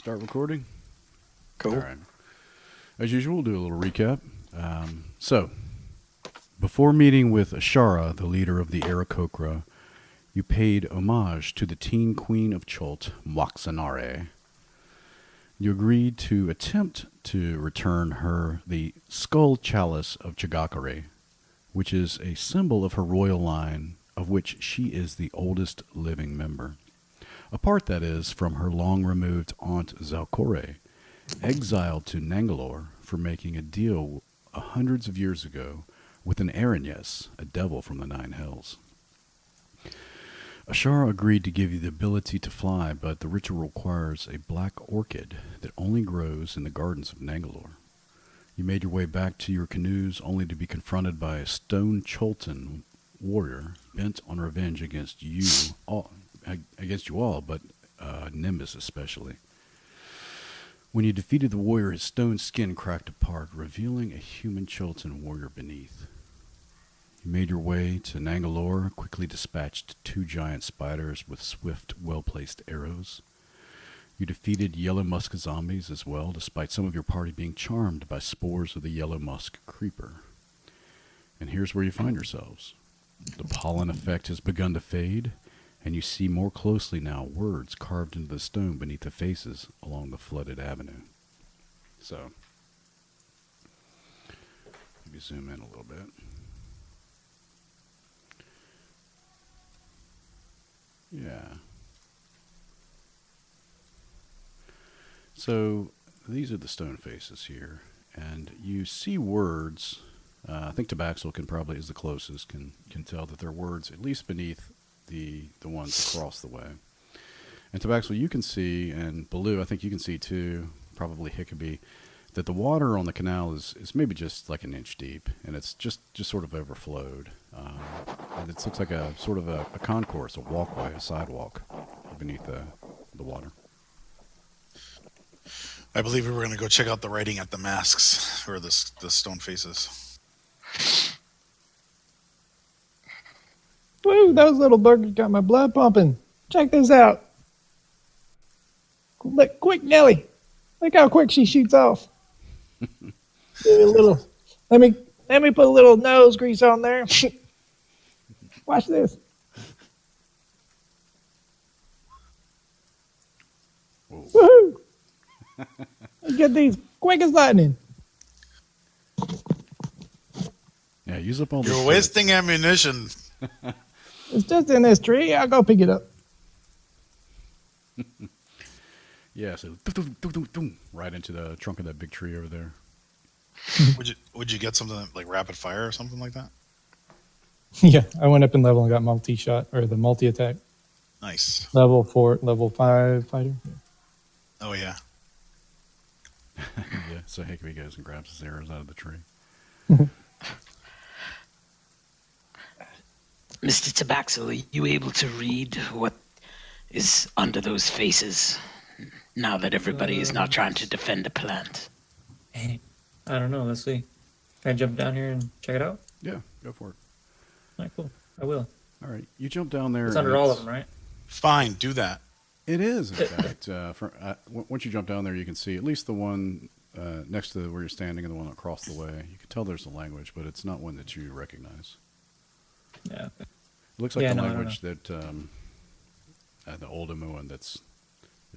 Start recording? Cool. All right. As usual, we'll do a little recap. So, before meeting with Asharra, the leader of the Aarakocra, you paid homage to the teen queen of Chult, Moxanare. You agreed to attempt to return her the skull chalice of Chagakare, which is a symbol of her royal line, of which she is the oldest living member. Apart, that is, from her long-removed aunt Zalcore, exiled to Nangalore for making a deal hundreds of years ago with an Aranyes, a devil from the Nine Hells. Asharra agreed to give you the ability to fly, but the ritual requires a black orchid that only grows in the gardens of Nangalore. You made your way back to your canoes only to be confronted by a stone Cholton warrior bent on revenge against you all, but Nimbus especially. When you defeated the warrior, his stone skin cracked apart, revealing a human Cholton warrior beneath. You made your way to Nangalore, quickly dispatched 2 giant spiders with swift, well-placed arrows. You defeated yellow musk zombies as well, despite some of your party being charmed by spores of the yellow musk creeper. And here's where you find yourselves. The pollen effect has begun to fade, and you see more closely now words carved into the stone beneath the faces along the flooded avenue. So, maybe zoom in a little bit. Yeah. So, these are the stone faces here, and you see words. I think Tabaxel is the closest, can tell that there are words at least beneath the ones across the way. And Tabaxel, you can see, and Baloo, I think you can see too, probably Hickabee, that the water on the canal is maybe just like an inch deep, and it's just sort of overflowed. And it looks like a sort of a concourse, a walkway, a sidewalk beneath the water. I believe we were going to go check out the writing at the masks, or the stone faces. Woo, those little burgers got my blood pumping. Check this out. Look, quick, Nelly. Look how quick she shoots off. Give me a little. Let me put a little nose grease on there. Watch this. Woohoo! Let's get these quick as lightning. Yeah, use up all the You're wasting ammunition. It's just in this tree. I'll go pick it up. Yeah, so right into the trunk of that big tree over there. Would you get something like rapid fire or something like that? Yeah, I went up in level and got multi-shot, or the multi-attack. Nice. Level 4, level 5 fighter. Oh yeah. Yeah, so Hickory goes and grabs his arrows out of the tree. Mr. Tabaxel, are you able to read what is under those faces now that everybody is now trying to defend a plant? Hey, I don't know. Let's see. Can I jump down here and check it out? Yeah, go for it. All right, cool. I will. All right, you jump down there. It's under all of them, right? Fine, do that. It is, in fact. Once you jump down there, you can see at least the one next to where you're standing and the one across the way. You can tell there's a language, but it's not one that you recognize. Yeah. It looks like the I don't language that the old Amuan that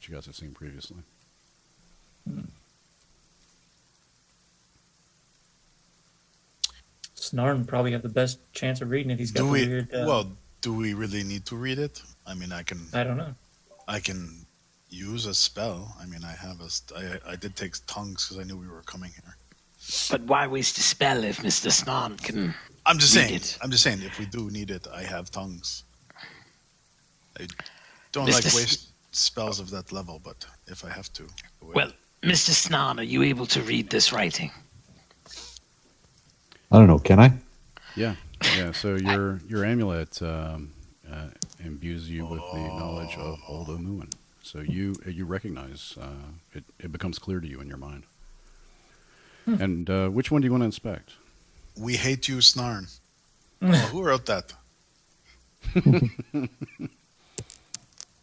you guys have seen previously. Snarn probably have the best chance of reading it. He's got Do the we? weird. Well, do we really need to read it? I mean, I don't know. I can use a spell. I mean, I did take tongues because I knew we were coming here. But why waste a spell if Mr. Snan can I'm just read saying. it? I'm just saying. If we do need it, I have tongues. I don't Mr. like waste spells of that level, but if I have to. I will. Well, Mr. Snan, are you able to read this writing? I don't know. Can I? Yeah. So your amulet imbues you with the knowledge of old Amuan. So you recognize it becomes clear to you in your mind. And which one do you want to inspect? We hate you, Snarn. Oh, who wrote that?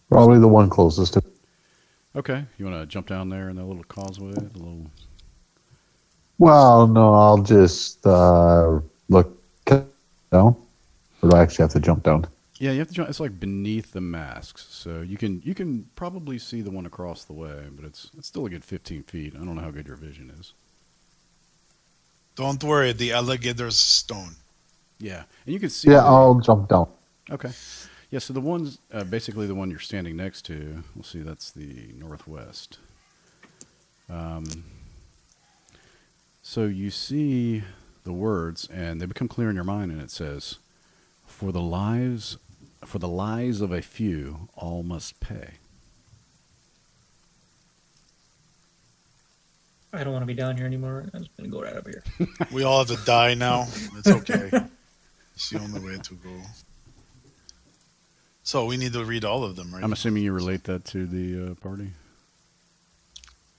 Probably the one closest to. Okay, you want to jump down there in that little causeway, the little. Well, no, I'll just look down. Or do I actually have to jump down? Yeah, you have to jump. It's like beneath the masks, so you can probably see the one across the way, but it's still a good 15 feet. I don't know how good your vision is. Don't worry, the alligator's stone. Yeah, and you can see. Yeah, I'll jump down. Okay. Yeah, so the one's basically the one you're standing next to. We'll see, that's the northwest. So you see the words, and they become clear in your mind, and it says, for the lies of a few, all must pay. I don't want to be down here anymore. I'm just gonna go right up here. We all have to die now. It's okay. It's the only way to go. So we need to read all of them, right? I'm assuming you relate that to the party?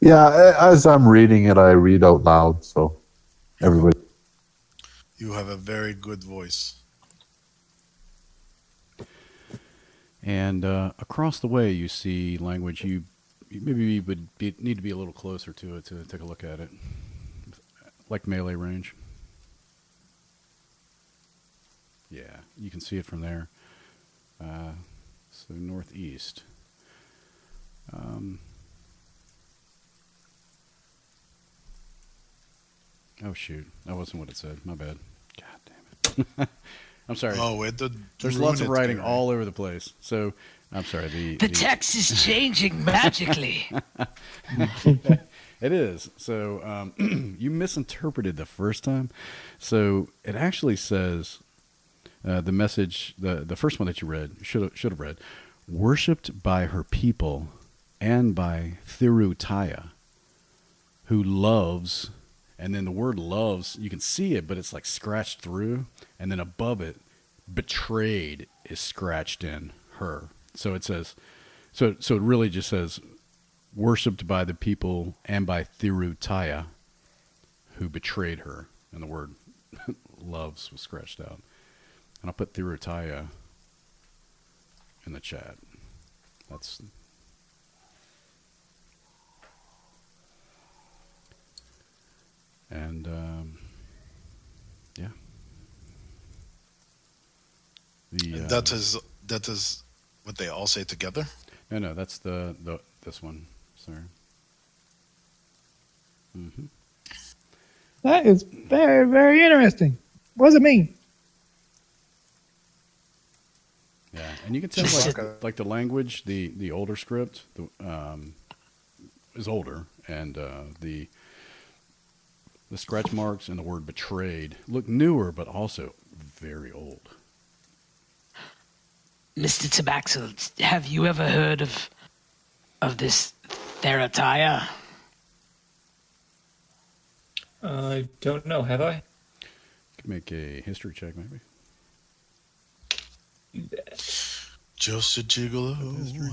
Yeah, as I'm reading it, I read out loud, so everybody. You have a very good voice. And across the way, you see language. You maybe need to be a little closer to it to take a look at it, like melee range. Yeah, you can see it from there. So northeast. Oh shoot, that wasn't what it said. My bad. God damn it. I'm sorry. Oh, wait, There's lots of writing all over the place. So I'm sorry. The text is changing magically. It is. So you misinterpreted the first time. So it actually says the message, the first one that you read, should have read, worshipped by her people and by Thirutaya, who loves, and then the word loves, you can see it, but it's like scratched through, and then above it, betrayed is scratched in her. So it says, so it really just says, worshipped by the people and by Thirutaya, who betrayed her. And the word loves was scratched out. And I'll put Thirutaya in the chat. That's... And, yeah. That is what they all say together? No, that's this one, sir. Mm-hmm. That is very, very interesting. What does it mean? Yeah, and you can tell like the language, the older script, is older, and the scratch marks and the word betrayed look newer, but also very old. Mr. Tabaxel, have you ever heard of this Therataya? I don't know. Have I? Could make a history check, maybe. Just a gigolo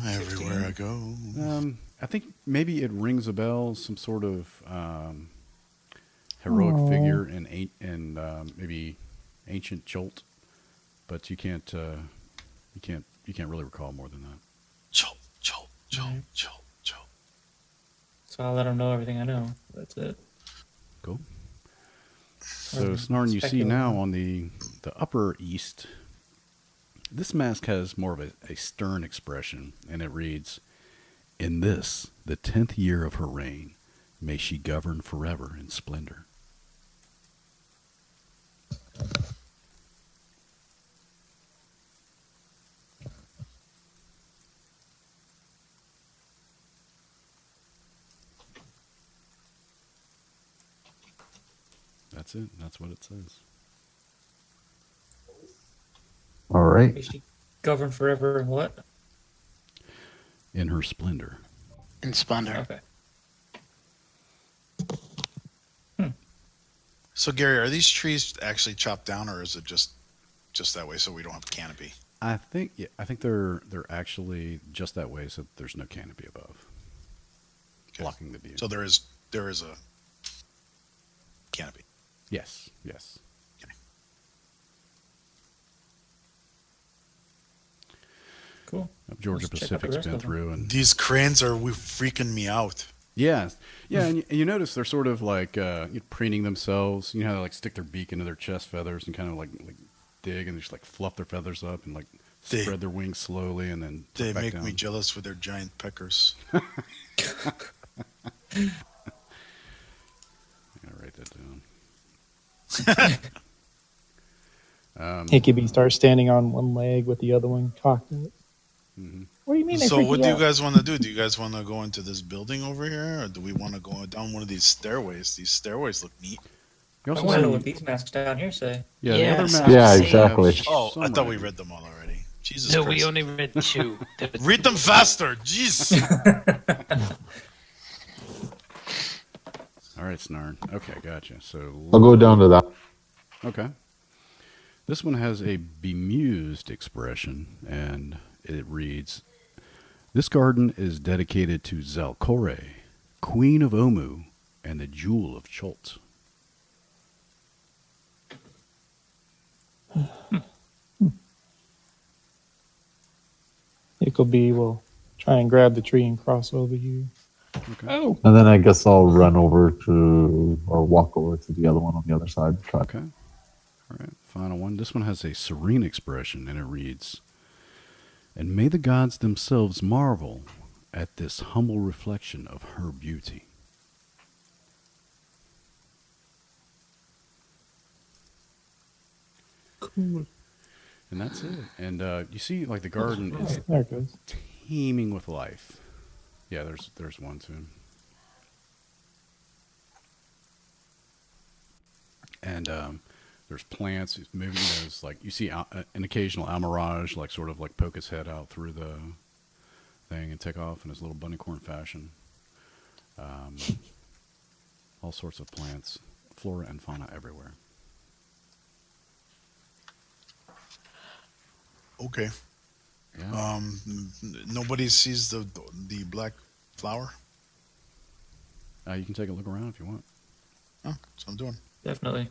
everywhere I go. I think maybe it rings a bell. Some sort of heroic figure in maybe ancient Jolt, but you can't really recall more than that. Jolt, jolt, jolt, jolt, jolt. So I'll let him know everything I know. That's it. Cool. So Snarn, you see now on the upper east, this mask has more of a stern expression, and it reads, "In this, the 10th year of her reign, may she govern forever in splendor." That's it. That's what it says. All right. May she govern forever. What? In her splendor. In splendor. Okay. So Gary, are these trees actually chopped down, or is it just that way so we don't have a canopy? I think they're actually just that way, so there's no canopy above, blocking the view. So there is a canopy. Yes. Okay. Cool. Georgia Let's check out the Pacific's rest been of them. through, and These cranes are freaking me out. yeah, and you notice they're sort of like preening themselves. You know how they like stick their beak into their chest feathers and kind of like dig and just like fluff their feathers up and like They- spread their wings slowly and then They tuck back make down. me jealous with their giant peckers. I gotta write that down. Hickey starts standing on one leg with the other one cocked up. Mhm. What do you mean? They So freak what do you out? guys want to do? Do you guys want to go into this building over here, or do we want to go down one of these stairways? These stairways look neat. You I also want to know see- what these masks down here say. yeah, Yeah, the other so- maps Yeah, have exactly. Oh, I some thought we idea. read them all already. Jesus No, Christ. we only read 2. Read them faster. Jeez. All right, Snarn. Okay, gotcha. So I'll go down to that. okay. This one has a bemused expression, and it reads, "This garden is dedicated to Zalcore, Queen of Omu, and the Jewel of Chult." Hickleby will try and grab the tree and cross over you. Okay. Oh, And then I guess I'll run over to, or walk over to the other one on the other side. Try. Okay. All right. Final one. This one has a serene expression, and it reads, "And may the gods themselves marvel at this humble reflection of her beauty." cool. And that's it. And you see, like, the garden is There it goes. teeming with life. Yeah, there's one too. And there's plants moving. There's like you see an occasional almirage, like sort of like poke his head out through the thing and take off in his little bunnycorn fashion. All sorts of plants, flora and fauna everywhere. Okay. Yeah. Nobody sees the black flower. You can take a look around if you want. Oh, that's what I'm doing. Definitely.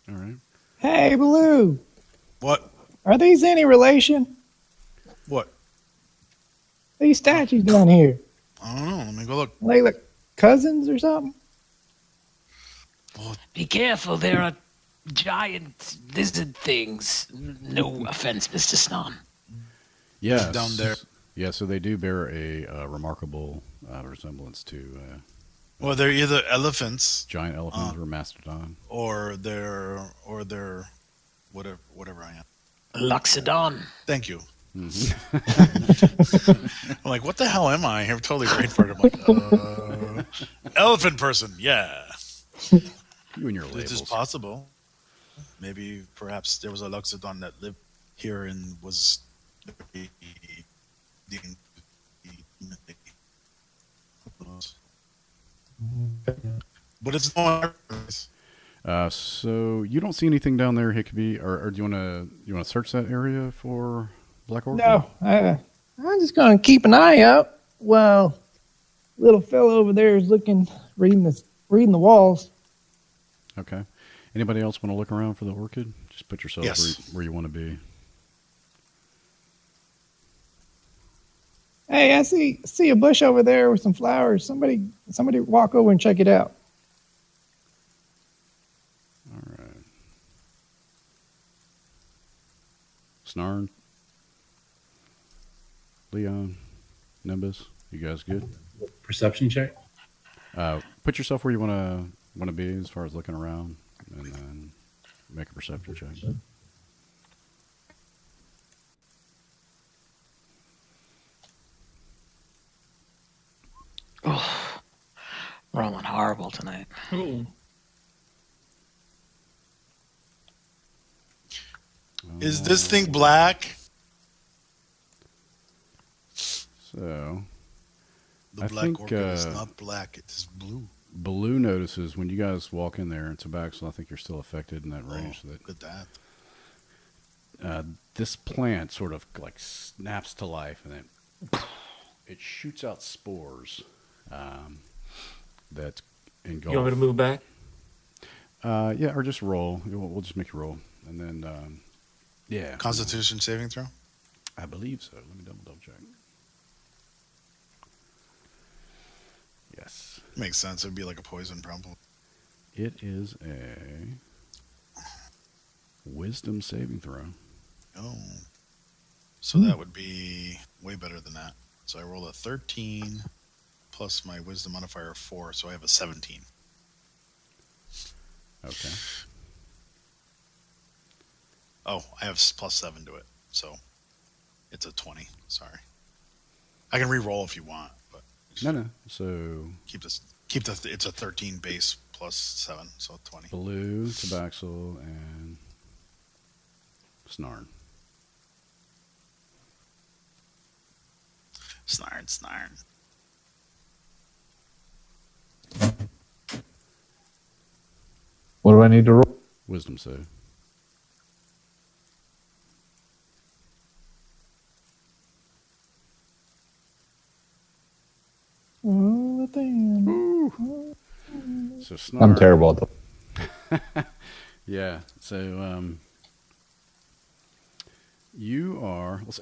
All right. Hey, Baloo, What? are these any relation? What? These statues down here, I don't know. Let me go look. like cousins or something? Be careful, there are giant lizard things. No offense, Mr. Snon. Yes. Down there. Yeah, so they do bear a remarkable resemblance to Well, they're either elephants giant elephants or mastodon. or they're whatever I am. Loxodon. Thank you. Mhm. I'm like, what the hell am I? I'm totally brain farted. I'm like, elephant person. Yeah. You and your This labels. is possible. Maybe, perhaps there was a Loxodon that lived here and was. But it's no. So you don't see anything down there, Hickby, or do you want to search that area for black orchid? No, I'm just gonna keep an eye out. Well, little fellow over there is reading the walls. Okay. Anybody else want to look around for the orchid? Just put yourself Yes. where you want to be. Hey, I see a bush over there with some flowers. Somebody walk over and check it out. All right. Snarn, Leon, Nimbus, you guys good? Perception check. Put yourself where you want to be as far as looking around, and then make a perception check. Rolling horrible tonight. Ooh. Is this thing black? So The I black think, orchid is not black. It is blue. Baloo notices when you guys walk in there, and Tabaxi, I think you're still affected in that range. Oh, That look at that. this plant sort of like snaps to life, and then it shoots out spores that engulf. You want me to move back? Yeah, or just roll. We'll just make you roll, and then yeah. Constitution saving throw? I believe so. Let me double check. Yes. Makes sense. It'd be like a poison, probably. It is a wisdom saving throw. Oh. So that would be way better than that. So I roll a 13 plus my wisdom modifier of 4, so I have a 17. Okay. Oh, I have plus 7 to it, so it's a 20. Sorry. I can re-roll if you want, but No. So keep this. Keep the. It's a 13 base plus 7, so 20. blue, Tabaxel, and Snarn. Snarn. What do I need to roll? Wisdom save. Oh, damn. So Snarn. I'm terrible at the. Yeah. So you are. Let's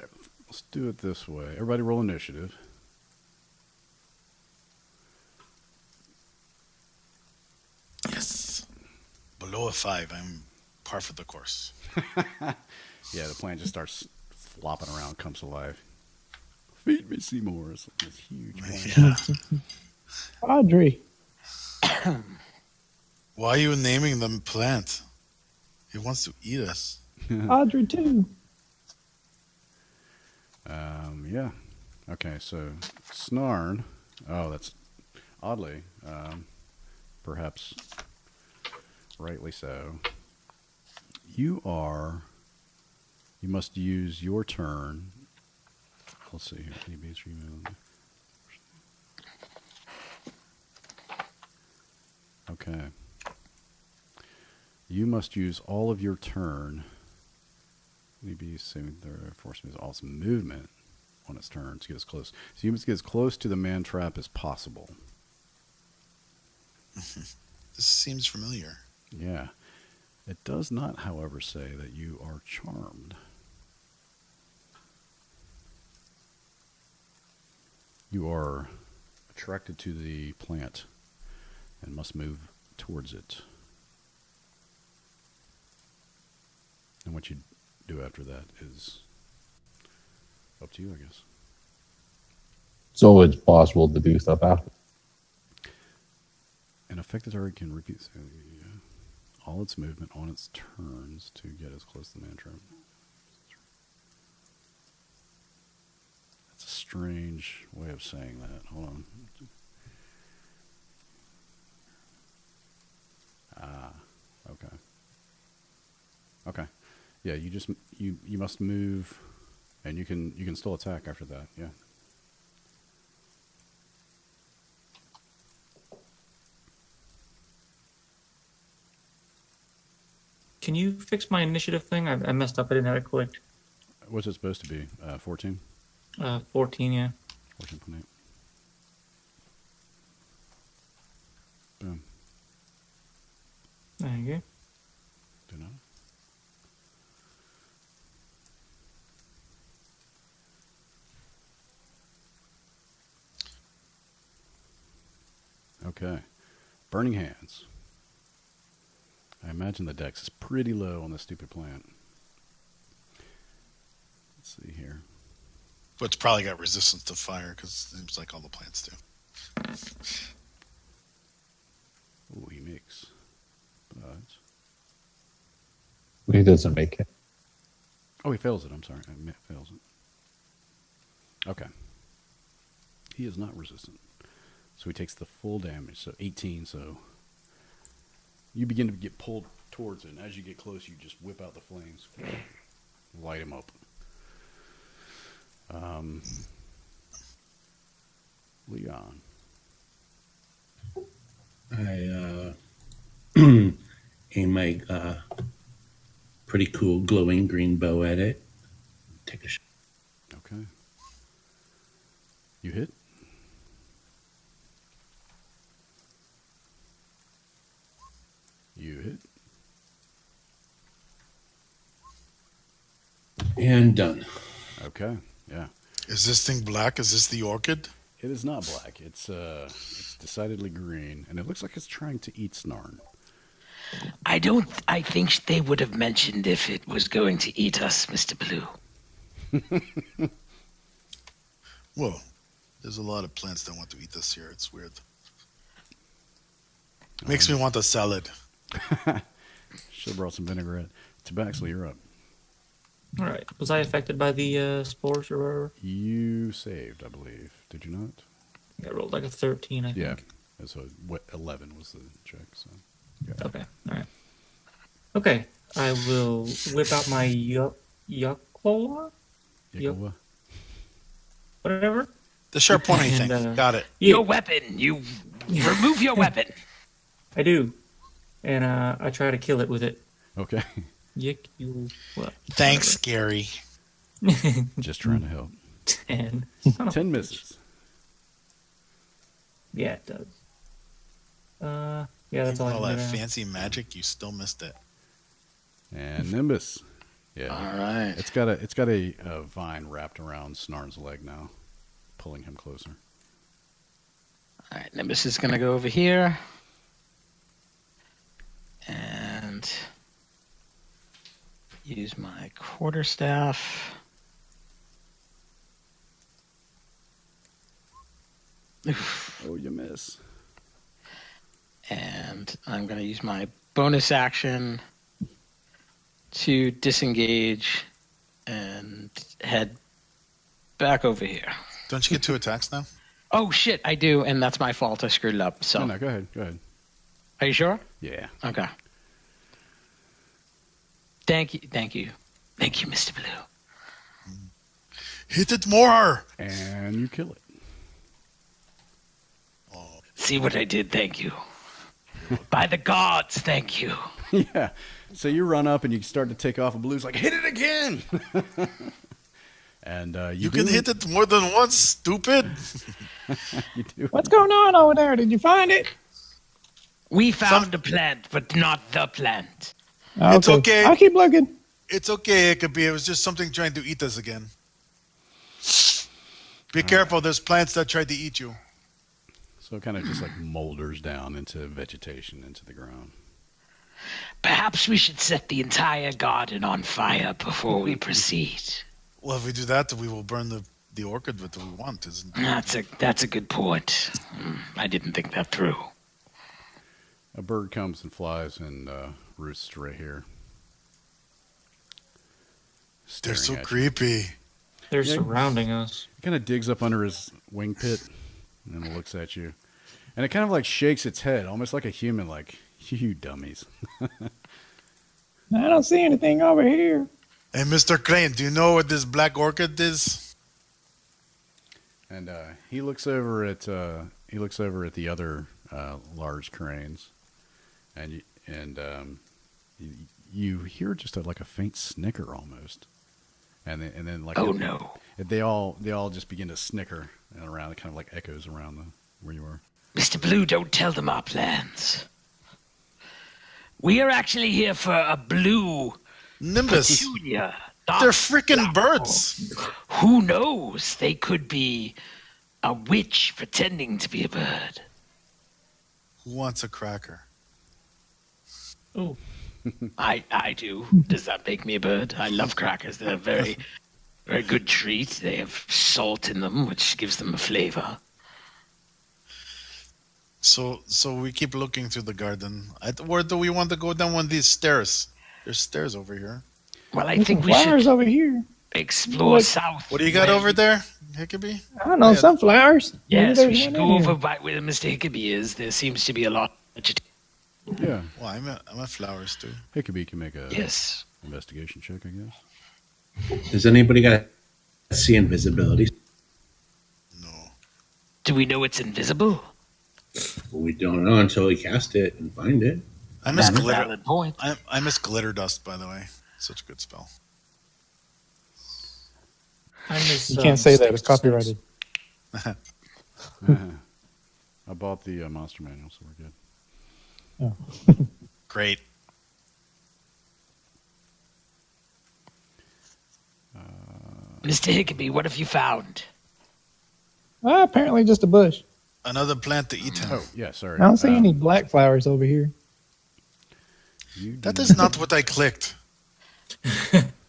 do it this way. Everybody, roll initiative. Yes. Below a 5, I'm par for the course. Yeah, the plant just starts flopping around, comes alive. Feed me, Seymour. It's like this huge plant. Yeah. Audrey. Why are you naming them plant? He wants to eat us. Audrey, too. Yeah. Okay, so Snarn. Oh, that's oddly, perhaps rightly so. You must use your turn. Let's see here. Any base removed? Okay. You must use all of your turn. Maybe saving their force moves all its movement on its turn to get as close. So you must get as close to the man trap as possible. This seems familiar. Yeah. It does not, however, say that you are charmed. You are attracted to the plant and must move towards it. And what you do after that is up to you, I guess. So it's possible to do stuff after. An affected target can repeat all its movement on its turns to get as close to the man trap. That's a strange way of saying that. Hold on. Okay. Okay. Yeah, you must move, and you can still attack after that. Yeah. Can you fix my initiative thing? I messed up. I didn't have it clicked. What's it supposed to be? 14? 14, yeah. 14.8. Boom. There you go. Do not. Okay. Burning Hands. I imagine the dex is pretty low on this stupid plant. Let's see here. But it's probably got resistance to fire because it seems like all the plants do. Oh, he makes. But. He doesn't make it. Oh, he fails it. I'm sorry. Fails it. Okay. He is not resistant. So he takes the full damage. So 18. So you begin to get pulled towards it. And as you get close, you just whip out the flames. Light him up. Leon. I aim my pretty cool glowing green bow at it. Take a shot. Okay. You hit? You hit. And done. Okay. Yeah. Is this thing black? Is this the orchid? It is not black. It's decidedly green, and it looks like it's trying to eat Snarn. I think they would have mentioned if it was going to eat us, Mr. Blue. Whoa. There's a lot of plants that want to eat this here. It's weird. Makes me want a salad. Should have brought some vinaigrette. Tabaxley, you're up. All right. Was I affected by the spores or whatever? You saved, I believe. Did you not? I rolled like a 13, I think. Yeah. So what 11 was the check. So. Yeah. Okay. All right. Okay. I will whip out my Yuckla? Yikowa? Whatever. The sharp pointy thing. And, Got it. Yeah, Your weapon. You remove your weapon. I do. And I try to kill it with it. Okay. What? Thanks, Gary. Just trying to help. 10. 10 misses. Yeah, it does. Yeah, that's Even all I all can that do now. fancy magic, you still missed it. And Nimbus. Yeah. All right. It's got a vine wrapped around Snarn's leg now, pulling him closer. All right. Nimbus is going to go over here. And use my quarterstaff. Oof. Oh, you miss. And I'm going to use my bonus action to disengage and head back over here. Don't you get 2 attacks now? Oh, shit, I do, and that's my fault. I screwed it up. So, No, go ahead. Go ahead. Are you sure? Yeah. Okay. Thank you, Mr. Blue. Hit it more! And you kill it. See what I did? Thank you. By the gods, thank you. Yeah. So you run up and you start to take off, and Blue's like, hit it again! And You can hit it more than once, stupid! You do. What's going on over there? Did you find it? We found a plant, but not the plant. It's okay. I'll keep looking. It's okay, it could be. It was just something trying to eat us again. Be careful, there's plants that tried to eat you. So it kind of just like molders down into vegetation, into the ground. Perhaps we should set the entire garden on fire before we proceed. Well, if we do that, we will burn the orchid that we want, isn't it? That's a good point. I didn't think that through. A bird comes and flies and roosts right here. They're staring so at you. creepy. They're Yeah. surrounding us. It kind of digs up under his wing pit and then looks at you. And it kind of like shakes its head, almost like a human, like, you dummies. I don't see anything over here. Hey, Mr. Crane, do you know what this black orchid is? And he looks over at the other large cranes, and you hear just like a faint snicker almost, and then like Oh no, they all just begin to snicker and around. It kind of like echoes around where you are. Mr. Blue, don't tell them our plans. We are actually here for a blue Nimbus. petunia. They're freaking birds. Who knows? They could be a witch pretending to be a bird. Who wants a cracker? Oh, I do. Does that make me a bird? I love crackers. They're a very, very good treat. They have salt in them, which gives them a flavor. So we keep looking through the garden. Where do we want to go down one of these stairs? There's stairs over here. Well, I There's think some we flowers should over here. explore What- south. What do you got where- over there, Hickabee? I don't know, Yeah. some flowers. Maybe Yes, there's we should one go in over here. by where Mr. Hickabee is. There seems to be a lot. Yeah, Well, I'm at flowers too. Hickabee can make a Yes. investigation check, I guess. Does anybody got to see invisibility? No. Do we know it's invisible? We don't know until we cast it and find it. I miss That's a glitter. valid point. I miss glitter dust, by the way. Such a good spell. I miss. You can't say that. It's copyrighted. I bought the monster manual, so we're good. Great. Mr. Hickeby, what have you found? Apparently just a bush. Another plant to eat him. Oh, yeah, sorry. I don't see any black flowers over here. You That do is not what I clicked.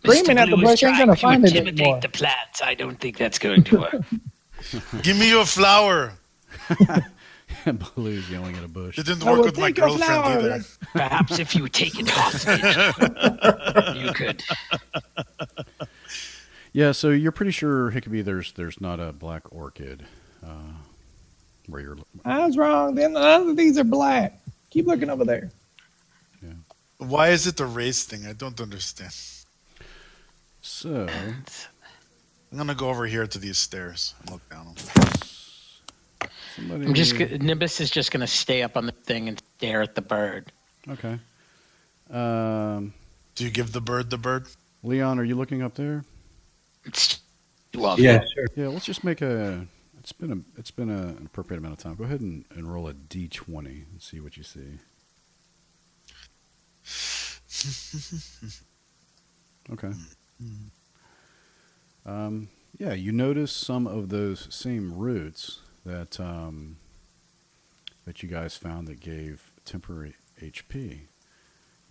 Screaming at the Blue is bush ain't trying gonna to find it intimidate anymore. the plants. I don't think that's going to work. Give me your flower. Blue's yelling at a bush. It didn't I work will with my take your girlfriend flower. either. Perhaps if you take it hostage, you could. Yeah, so you're pretty sure, Hickeby, there's not a black orchid where you're. I was wrong. Then none of these are black. Keep looking over there. Why is it a race thing? I don't understand. So I'm gonna go over here to these stairs and look down them. somebody. Nimbus is just going to stay up on the thing and stare at the bird. Okay. Do you give the bird the bird? Leon, are you looking up there? Well, Yeah, sure. Yeah, let's just make a. It's been an appropriate amount of time. Go ahead and roll a d20 and see what you see. Okay. Yeah, you notice some of those same roots that that you guys found that gave temporary HP.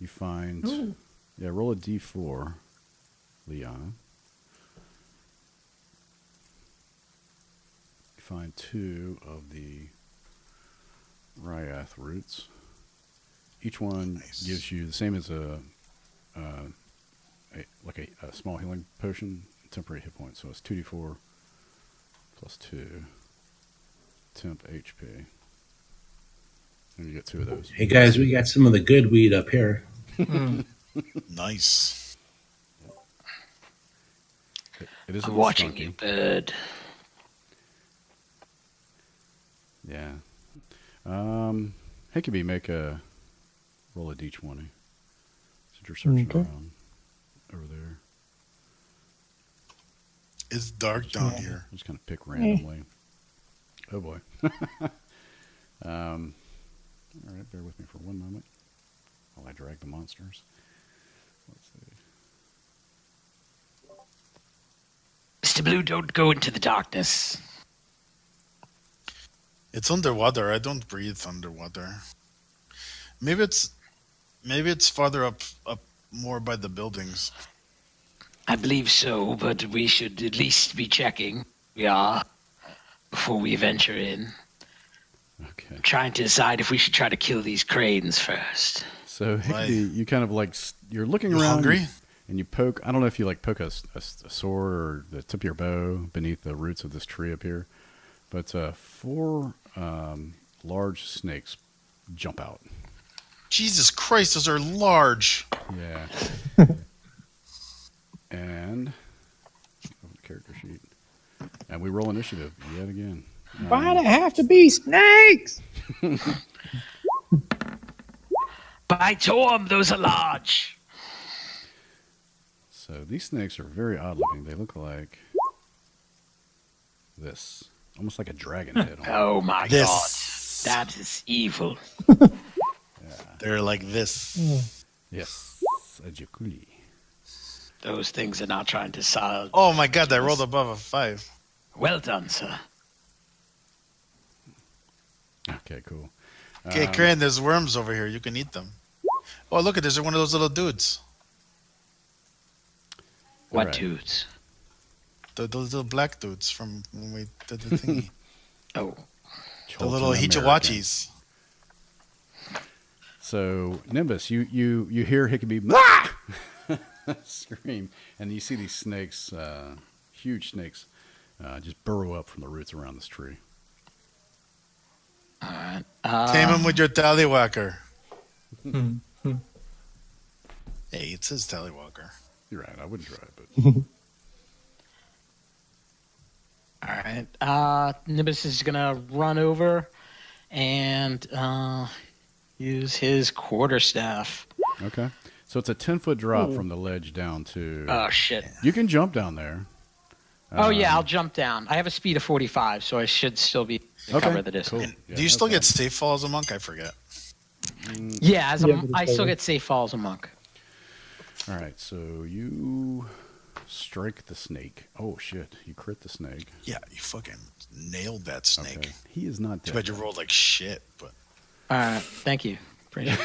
You find. Ooh. Yeah, roll a d4, Leon. You find 2 of the Ryath roots. Each one Nice. gives you the same as a small healing potion, temporary hit points. So it's 2d4 plus 2 temp HP. And you get 2 of those. Hey guys, we got some of the good weed up here. Nice. It is a I'm little watching skunky. you, bird. Yeah. Hickeby, make a roll a d20. Since you're searching Okay. around over there. It's dark down Yeah. here. Just kind of pick randomly. Oh boy. All right, bear with me for one moment while I drag the monsters. Let's see. Mr. Blue, don't go into the darkness. It's underwater. I don't breathe underwater. Maybe it's farther up more by the buildings. I believe so, but we should at least be checking. We are before we venture in. Okay. Trying to decide if we should try to kill these cranes first. So Hickeby, you kind of like you're looking You around hungry? and you poke. I don't know if you like poke a sword or the tip of your bow beneath the roots of this tree up here, but 4 large snakes jump out. Jesus Christ, those are large. Yeah. And open the character sheet, and we roll initiative yet again. Why'd it have to be snakes? By Torm, those are large. So these snakes are very odd looking. They look like this, almost like a dragon head. On Oh my This. god. That is evil. They're like this. Yes, a jukuli. Those things are not trying to solve. Oh my god, I rolled above a 5. Well done, sir. Okay, cool. Okay, Crane, there's worms over here. You can eat them. Oh, look at this. There's one of those little dudes. What Alright. dudes? Those little black dudes from when we did the thingy. Oh, The little Chilton Hichawachis. So Nimbus, you hear Hickeby "Ah!" scream, and you see these snakes, huge snakes, just burrow up from the roots around this tree. all right. Tame him with your tallywhacker. Hmm. Hey, it says tallywhacker. You're right. I wouldn't try it, but All right. Nimbus is gonna run over and use his quarterstaff. okay. So it's a 10-foot drop from the ledge down to. Oh shit. You can jump down there. Oh yeah, I'll jump down. I have a speed of 45, so I should still be able to Okay, cover the distance. cool. Yeah, Do you no still get problem. safe fall as a monk? I forget. Yeah, as a, Yeah, but it's I still over. get safe fall as a monk. All right, so you strike the snake. Oh shit! You crit the snake. Yeah, you fucking nailed that snake. Okay. He is not Too dead. bad you rolled like shit, but Thank you. Appreciate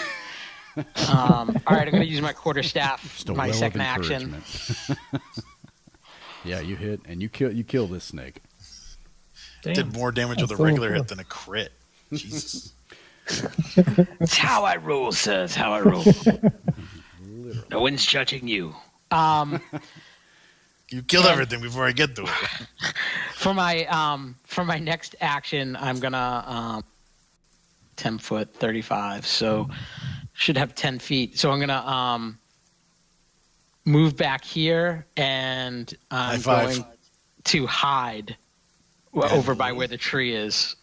it. All right, I'm going to use my quarterstaff, Just a my well of second action. encouragement. Yeah, you hit and you kill this snake. Damn. did more damage with a That's so regular cool. hit than a crit. Jesus. It's how I roll, sir. It's how I roll. No one's judging you. You killed everything before I get to it. For my next action, I'm gonna 10 foot 35, so should have 10 feet. So I'm gonna move back here, and I'm High five. going to hide over by where the tree is,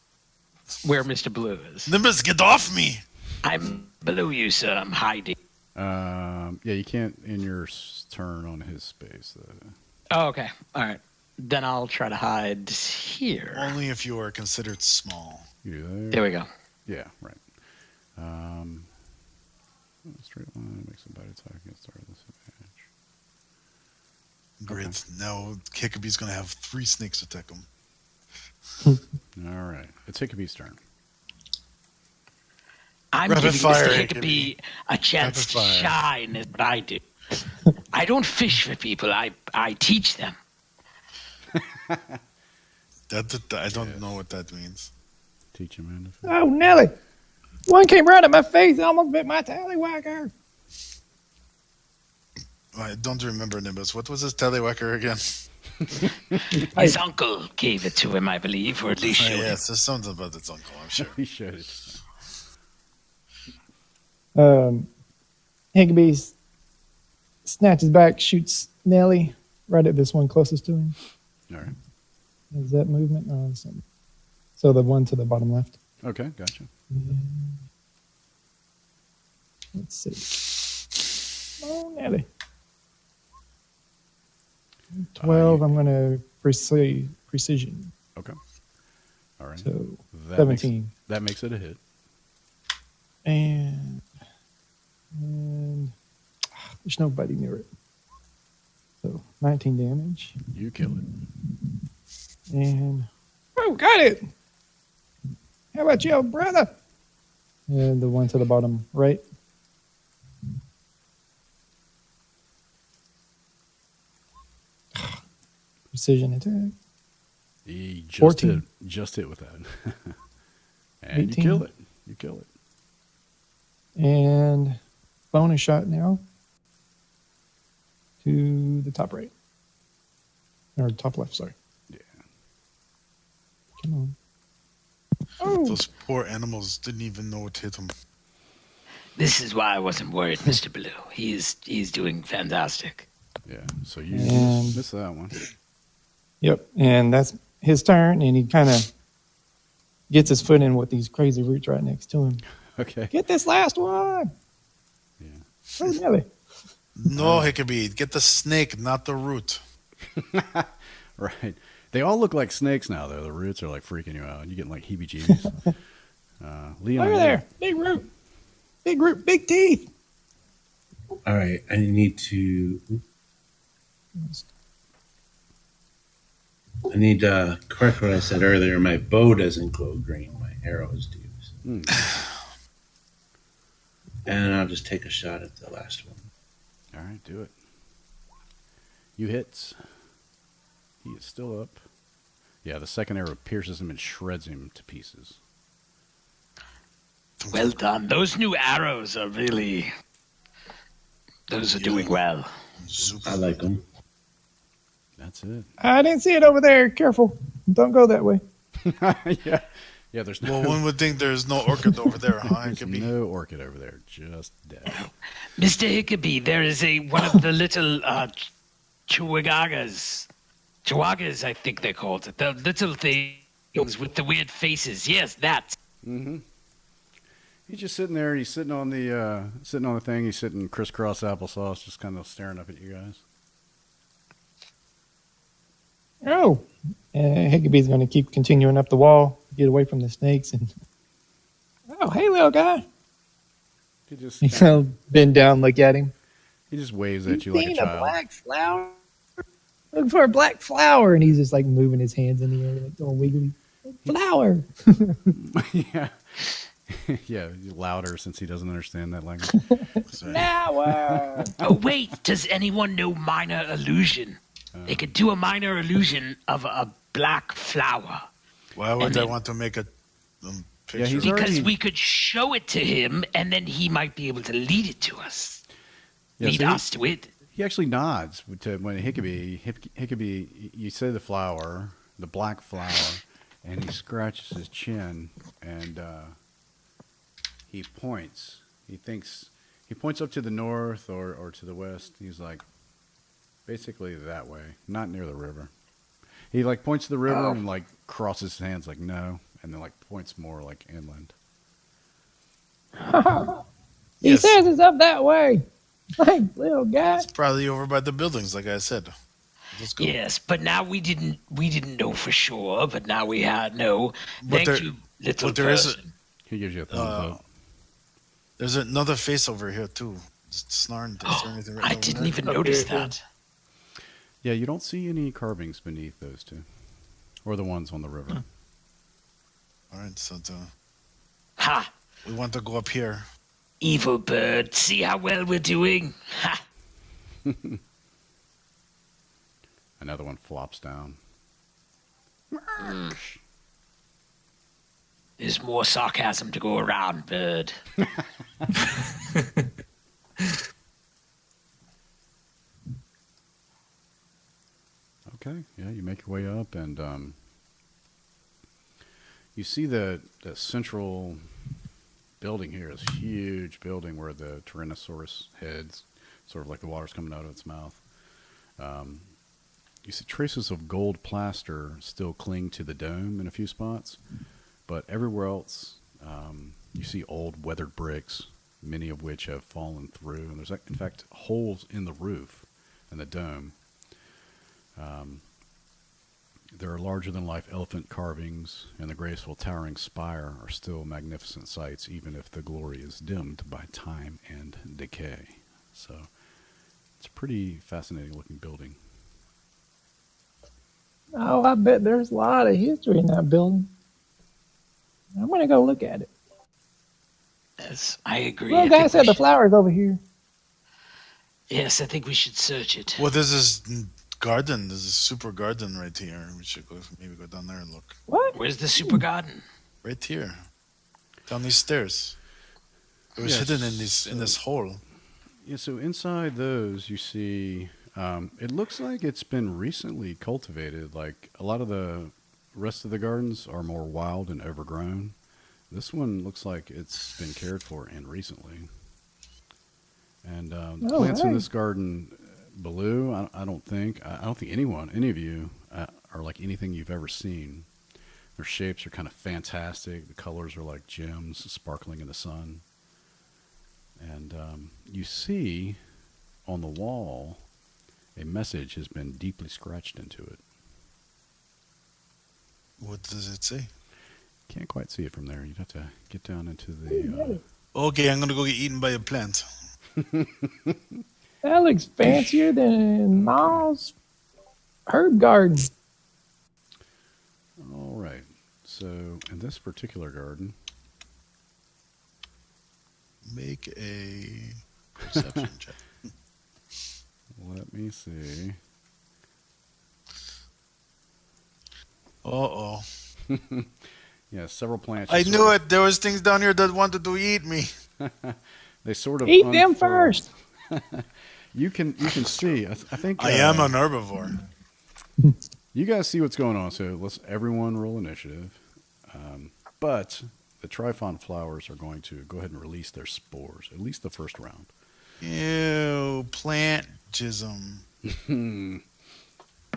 where Mr. Blue is. Nimbus, get off me! I'm below you, sir. I'm hiding. Yeah, you can't in your turn on his space. Oh, okay. All right. Then I'll try to hide here. Only if you are considered small. You do there. There we go. Yeah, right. Straight line makes a bite attack against our disadvantage. Great. Now Hickaby's going to have 3 snakes attack him. All right, it's Hickaby's turn. I'm Rapid giving fire, Mr. Hickabee. Hickabee a chance Rapid to fire. shine is what I do. I don't fish for people. I teach them. I don't know what that means. Teach him, man. Oh, Nelly. One came right at my face and almost bit my tallywhacker. I don't remember Nimbus. What was his tallywhacker again? His uncle gave it to him, I believe, or at least showed him. Yes, there's something about its uncle, I'm sure. He showed it. Hickabee snatches back, shoots Nelly right at this one closest to him. All right. Is that movement? No, it's not. So the one to the bottom left. Okay, gotcha. Let's see. Oh, Nelly. 12, I'm going to precision. Okay. All right. So That 17. That makes it a hit. And there's nobody near it. So 19 damage. You kill it. And oh, got it. How about you, brother? And the one to the bottom right. Precision attack. He just 14. hit with that. And 18. you kill it. You kill it. And bonus shot now to the top right. Or top left, sorry. Yeah. Come on. Oh, Those poor animals didn't even know what hit them. This is why I wasn't worried, Mr. Blue. He's doing fantastic. Yeah. So you And- missed that one. yep. And that's his turn. And he kind of gets his foot in with these crazy roots right next to him. Okay. Get this last one. Yeah. Oh, Nelly. No, Hickabee, get the snake, not the root. Right. They all look like snakes now, though. The roots are like freaking you out. You're getting like heebie-jeebies. Leon. Over there. Big root. Big root. Big teeth. All right, I need to correct what I said earlier. My bow doesn't glow green. My arrows do. So. And I'll just take a shot at the last one. All right, do it. You hits. He is still up. Yeah, the second arrow pierces him and shreds him to pieces. Well done. Those new arrows are really. Those are doing well. I like them. That's it. I didn't see it over there. Careful. Don't go that way. Yeah. Yeah, there's no, Well, one would think there's no orchid over there, huh, there's Hickabee? no orchid over there. Just dead. Mr. Hickabee, there is one of the little chihuahuas. Chihuahuas, I think they're called. The little things with the weird faces. Yes, that. Mm-hmm. He's just sitting there. He's sitting on the thing. He's sitting crisscross applesauce, just kind of staring up at you guys. Oh. Hickabee's going to keep continuing up the wall to get away from the snakes. And oh, hey, little guy. He just He'll bend down, look at him. he just waves at you like a seen child. black flower? Looking for a black flower. And he's just like moving his hands in the air, like going wiggly. Flower. Yeah. Yeah, louder since he doesn't understand that language. Flower. Oh, wait. Does anyone know minor illusion? They could do a minor illusion of a black flower. Why would And I then- want to make a picture? Yeah, he's Because already- we could show it to him, and then he might be able to lead it to us. Yeah, Lead so us to it. he actually nods to when Hickabee, you say the flower, the black flower, and he scratches his chin and he points. He points up to the north or to the west. He's like, basically that way, not near the river. He like points to the river and like crosses his hands like no, and then like points more like inland. He Yes. says it's up that way. Like, little guy. It's probably over by the buildings, like I said. Let's go. Yes, but now we didn't know for sure, but now we know. But Thank you, little but there is person. He gives you a thumbs up. There's another face over here too. Just snarling. Is there anything written I over didn't there? even Up notice here, that. Yeah, you don't see any carvings beneath those two, or the ones on the river. All right, so Ha! we want to go up here. Evil bird. See how well we're doing? Ha! Another one flops down. There's more sarcasm to go around, bird. Okay, yeah, you make your way up, and you see that central building here is a huge building where the Tyrannosaurus heads, sort of like the water's coming out of its mouth. You see traces of gold plaster still cling to the dome in a few spots, but everywhere else, you see old weathered bricks, many of which have fallen through, and there's in fact holes in the roof and the dome. There are larger-than-life elephant carvings, and the graceful towering spire are still magnificent sights, even if the glory is dimmed by time and decay. So it's a pretty fascinating-looking building. Oh, I bet there's a lot of history in that building. I'm going to go look at it. Yes, I agree. Little I guy think said we the should- flower's over here. Yes, I think we should search it. Well, there's this garden. There's a super garden right here. We should maybe go down there and look. What? Where's the super garden? Right here, down these stairs. It was Yes, hidden in this hole. Yeah, so inside those, you see, it looks like it's been recently cultivated. Like a lot of the rest of the gardens are more wild and overgrown. This one looks like it's been cared for and recently. And the Oh, plants in hey. this garden, Baloo, I don't think any of you are like anything you've ever seen. Their shapes are kind of fantastic. The colors are like gems sparkling in the sun. And you see on the wall a message has been deeply scratched into it. What does it say? Can't quite see it from there. You'd have to get down into the. Okay, I'm gonna go get eaten by a plant. That looks fancier than Ma's herb garden. All right. So in this particular garden, Make a perception check. let me see. Uh-oh. Yeah, several plants. I just knew sort it. There was things down here that wanted to eat me. They sort of Eat them unfurl. first. You can see. I think I am an herbivore. You guys see what's going on. So let's everyone roll initiative. But the Trifon flowers are going to go ahead and release their spores, at least the first round. Ew, plant jism.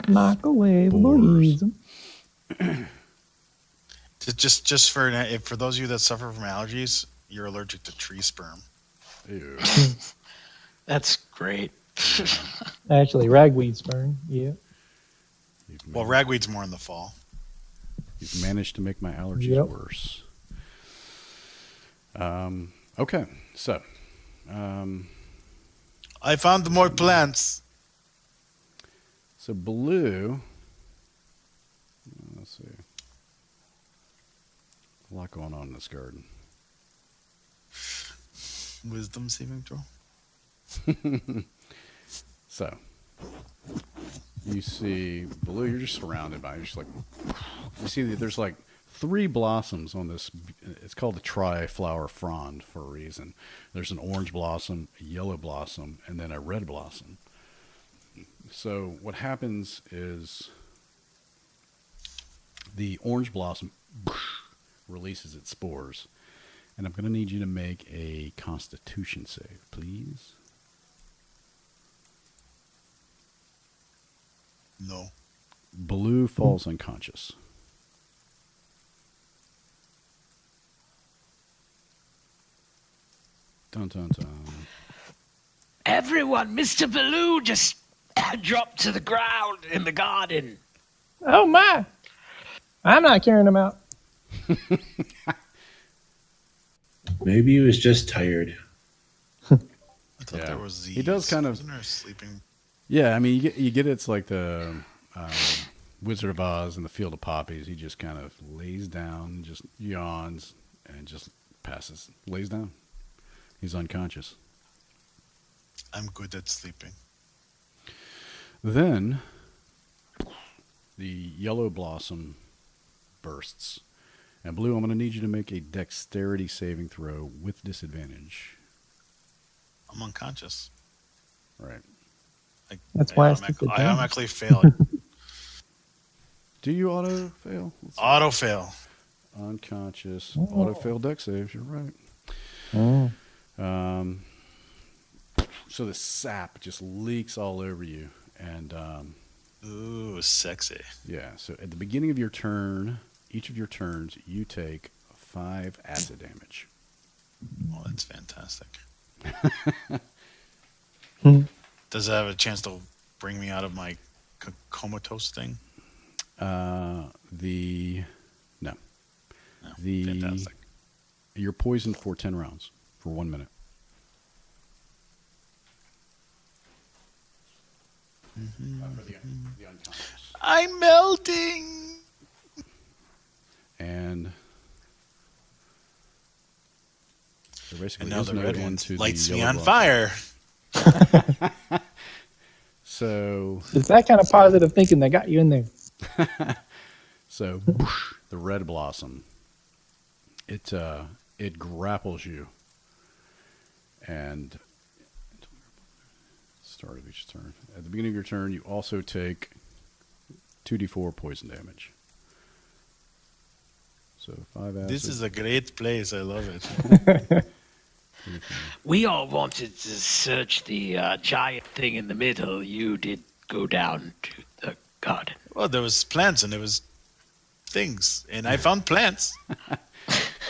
Microwavable, Spores. use 'em. Just for those of you that suffer from allergies, you're allergic to tree sperm. Ew. That's great. Actually, ragweed sperm. Yeah. Well, ragweed's more in the fall. You've managed to make my allergies Yep. worse. Okay, so I found more plants. So blue. Let's see. A lot going on in this garden. Wisdom saving throw. So you see blue. You're just surrounded by. You're just like you see that there's like 3 blossoms on this. It's called a tri-flower frond for a reason. There's an orange blossom, a yellow blossom, and then a red blossom. So what happens is the orange blossom releases its spores. And I'm going to need you to make a Constitution save, please. No. Blue falls unconscious. Dun, dun, dun. Everyone, Mr. Baloo just dropped to the ground in the garden. Oh my! I'm not carrying him out. Maybe he was just tired. I thought Yeah. there was these. He does kind of- Wasn't there sleeping? Yeah, I mean, you get it's like the Wizard of Oz in the Field of Poppies. He just kind of lays down, just yawns, and just passes. Lays down. He's unconscious. I'm good at sleeping. Then the yellow blossom bursts. And Blue, I'm going to need you to make a dexterity saving throw with disadvantage. I'm unconscious. Right. That's why I stick I it down. automatically fail it. Do you auto fail? Let's see. Auto fail. Unconscious. Auto fail dex saves. You're right. Oh. So the sap just leaks all over you. And Ooh, sexy. yeah, so at the beginning of your turn, each of your turns, you take 5 acid damage. Oh, that's fantastic. Hmm. Does it have a chance to bring me out of my comatose thing? No. No. The Fantastic. You're poisoned for 10 rounds for 1 minute. For the unconscious. I'm melting. And so basically, And now there's the no red end one to the lights me yellow on blossom. fire. So, It's that kind of positive thinking that got you in there. so the red blossom, it grapples you, and start of each turn. At the beginning of your turn, you also take 2d4 poison damage. So 5 acid. This is a great place. I love it. We all wanted to search the giant thing in the middle. You did go down to the garden. Well, there was plants and there was things, and I found plants.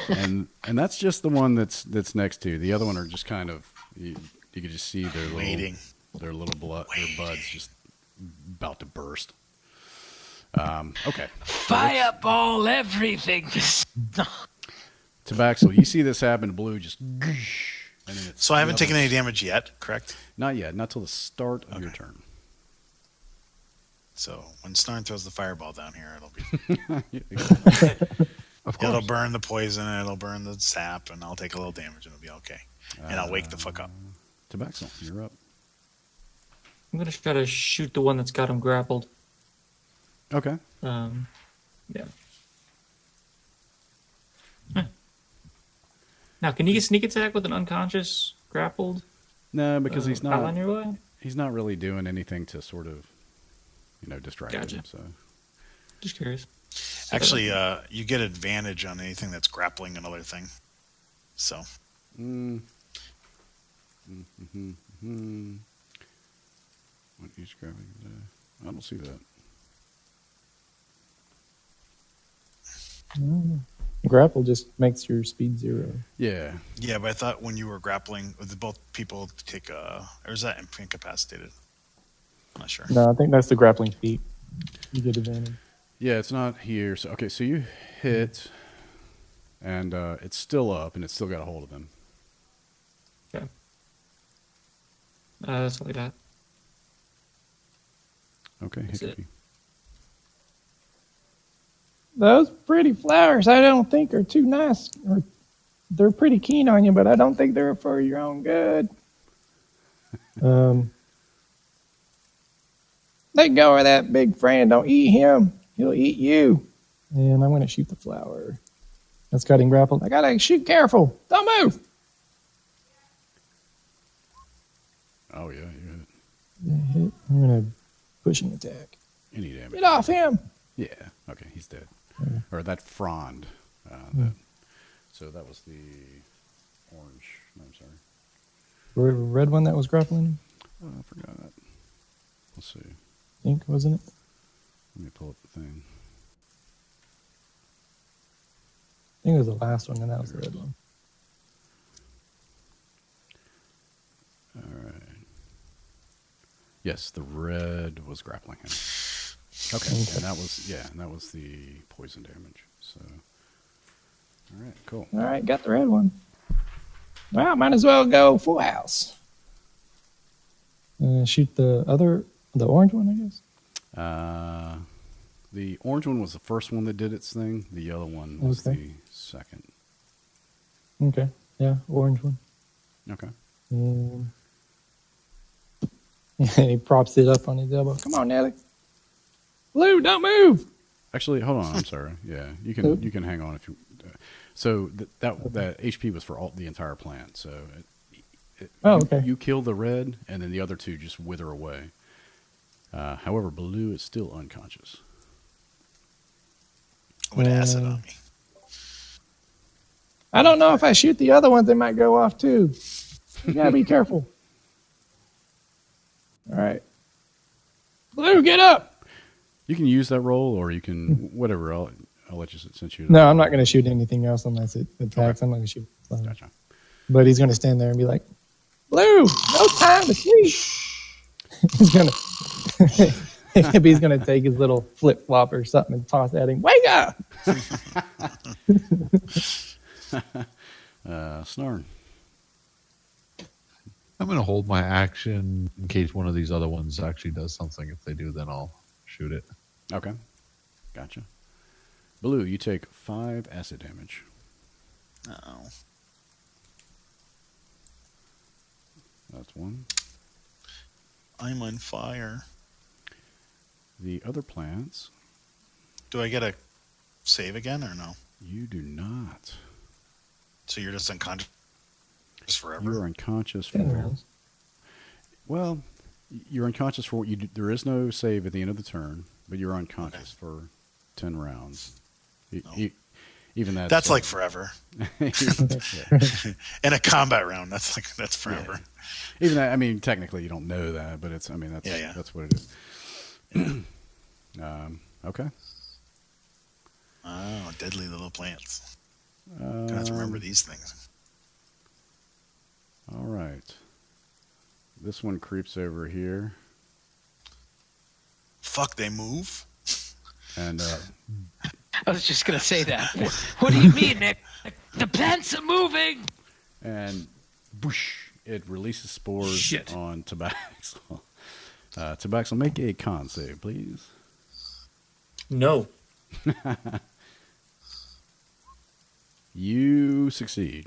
and that's just the one that's next to you. The other one are just kind of you could just see Waiting. their buds just about to burst. Okay. Fireball everything. Tabaxel, you see this happen to Blue just and then it's So I haven't the taken any others. damage yet, correct? Not yet, not till the start of your turn. So when Snarn throws the fireball down here, it'll be Of it'll burn the poison and it'll burn the sap, and I'll take a little damage and it'll be okay. And I'll wake the fuck up. Tabaxel, you're up. I'm gonna try to shoot the one that's got him grappled. Okay. Yeah. Huh. Now, can you get sneak attack with an unconscious grappled? No, because he's pal not on your way? he's not really doing anything to sort of distract Gotcha. him. So Just curious. Actually, you get advantage on anything that's grappling another thing. So What he's grabbing I don't see that. Grapple just makes your speed 0. Yeah. yeah, but I thought when you were grappling with both people take or is that incapacitated? I'm not sure. No, I think that's the grappling feat. You get advantage. Yeah, it's not here. So okay, so you hit and it's still up and it's still got a hold of him. Okay. That's all I got. Okay, That's it. Hickey. Those pretty flowers, I don't think are too nice. Or they're pretty keen on you, but I don't think they're for your own good. Let go of that big friend. Don't eat him. He'll eat you. And I'm going to shoot the flower. That's got him grappled. I got to shoot careful. Don't move. Oh, yeah, you hit. Yeah, hit. I'm going to push an attack. Any damage. Get off him. Yeah, okay, he's dead. Okay. Or that frond. So that was the orange. No, I'm sorry. Red one that was grappling him? Oh, I forgot that. Let's see. I think, wasn't it? Let me pull up the thing. I think it was the last one, and that was the red one. All right. Yes, the red was grappling him. Okay, and that was the poison damage. So, all right, cool. All right, got the red one. Well, might as well go full house. Shoot the orange one, I guess. The orange one was the first one that did its thing. The yellow one was the second. Okay, yeah, orange one. Okay. And he props it up on his elbow. Come on, Nelly. Blue, don't move. Actually, hold on. I'm sorry. Yeah, you can hang on if you. So that HP was for the entire plant. So okay. You kill the red, and then the other two just wither away. However, blue is still unconscious. With acid on me. I don't know if I shoot the other ones, they might go off too. You gotta be careful. All right. Blue, get up. You can use that roll, or you can whatever. I'll let you since you. No, I'm not going to shoot anything else unless it attacks. I'm not going to shoot. Gotcha. But he's going to stand there and be like, Blue, no time to sleep. He's going to he's going to take his little flip flop or something and toss at him. Wake up! Snarn. I'm going to hold my action in case one of these other ones actually does something. If they do, then I'll shoot it. Okay. Gotcha. Blue, you take 5 acid damage. Oh. That's 1. I'm on fire. The other plants, Do I get a save again or no? you do not. So you're just unconscious forever? You are unconscious Yeah, for. Well, you're unconscious for what you do. There is no save at the end of the turn, but you're unconscious for 10 rounds. Even that. That's like forever. Yeah. In a combat round, that's forever. Yeah. Even that, I mean, technically you don't know that, but it's, I mean, that's what it is. Okay. Oh, deadly little plants. Gonna have to remember these things. All right. This one creeps over here. Fuck, they move? And I was just gonna say that. What do you mean, Nick? The plants are moving. and boosh, it releases spores Shit. on Tabaxel. Tabaxel, make a con save, please. No. You succeed.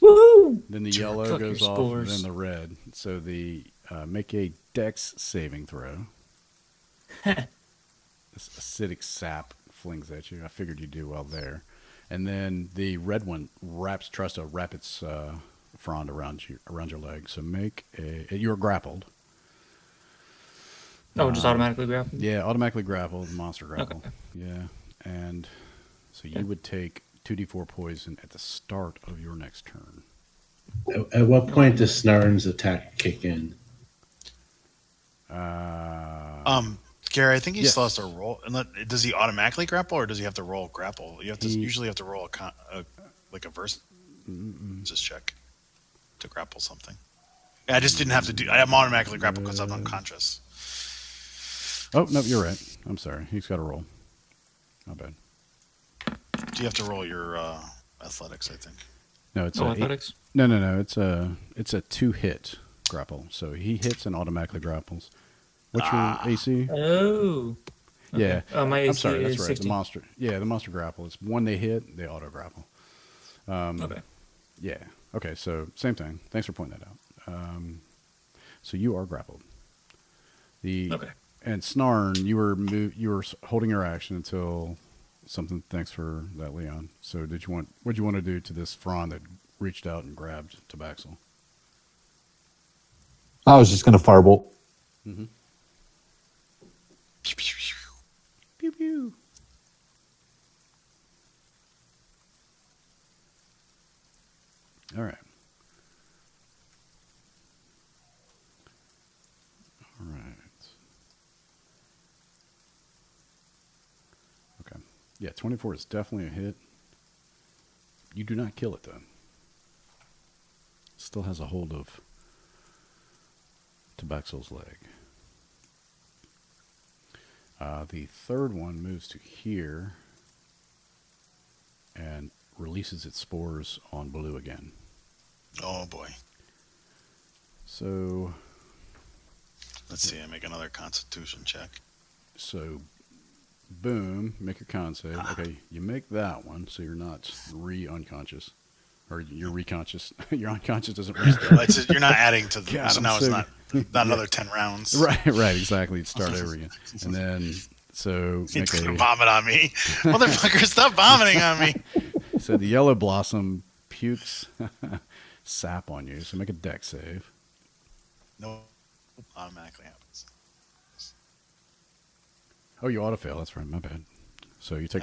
Woohoo! Then the yellow Fuck goes your off, spores. then the red. So the make a Dex saving throw. This acidic sap flings at you. I figured you'd do well there. And then the red one tries to wrap its frond around your leg. So make you're grappled. Oh, just automatically grab. Yeah, automatically grappled, monster grapple. Okay. Yeah, and so you would take 2d4 poison at the start of your next turn. At what point does Snarn's attack kick in? Gary, I think he Yes. still has to roll. Does he automatically grapple, or does he have to roll grapple? You have to usually have to roll a versus check to grapple something. Yeah, I just didn't have to do. I'm automatically grapple because I'm unconscious. Oh no, you're right. I'm sorry. He's got to roll. Not bad. Do you have to roll your athletics? I think. No, it's Athletics. No. It's a 2-hit grapple. So he hits and automatically grapples. What's your AC? Oh. Yeah. My I'm AC sorry, that's is right. 16. The monster. Yeah, the monster grapple. It's when they hit, they auto grapple. Okay. Yeah. Okay, so same thing. Thanks for pointing that out. So you are grappled. Okay. And Snarn, you were holding your action until something. Thanks for that, Leon. So what'd you want to do to this Fron that reached out and grabbed Tabaxel? I was just going to firebolt. Mm-hmm. Pew, pew, pew. Pew pew. All right. All right. Okay. Yeah, 24 is definitely a hit. You do not kill it, though. Still has a hold of Tabaxel's leg. The third one moves to here and releases its spores on Blue again. Oh boy. So Let's see. I make another Constitution check. Boom, make your con save. Okay, you make that one, so you're not unconscious. Or you're reconscious. Your unconscious doesn't restart. You're not adding to the. God, so I'm now so it's not another 10 rounds. Right, exactly. Start over again. And then, so It's make gonna a, vomit on me, motherfucker! Stop vomiting on me. so the yellow blossom pukes sap on you. So make a dex save. No, automatically happens. Oh, you auto fail. That's right. My bad. So you take.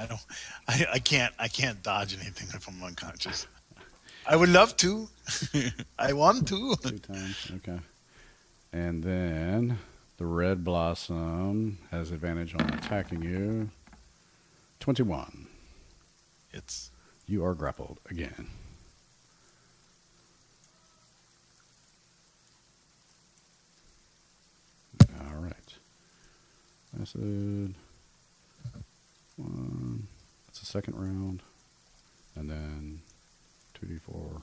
I can't dodge anything if I'm unconscious. I would love to. I want to. 2 times. Okay. And then the red blossom has advantage on attacking you. 21. It's You are grappled again. All right. Acid. 1. That's the second round. And then 2d4.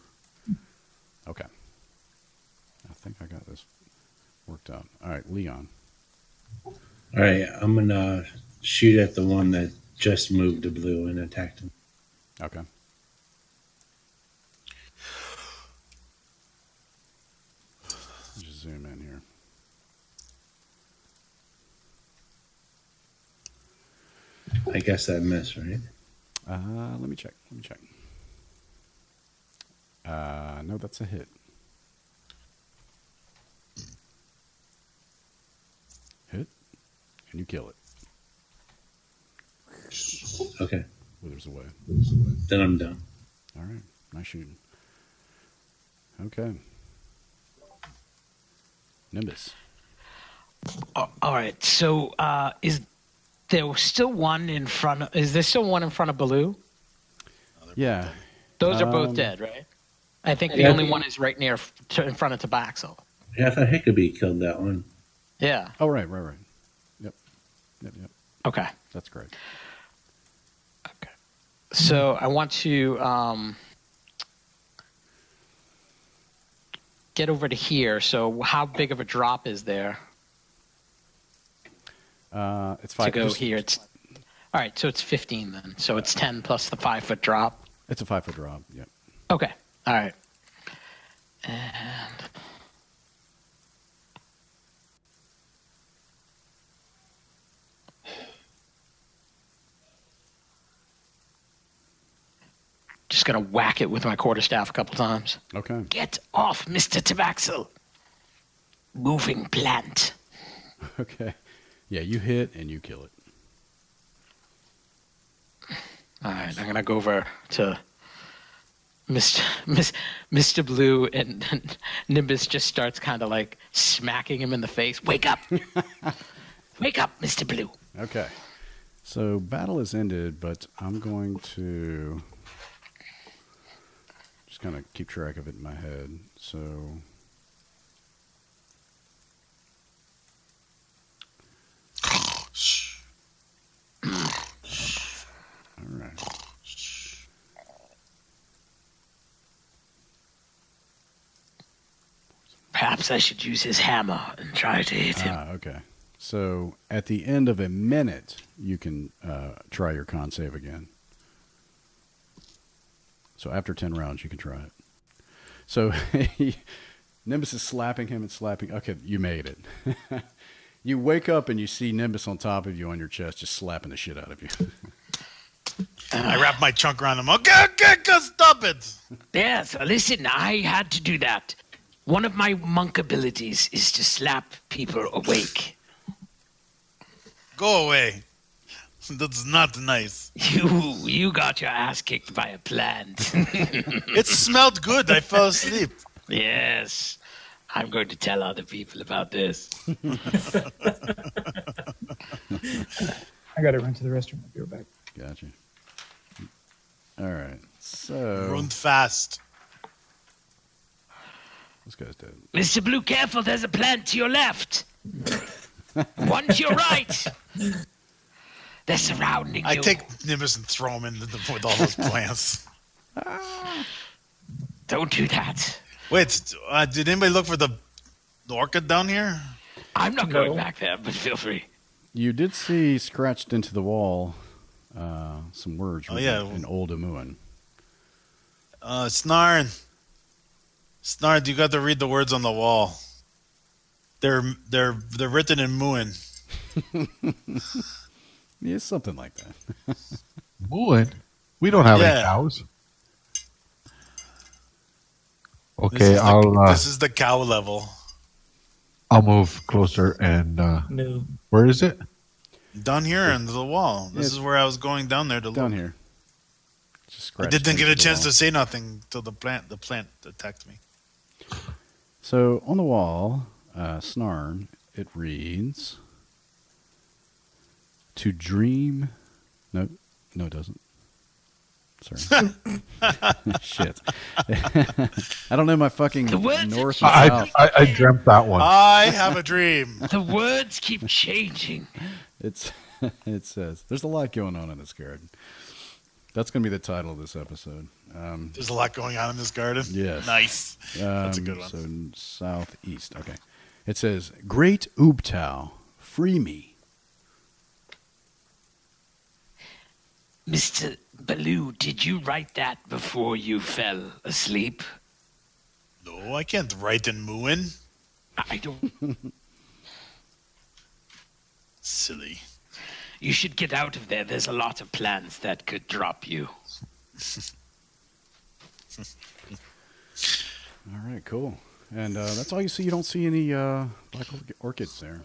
Okay. I think I got this worked out. All right, Leon. All right, I'm gonna shoot at the one that just moved to Blue and attacked him. Okay. Just zoom in here. I guess that missed, right? Let me check. No, that's a hit. Hit, and you kill it. Okay, Withers away. then I'm done. All right, nice shooting. Okay. Nimbus. All right. So, is there still one in front? Is there still one in front of Baloo? Yeah. Those are both dead, right? I think the Yeah. only one is right near in front of Tabaxel. Yeah, I thought Hickabee killed that one. Yeah. Oh, right. Yep. Okay. That's great. Okay. So I want to get over to here. So how big of a drop is there It's 5. to go just- here? It's all right. So it's 15 then. So it's 10 plus the 5-foot drop. It's a 5-foot drop. Yep. Okay. All right. And just gonna whack it with my quarterstaff a couple times. Okay. Get off, Mr. Tabaxel. Moving plant. Okay. Yeah, you hit and you kill it. All right, I'm gonna go over to Mr. Blue, and Nimbus just starts kind of like smacking him in the face. Wake up! Wake up, Mr. Blue! Okay. So battle is ended, but I'm going to just kind of keep track of it in my head. So all right. Perhaps I should use his hammer and try to hit him. Okay. So at the end of a minute, you can try your con save again. So after 10 rounds, you can try it. So Nimbus is slapping him and slapping. Okay, you made it. You wake up and you see Nimbus on top of you on your chest, just slapping the shit out of you. I wrap my chunk around him. Okay, stop it. Yes, listen, I had to do that. One of my monk abilities is to slap people awake. Go away. That's not nice. You got your ass kicked by a plant. It smelled good. I fell asleep. Yes, I'm going to tell other people about this. I got to run to the restroom. I'll be right back. Gotcha. All right. So Run fast. this guy's dead. Mr. Blue, careful, there's a plant to your left. One to your right. They're surrounding you. I take Nimbus and throw him with all those plants. Don't do that. Wait, did anybody look for the orchid down here? I'm not going back there, but feel free. You did see scratched into the wall some words yeah. in Old Amuan. Snarn, you got to read the words on the wall. They're written in Muin. Yeah, something like that. Mooing? We don't have any Yeah. cows. This Okay, is this is the cow level. I'll move closer and No. where is it? Down here in the wall. This is where I was going down there to look. Down here. Just I scratched didn't get into a the chance wall. to say nothing till the plant attacked me. So on the wall, Snarn, it reads, "To dream." No, it doesn't. Sorry. Shit. I don't know my fucking The words north are and south. I dreamt that one. I have a dream. The words keep changing. It says there's a lot going on in this garden. That's going to be the title of this episode. There's a lot going on in this garden. Yes. Nice. That's a good one. So southeast. Okay. It says, "Great Oobtao, free me." Mr. Baloo, did you write that before you fell asleep? No, I can't write in Muin. I don't. Silly. You should get out of there. There's a lot of plans that could drop you. All right, cool. And that's all you see. You don't see any black orchids there,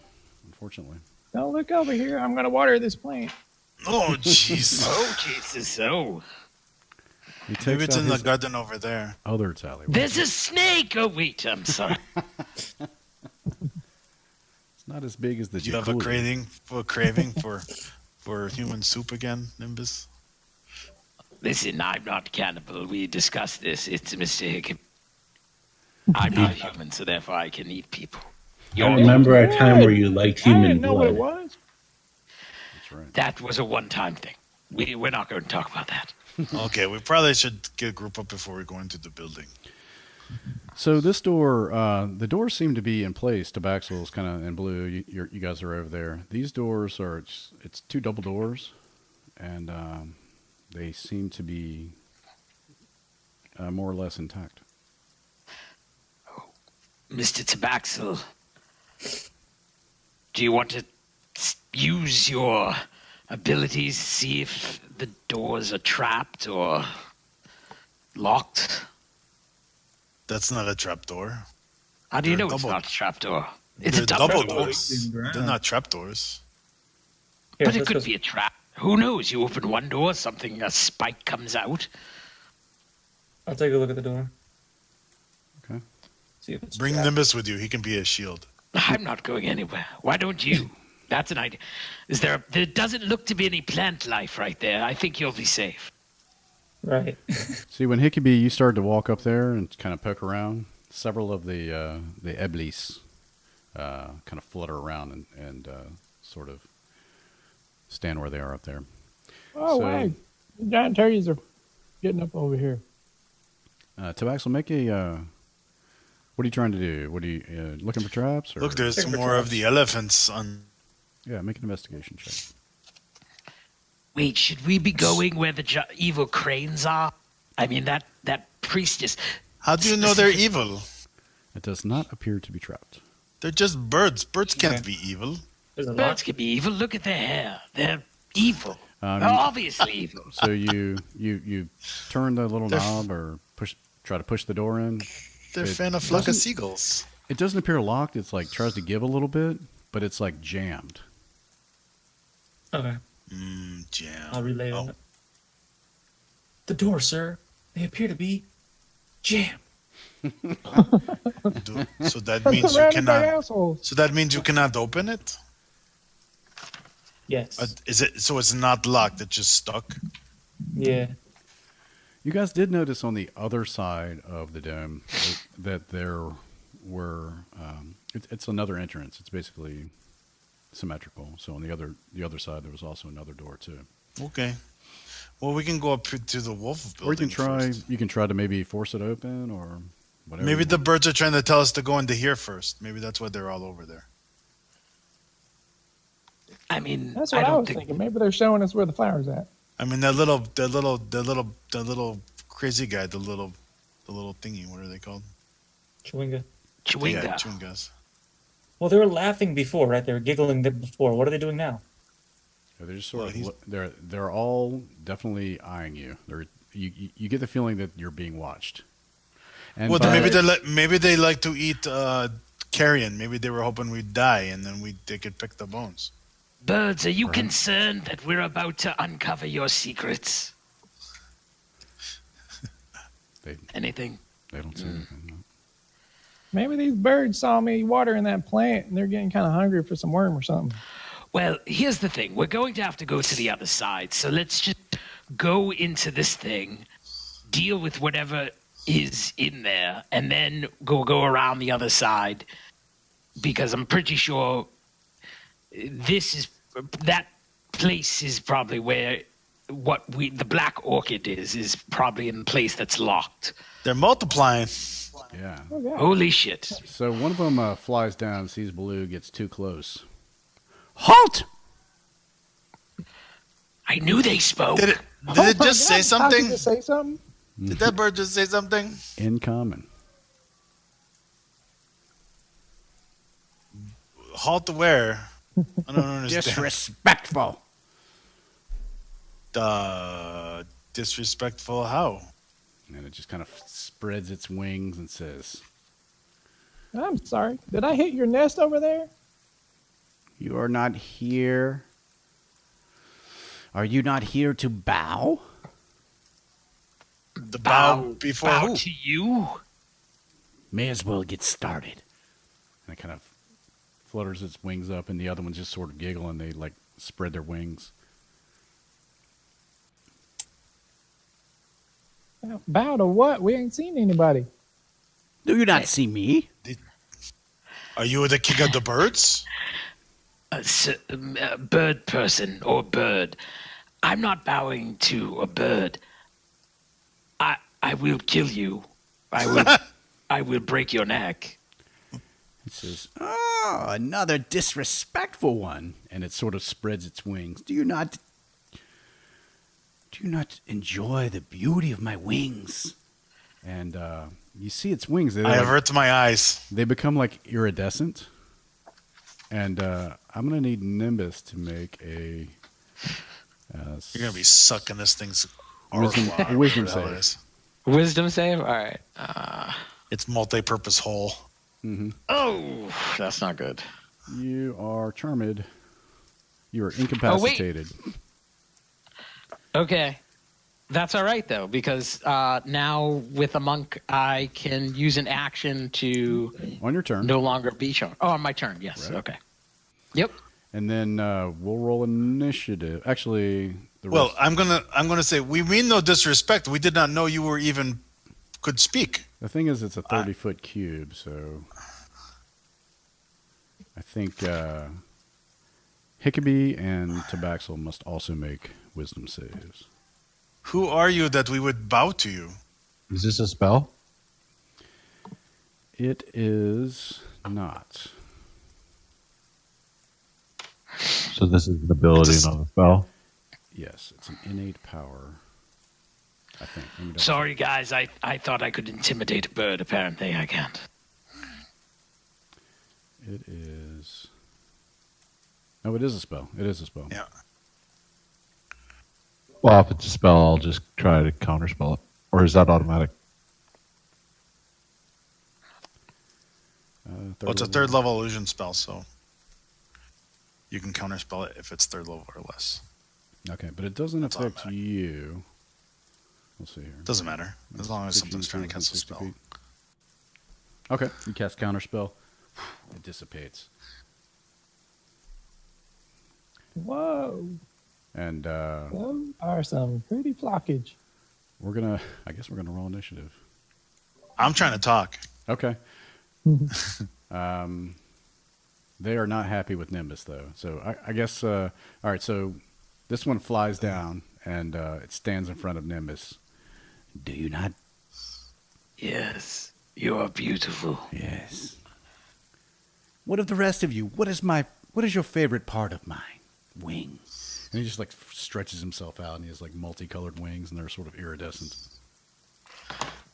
unfortunately. Don't look over here. I'm going to water this plant. Oh, jeez. Oh, Jesus. Oh. He takes Maybe it's out in the his garden over there. other tally. There's a snake. Oh, wait. I'm sorry. It's not as big as the Do you have a jacuzzi. craving for human soup again, Nimbus? Listen, I'm not cannibal. We discussed this. It's a mistake. I'm not human, so therefore I can eat people. I remember a time where you liked I human didn't know what it blood. was. That's right. That was a one-time thing. We're not going to talk about that. Okay, we probably should get a group up before we go into the building. So this door, the doors seem to be in place. Tabaxel's kind of in blue. You guys are over there. These doors are, it's two double doors, and they seem to be more or less intact. Mr. Tabaxel, do you want to use your abilities to see if the doors are trapped or locked? That's not a trapdoor. How do you They're know it's double- not a trapdoor? It's They're a double double door. doors. They're not trapdoors. Here, But it let's could go- be a trap. Who knows? You open one door, a spike comes out. I'll take a look at the door. Okay. See if it's Bring trapped. Nimbus with you. He can be a shield. I'm not going anywhere. Why don't you? That's an idea. There doesn't look to be any plant life right there. I think you'll be safe. Right. See, when Hickey, you started to walk up there and kind of poke around, several of the eblis kind of flutter around and sort of stand where they are up there. Oh, So- wait. The giant turkeys are getting up over here. Tabaxel, make a. What are you trying to do? What are you looking for traps? Or? Look, there's Check for more of traps. the elephants on Yeah, make an investigation check. Wait, should we be going where the evil cranes are? I mean, that priestess. How do you know they're evil? It does not appear to be trapped. They're just birds. Birds can't Okay. be evil. There's a lot. Birds can be evil. Look at their hair. They're evil. Um, They're obviously evil. So you turn the little knob or try to push the door in. They're It fan of flock of doesn't- seagulls. It doesn't appear locked. It's like tries to give a little bit, but it's like jammed. Okay, Jam. I'll relay Oh. that. The door, sir. They appear to be jammed. So that means you Surrounded by cannot. assholes. So that means you cannot open it. Yes. Is it? So it's not locked. It's just stuck. Yeah. You guys did notice on the other side of the dome that there were. It's another entrance. It's basically symmetrical. So on the other side, there was also another door too. Okay. Well, we can go up to the wolf building. Or you can try. first. You can try to maybe force it open or whatever. Maybe you the want. birds are trying to tell us to go into here first. Maybe that's why they're all over there. I mean, That's I what I, don't was think. thinking. Maybe they're showing us where the flower's at. I mean, that little crazy guy, the little thingy. What are they called? Chewinga. Chewinga. Yeah, chewingas. Well, they were laughing before, right? They were giggling before. What are they doing now? They're just sort Well, of. he's- They're all definitely eyeing you. You get the feeling that you're being watched. And Well, by- maybe they like to eat carrion. Maybe they were hoping we'd die, and then they could pick the bones. Birds, are you Perhaps. concerned that we're about to uncover your secrets? They Anything? don't say anything. No. Maybe these birds saw me watering that plant and they're getting kind of hungry for some worm or something. Well, here's the thing. We're going to have to go to the other side. So let's just go into this thing, deal with whatever is in there, and then go around the other side. Because I'm pretty sure that place is probably where the black orchid is probably in the place that's locked. They're multiplying. Yeah. Oh, God. Holy shit. So one of them flies down, sees Baloo, gets too close. Halt! I knew they spoke. Did it Oh my just say God, how something? could it say something? Did that bird just say something? In common. Halt to where? I don't understand. Disrespectful. Disrespectful how? And it just kind of spreads its wings and says, I'm sorry. Did I hit your nest over there? "You are not here. Are you not here to bow?" The bow before bow who? to you? May as well get started. And it kind of flutters its wings up, and the other ones just sort of giggle, and they like spread their wings. Bow to what? We ain't seen anybody. Do you not see me? Are you the king of the birds? A bird person or bird. I'm not bowing to a bird. I will kill you. I will break your neck. It says, "Oh, another disrespectful one." And it sort of spreads its wings. Do you not enjoy the beauty of my wings? And you see its wings. I avert my eyes. They become like iridescent. And I'm going to need Nimbus to make a You're gonna be sucking this thing's Wisdom- arflower, wisdom whatever the hell it save. is. Wisdom save? All right. It's multi-purpose hole. Oh, that's not good. You are charmed. You are Oh, incapacitated. Okay. That's all right, though, because now with a monk, I can use an action to On your turn. no longer be charmed. Oh, on my turn, yes. Right. Okay. Yep. And then we'll roll initiative. Actually, the Well, rest, I'm gonna say we mean no disrespect. We did not know you were even could speak. the thing is, it's a 30-foot cube, so I think Hickabee and Tabaxel must also make wisdom saves. Who are you that we would bow to you? Is this a spell? It is not. So this is an ability, It's a- not a spell. Yes, it's an innate power. I think. Let me double Sorry, guys. I thought I could intimidate a bird. Apparently, I can't. It is. No, it is a spell. It is a spell. Yeah. Well, if it's a spell, I'll just try to counterspell it. Or is that automatic? Well, it's a third level illusion spell, so you can counterspell it if it's third level or less. Okay, but it doesn't That's affect automatic. you. Let's see here. Doesn't matter as long as 60, something's trying to cast a 60 spell. feet. Okay, you cast counterspell. It dissipates. Whoa. And Those are some pretty blockage. I guess we're gonna roll initiative. I'm trying to talk. Okay. They are not happy with Nimbus though. So I guess all right. So this one flies down and it stands in front of Nimbus. Do you not? Yes, you are beautiful. Yes. What of the rest of you? What is your favorite part of mine? Wings. And he just like stretches himself out, and he has like multicolored wings, and they're sort of iridescent.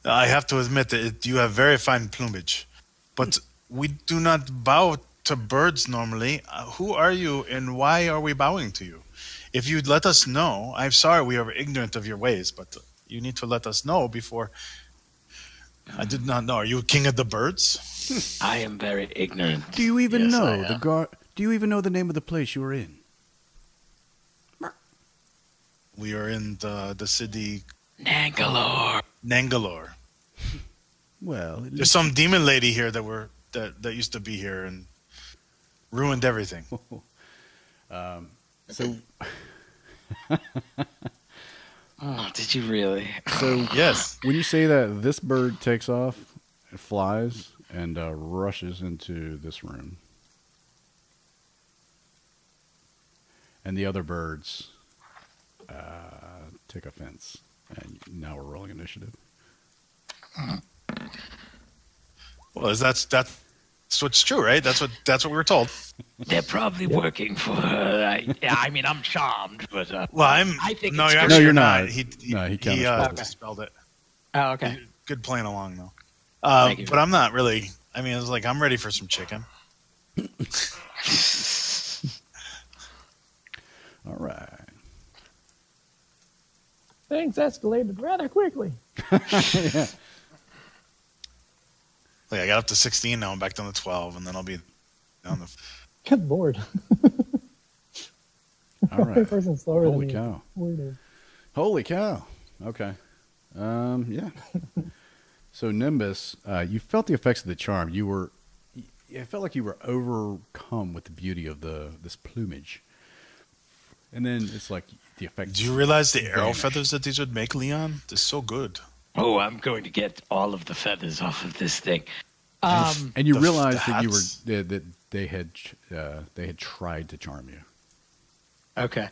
I have to admit that you have very fine plumage, but we do not bow to birds normally. Who are you, and why are we bowing to you? If you'd let us know, I'm sorry we are ignorant of your ways, but you need to let us know before. I did not know. Are you king of the birds? I am very ignorant. Do you even Yes, know I am. Do you even know the name of the place you were in? We are in the city Nangalore. Nangalore. Well, There's some demon lady here that used to be here and ruined everything. so Oh, did you really? so Yes. when you say that, this bird takes off, it flies, and rushes into this room. And the other birds take offense. And now we're rolling initiative. Well, that's what's true, right? That's what we were told. They're probably working for her. I mean, I'm charmed, but Well, I think no, it's you're good. actually No, you're not. not. He No, he counterspelled it. spelled it. Oh, okay. Good playing along though. Thank you. But I'm not really. I mean, it's like I'm ready for some chicken. All right. Things escalated rather quickly. Yeah. Like I got up to 16 now. I'm back down to 12, and then I'll be down to. Good lord. All Every right. person's slower Holy than me. cow. Weird. Holy cow. Okay. Yeah. So Nimbus, you felt the effects of the charm. It felt like you were overcome with the beauty of this plumage. And then it's like the effect. Do you realize the arrow vanished. feathers that these would make, Leon? They're so good. Oh, I'm going to get all of the feathers off of this thing. And you The realized that you hats. were that they had tried to charm you. Okay.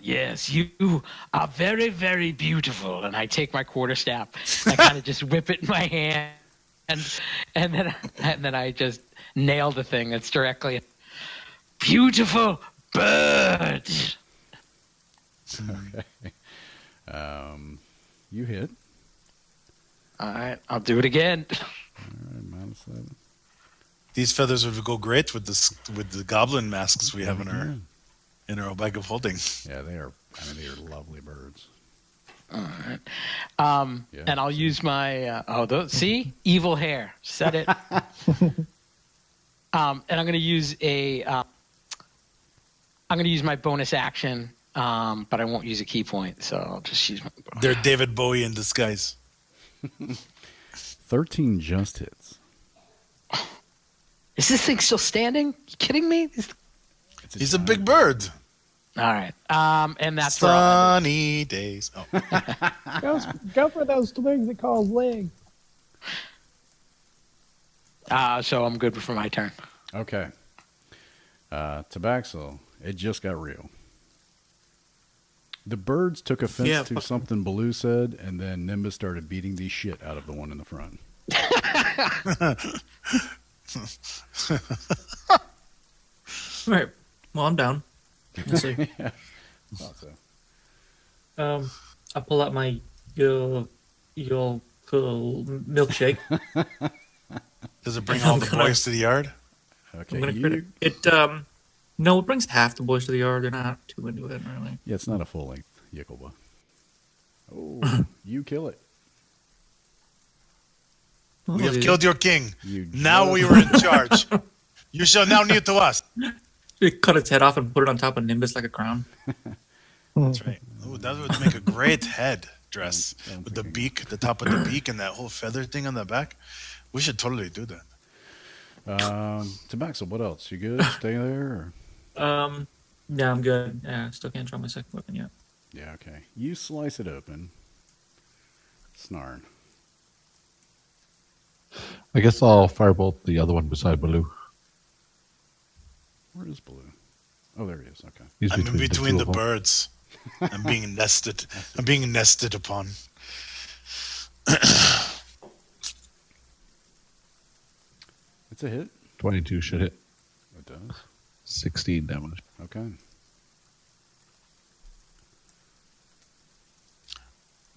Yes, you are very, very beautiful. And I take my quarterstaff. I kind of just whip it in my hand, and then I just nail the thing that's directly. Beautiful bird. Okay. You hit. All right, I'll do it again. All right, -7. These feathers would go great with the goblin masks we have in our bag of holding. Yeah, they are. I mean, they are lovely birds. All right. Yeah. And I'll use my see, evil hair. Set it. And I'm going to use my bonus action, but I won't use a key point, so I'll just use my. They're David Bowie in disguise. 13 just hits. Is this thing still standing? You kidding me? He's a giant big bird. All right. And that's where I'll end Sunny days. Oh. Go for those twigs that cause leg. it. So I'm good for my turn. Okay. Tabaxel, it just got real. The birds took offense Yeah, to fuck. something Baloo said, and then Nimbus started beating the shit out of the one in the front. All right. Well, I'm down. Let's see. Yeah, thought so. I pull out my your milkshake. Does it bring I'm all the gonna- boys to the yard? Okay, I'm gonna you, crit it. No, it brings half the boys to the yard. They're not too into it, really. yeah, it's not a full length Yickelba. Oh, you kill it. We have killed your king. You Now just- we were in charge. You shall now kneel to us. You cut its head off and put it on top of Nimbus like a crown. That's right. Ooh, that would make a great head dress with the beak, the top of the beak, and that whole feather thing on the back. We should totally do that. Tabaxo, what else? You good? Stay there? Or? Yeah, I'm good. Yeah, still can't draw my second weapon yet. Yeah, okay. You slice it open. Snarn. I guess I'll firebolt the other one beside Baloo. Where is Blue? Oh, there he is. Okay. He's I'm in between two the of them. birds. I'm being nested. I'm being nested upon. It's a hit. 22 should hit. It does. 16 damage. Okay.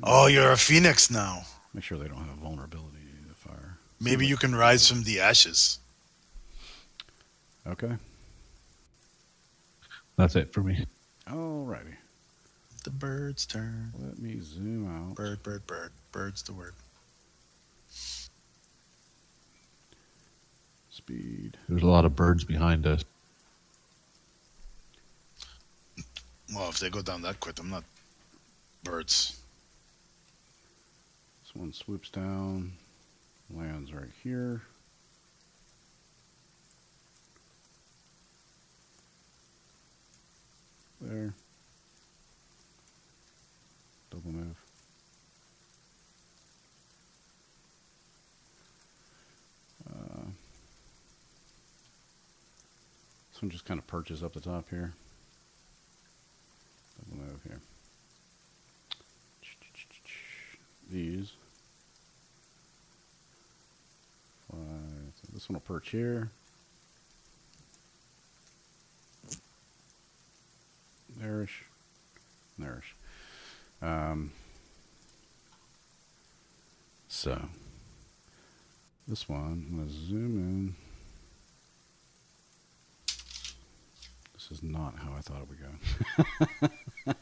Oh, you're a phoenix now. Make sure they don't have vulnerability to fire. Maybe you can rise from the ashes. Okay. That's it for me. Alrighty. The bird's turn. Let me zoom out. Bird, bird, bird. Bird's the word. Speed. There's a lot of birds behind us. Well, if they go down that quick, I'm not birds. This one swoops down. Lands right here. There. Double move. This one just kind of perches up the top here. Double move here. These. Fly. So this one will perch here. There's. So this one, I'm going to zoom in. This is not how I thought it would go.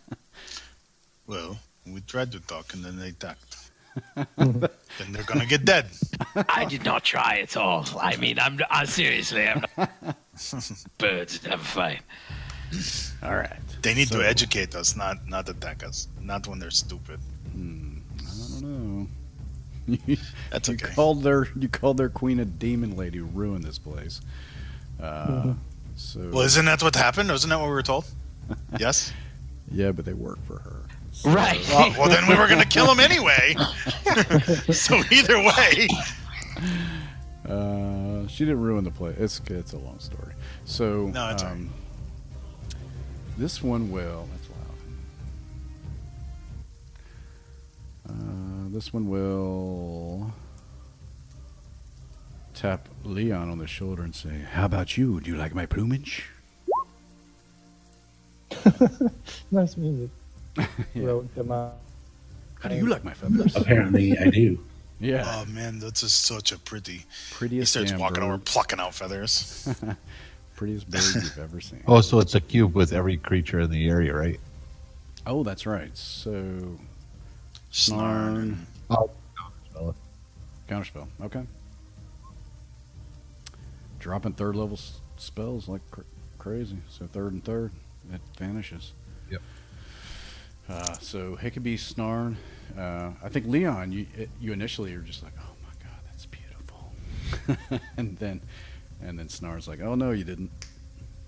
Well, we tried to talk and then they attacked. Then they're gonna get dead. I did not try at all. I mean, I'm seriously, I'm not. Birds never fight. All right. They need So- to educate us, not attack us. Not when they're stupid. I don't know. That's You okay. called their queen a demon lady who ruined this place. So Well, isn't that what happened? Isn't that what we were told? Yes. yeah, but they work for her. Right. Well, then we were gonna kill him anyway. So either way, She didn't ruin the play. It's a long story. So No, it's all right. This one will. That's loud. This one will tap Leon on the shoulder and say, "How about you? Do you like my plumage?" Nice music. Yeah. Wrote them out. How do you like my feathers? Apparently, I do. Yeah, oh man, that's just such a pretty. He prettiest starts damn walking over, bird. plucking out feathers. Prettiest bird you've ever seen. Oh, so it's a cube with every creature in the area, right? Oh, that's right. So Snarn. Oh, counterspell. Okay. Dropping third level spells like crazy. So third and third, it vanishes. Yep. So Hickabee, Snarn. I think Leon, you initially are just like, oh my god, that's beautiful, and then Snar's like, oh no, you didn't.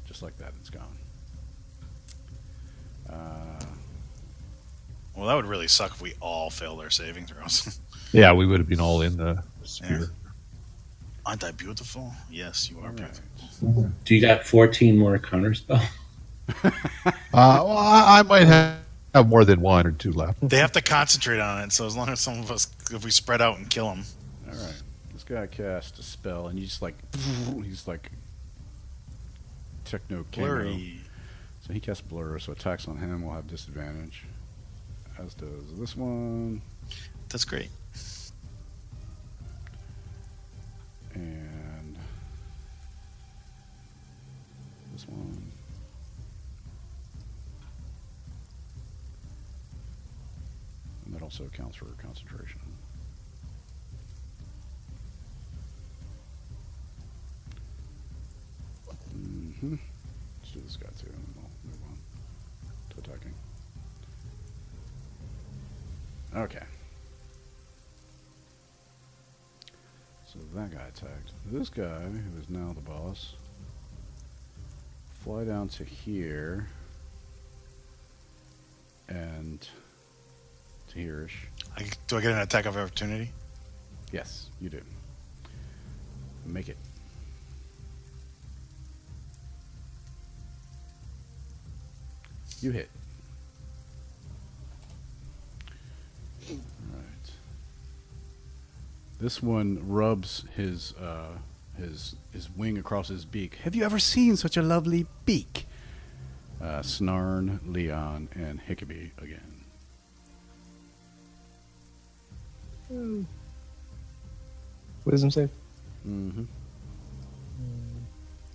Just like that, it's gone. Well, that would really suck if we all failed our saving throws. yeah, we would have been all in the sphere. Yeah. Aren't I beautiful? Yes, you are All right. beautiful. Do you got 14 more counterspell? Well, I might have more than one or two left. They have to concentrate on it. So as long as some of us, if we spread out and kill them, All right, this guy cast a spell, and he's like techno camo. blurry. So he casts Blur, so attacks on him will have disadvantage. As does this one. That's great. And this one. And that also accounts for concentration. Let's do this guy too, and then we'll move on to attacking. Okay. So that guy attacked. This guy, who is now the boss, fly down to here and to here-ish. Do I get an attack of opportunity? Yes, you do. Make it. You hit. Alright. This one rubs his wing across his beak. Have you ever seen such a lovely beak? Snarn, Leon, and Hickabee again. Wisdom save. Mm-hmm.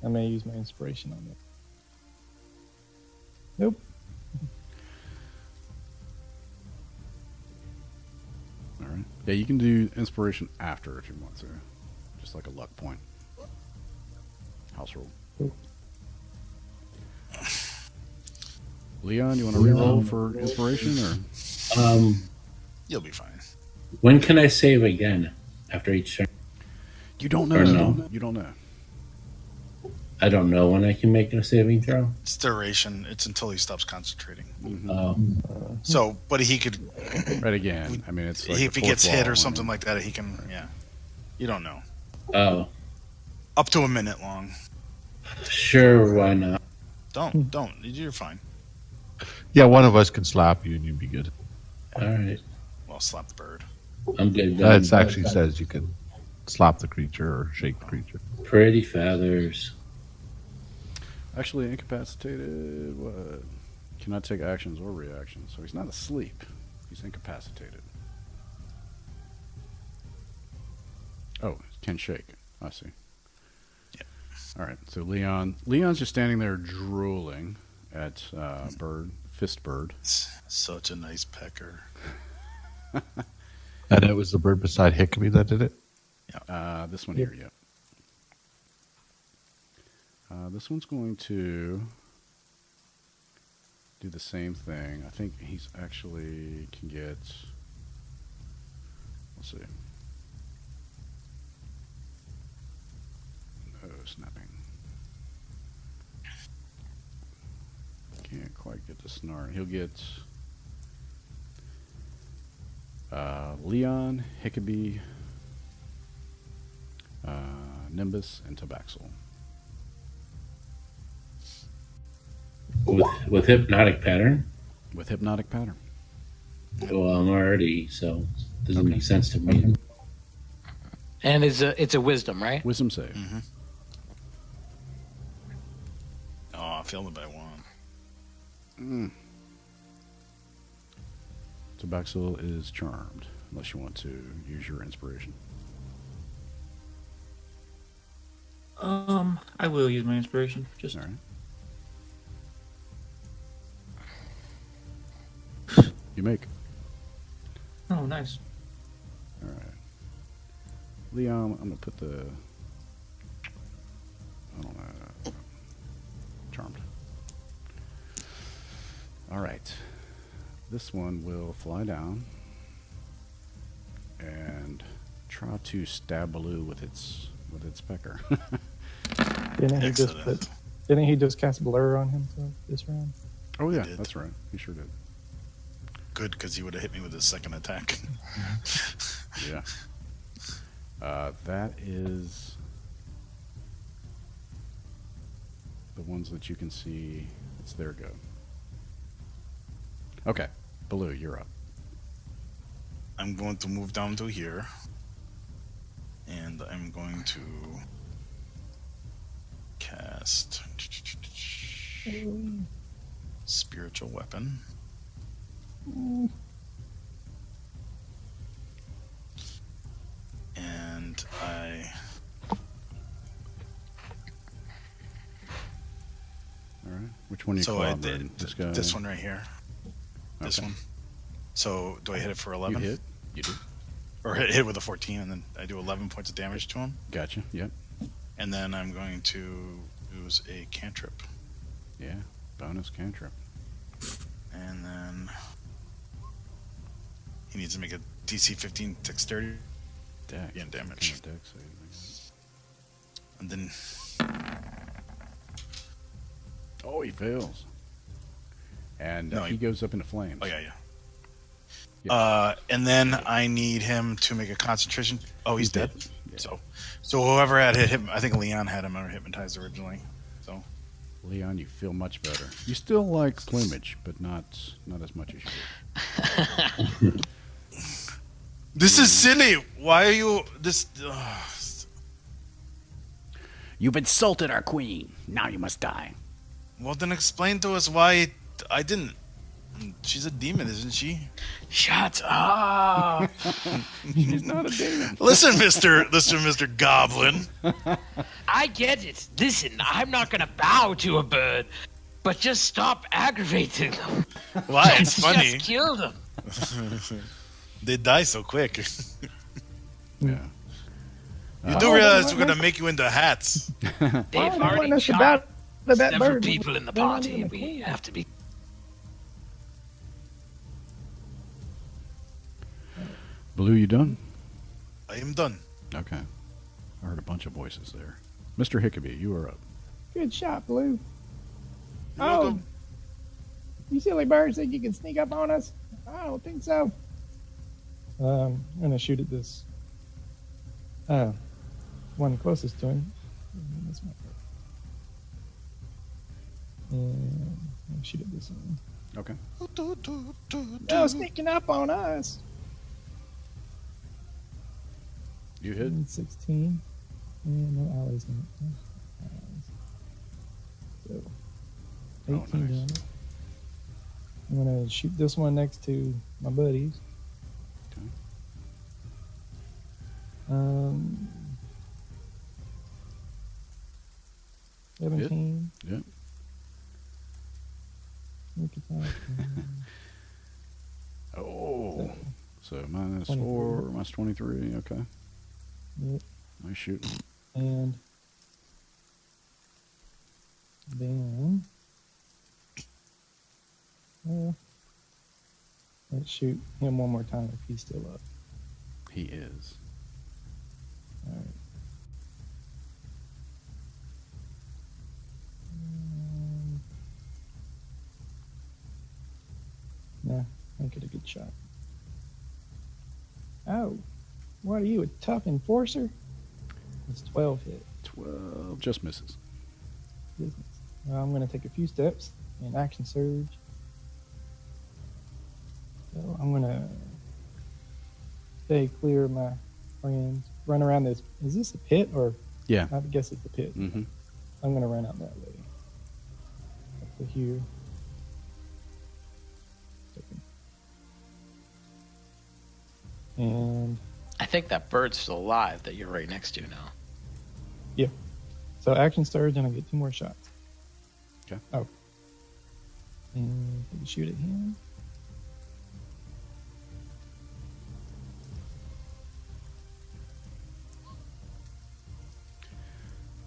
I'm gonna use my inspiration on it. Nope. Alright. Yeah, you can do inspiration after if you want to. Just like a luck point. House rule. Cool. Leon, you want to reroll for inspiration or? You'll be fine. When can I save again after each turn? You don't know. Or no. You don't know. I don't know when I can make a saving throw. It's duration. It's until he stops concentrating. Oh, So, but he could, Right again. I mean, it's like if the he gets fourth hit wall or something when like that, he can. Yeah, you don't know. oh, Up to a minute long. sure, why not? Don't. You're fine. Yeah, one of us can slap you and you'd be good. All right, Well, slap the bird. I'm good. Then. It actually says you can slap the creature or shake the creature. Pretty feathers. Actually, incapacitated. What? Cannot take actions or reactions. So he's not asleep. He's incapacitated. Oh, can shake. I see. Yep. All right. So Leon's just standing there drooling at Fist Bird. Such a nice pecker. And it was the bird beside Hickabee that did it? This one here, yep. This one's going to do the same thing. I think he's actually can get. Let's see. No snapping. Can't quite get the snarl. He'll get Leon, Hickabee, Nimbus, and Tabaxel. With hypnotic pattern. With hypnotic pattern. Well, I'm already so doesn't make sense to me. And it's a wisdom, right? Wisdom save. Mm-hmm. Oh, I failed it by one. Tabaxel is charmed, unless you want to use your inspiration. I will use my inspiration. Just All right. You make. oh, nice. All right. Leon, I'm going to put the. I don't know. Charmed. All right. This one will fly down and try to stab Baloo with its pecker. Excellent. Didn't he just cast Blur on him for this round? Oh yeah, did. that's right. He sure did. Good, because he would have hit me with his second attack. Yeah. That is the ones that you can see. It's their go. Okay, Baloo, you're up. I'm going to move down to here. And I'm going to cast spiritual weapon. And I All right. Which one are you so I clobbering? did This guy? this one right here. This Okay. one. So do I hit it for You 11? hit. You do. Or hit with a 14, and then I do 11 points of damage to him. Gotcha. Yep. And then I'm going to use a cantrip. Yeah. Bonus cantrip. And then he needs to make a DC 15 dexterity Dex. and damage. What kind of dex save? And then Oh, he fails. And No, he goes up into flames. oh yeah. Yeah. And then I need him to make a concentration. Oh, he's dead. Yeah. So whoever had hit him, I think Leon had him hypnotized originally. So Leon, you feel much better. You still like plumage, but not as much as you did. this is silly. Why are you this? You've insulted our queen. Now you must die. Well, then explain to us why I didn't. She's a demon, isn't she? Shut up. She's not a demon. Listen, Mr. Goblin. I get it. Listen, I'm not going to bow to a bird, but just stop aggravating them. Why? It's funny. Just kill them. They die so quick. Yeah. You do realize we're gonna make you into hats. They've Why already us shot about that several bird? people in the They're not party. even We clean. have to be. Blue, you done? I am done. Okay. I heard a bunch of voices there. Mr. Hickabee, you are up. Good shot, Blue. You're Oh, welcome. you silly bird think you can sneak up on us? I don't think so. I'm gonna shoot at this one closest to him. This one. And I'll shoot at this one. Okay. No, sneaking up on us. You hit. 16. And no allies in it. So, 18 Oh, nice. damage. I'm going to shoot this one next to my buddies. Okay. 17. Yep. Sneak attack. Oh. So minus 23. 4, minus 23. Okay. Yep. Nice shooting. And then let's shoot him one more time if he's still up. He is. All right. Nah, I get a good shot. Oh, what are you, a tough enforcer? It's 12 hit. 12 just misses. Business. I'm going to take a few steps and action surge. So I'm going to stay clear of my friends. Run around this. Is this a pit or? Yeah. I guess it's a pit. Mm-hmm. I'm going to run out that way. Up to here. And I think that bird's still alive that you're right next to now. yeah. So action surge and I get 2 more shots. Okay. Oh. And we can shoot at him.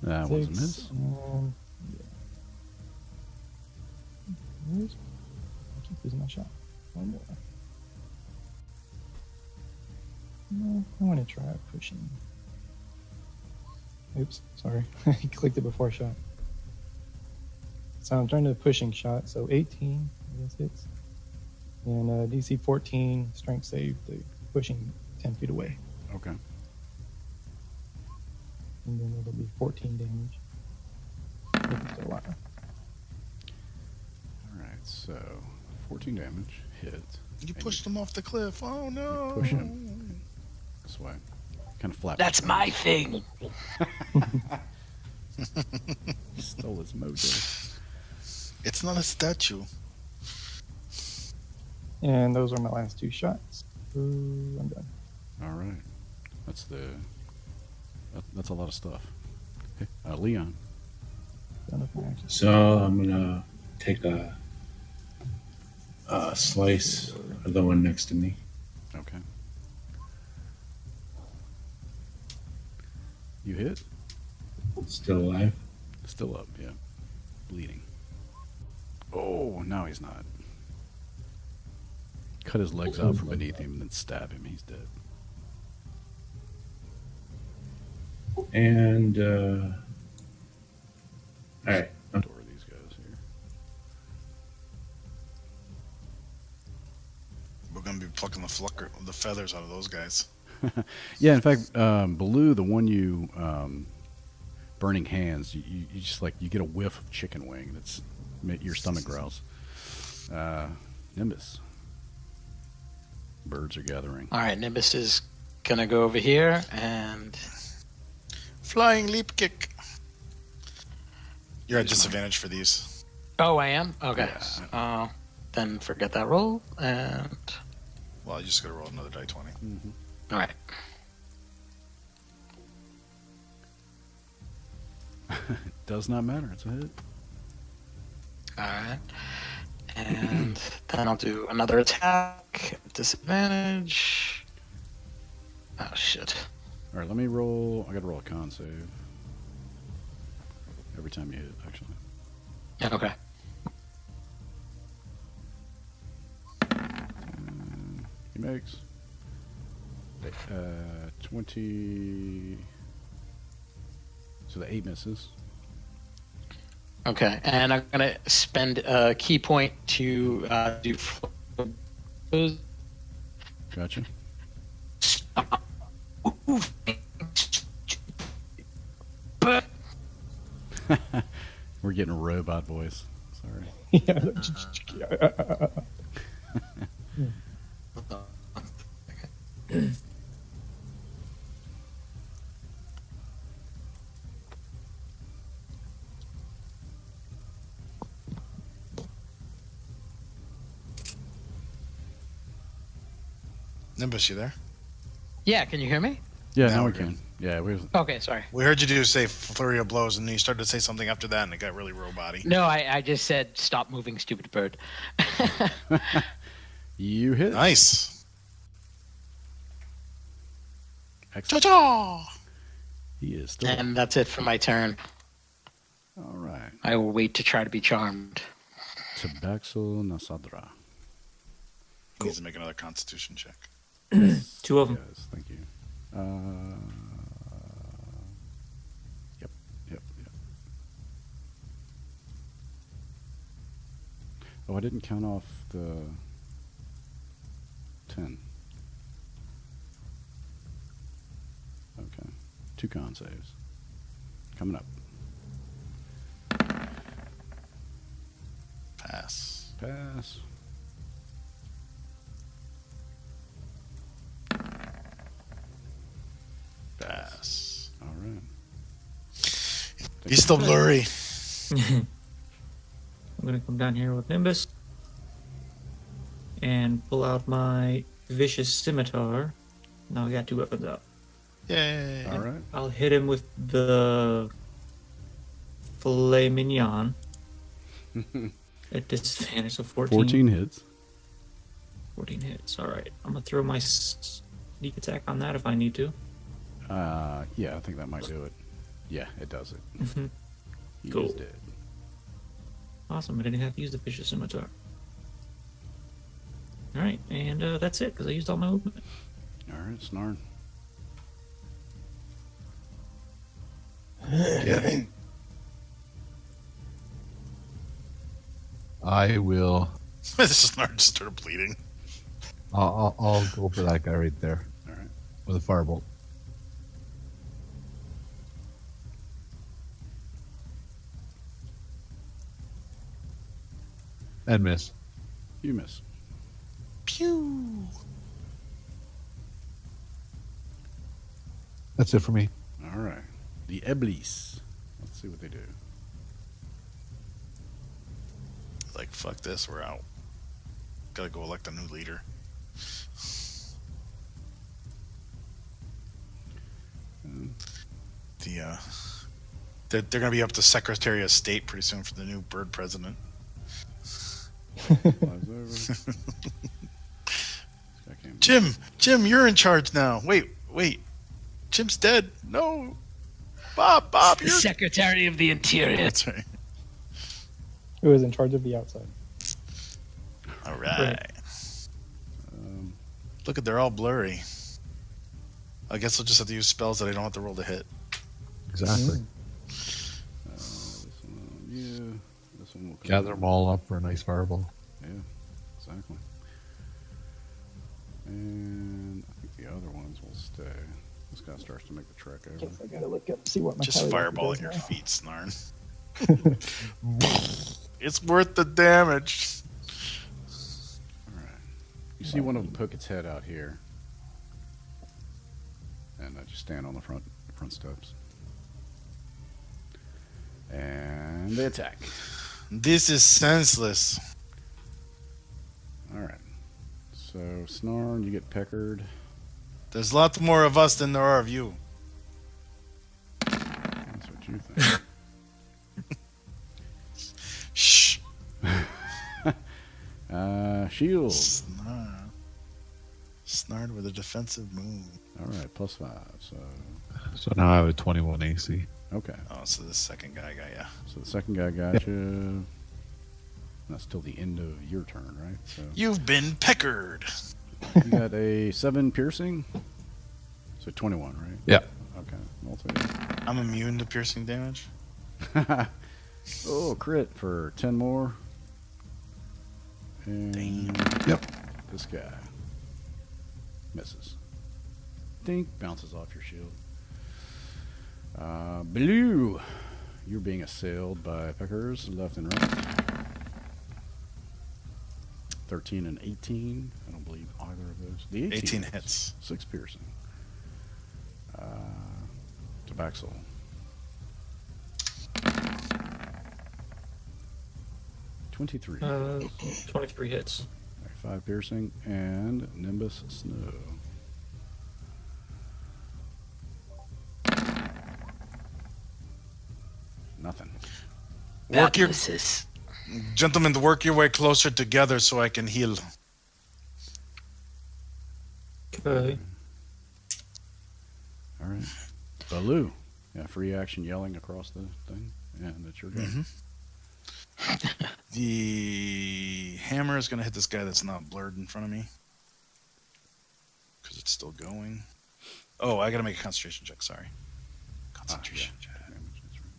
That was a 6, miss. and, yeah. Where's, I keep losing my shot. One more. No, I want to try pushing. Oops, sorry. I clicked it before shot. So I'm trying to pushing shot. So 18, I guess hits. And DC 14, strength save, the pushing 10 feet away. Okay. And then it'll be 14 damage. If it's still alive. All right. So 14 damage. Hit. You And pushed him off the cliff. Oh no! push him this way. Kind of flat. That's my thing. Stole his mojo. It's not a statue. And those are my last 2 shots. Ooh, I'm done. All right. That's a lot of stuff. Hey, Leon. Done with my actions. So I'm gonna take a slice of the one next to me. Okay. You hit? Still alive. Still up, yeah. Bleeding. Oh, now he's not. Cut his legs out from beneath him and then stab him. He's dead. And all right. Door these guys here. We're gonna be plucking the feathers out of those guys. Yeah, in fact, Baloo, the one you burning hands, you just like you get a whiff of chicken wing. That's your stomach growls. Nimbus. Birds are gathering. All right, Nimbus is gonna go over here and Flying leap kick. You're at disadvantage for these. oh, I am okay. Yeah. Then forget that roll and Well, you just gotta roll another die 20. all right. Does not matter. It's a hit. All right. And then I'll do another attack. Disadvantage. Oh, shit. All right, let me roll. I got to roll a con save. Every time you hit, actually. Okay. He makes 20. So the 8 misses. Okay. And I'm going to spend a key point to do. Gotcha. But We're getting a robot voice. Sorry. Nimbus, you there? Yeah, can you hear me? Yeah, Now now we we're good. can. Yeah, we. Okay, sorry. We heard you do say flurry of blows, and then you started to say something after that, and it got really robot-y. No, I just said stop moving, stupid bird. You hit. Nice. Excellent. Cha-cha! He is still. And that's it for my turn. All right. I will wait to try to be charmed. Tabaxo Nasadra. He needs to make another Constitution check. 2 of them. Yes, thank you. Yep. Oh, I didn't count off the 10. Okay. 2 con saves. Coming up. Pass. Pass. Pass. All right. He's still blurry. I'm gonna come down here with Nimbus and pull out my vicious scimitar. Now I got 2 weapons out. Yay. All right. I'll hit him with the filet mignon at disadvantage, so 14. 14 hits. 14 hits. All right. I'm gonna throw my sneak attack on that if I need to. Yeah, I think that might do it. Yeah, it does it. Mhm. He Cool. is dead. Awesome. I didn't have to use the vicious scimitar. All right, and that's it because I used all my movement. All right, Snarn. Yeah. I will. This is not just started bleeding. I'll go for that guy right there All right. with a firebolt. And miss. You miss. Pew. That's it for me. All right. The Eblis. Let's see what they do. Like, fuck this, we're out. Gotta go elect a new leader. They're gonna be up to Secretary of State pretty soon for the new bird president. Flies over. Jim, you're in charge now. Wait, Jim's dead. No, Bob, The you're. Secretary of the Interior. That's right. Who is in charge of the outside? All right. Look at, they're all blurry. I guess I'll just have to use spells that I don't have to roll to hit. Exactly. This one on you. This one will come Gather them all up for a nice fireball. Yeah, exactly. And I think the other ones will stay. This guy starts to make the trek over. Guess I gotta look up see what my Just Kali fireball does at your now. feet, Snarn. It's worth the damage. All right. You see one of them poke its head out here, and I just stand on the front steps, and they attack. This is senseless. All right. So Snarn, you get peckered. There's a lot more of us than there are of you. That's what you think. Shh. Shield. Snarred with a defensive move. All right, +5. So now I have a 21 AC. Okay. Oh, so the second guy got ya. So the second guy got you. That's till the end of your turn, right? So You've been peckered. you got a 7 piercing. So 21, right? Yeah. Okay. I'll take it. I'm immune to piercing damage. Oh, crit for 10 more. And Yep. this guy misses. Dink, bounces off your shield. Blue, you're being assailed by peckers left and right. 13 and 18. I don't believe either of those. The 18 hits. 6 piercing. Tabaxel. 23. 23 hits. 5 piercing and Nimbus Snow. Nothing. Work your Battlesis. gentlemen, work your way closer together so I can heal. Okay. All right. Baloo. Yeah, free action yelling across the thing. And it's your go. The hammer is going to hit this guy that's not blurred in front of me. Because it's still going. Oh, I got to make a concentration check. Sorry. Concentration check. Damage, that's right.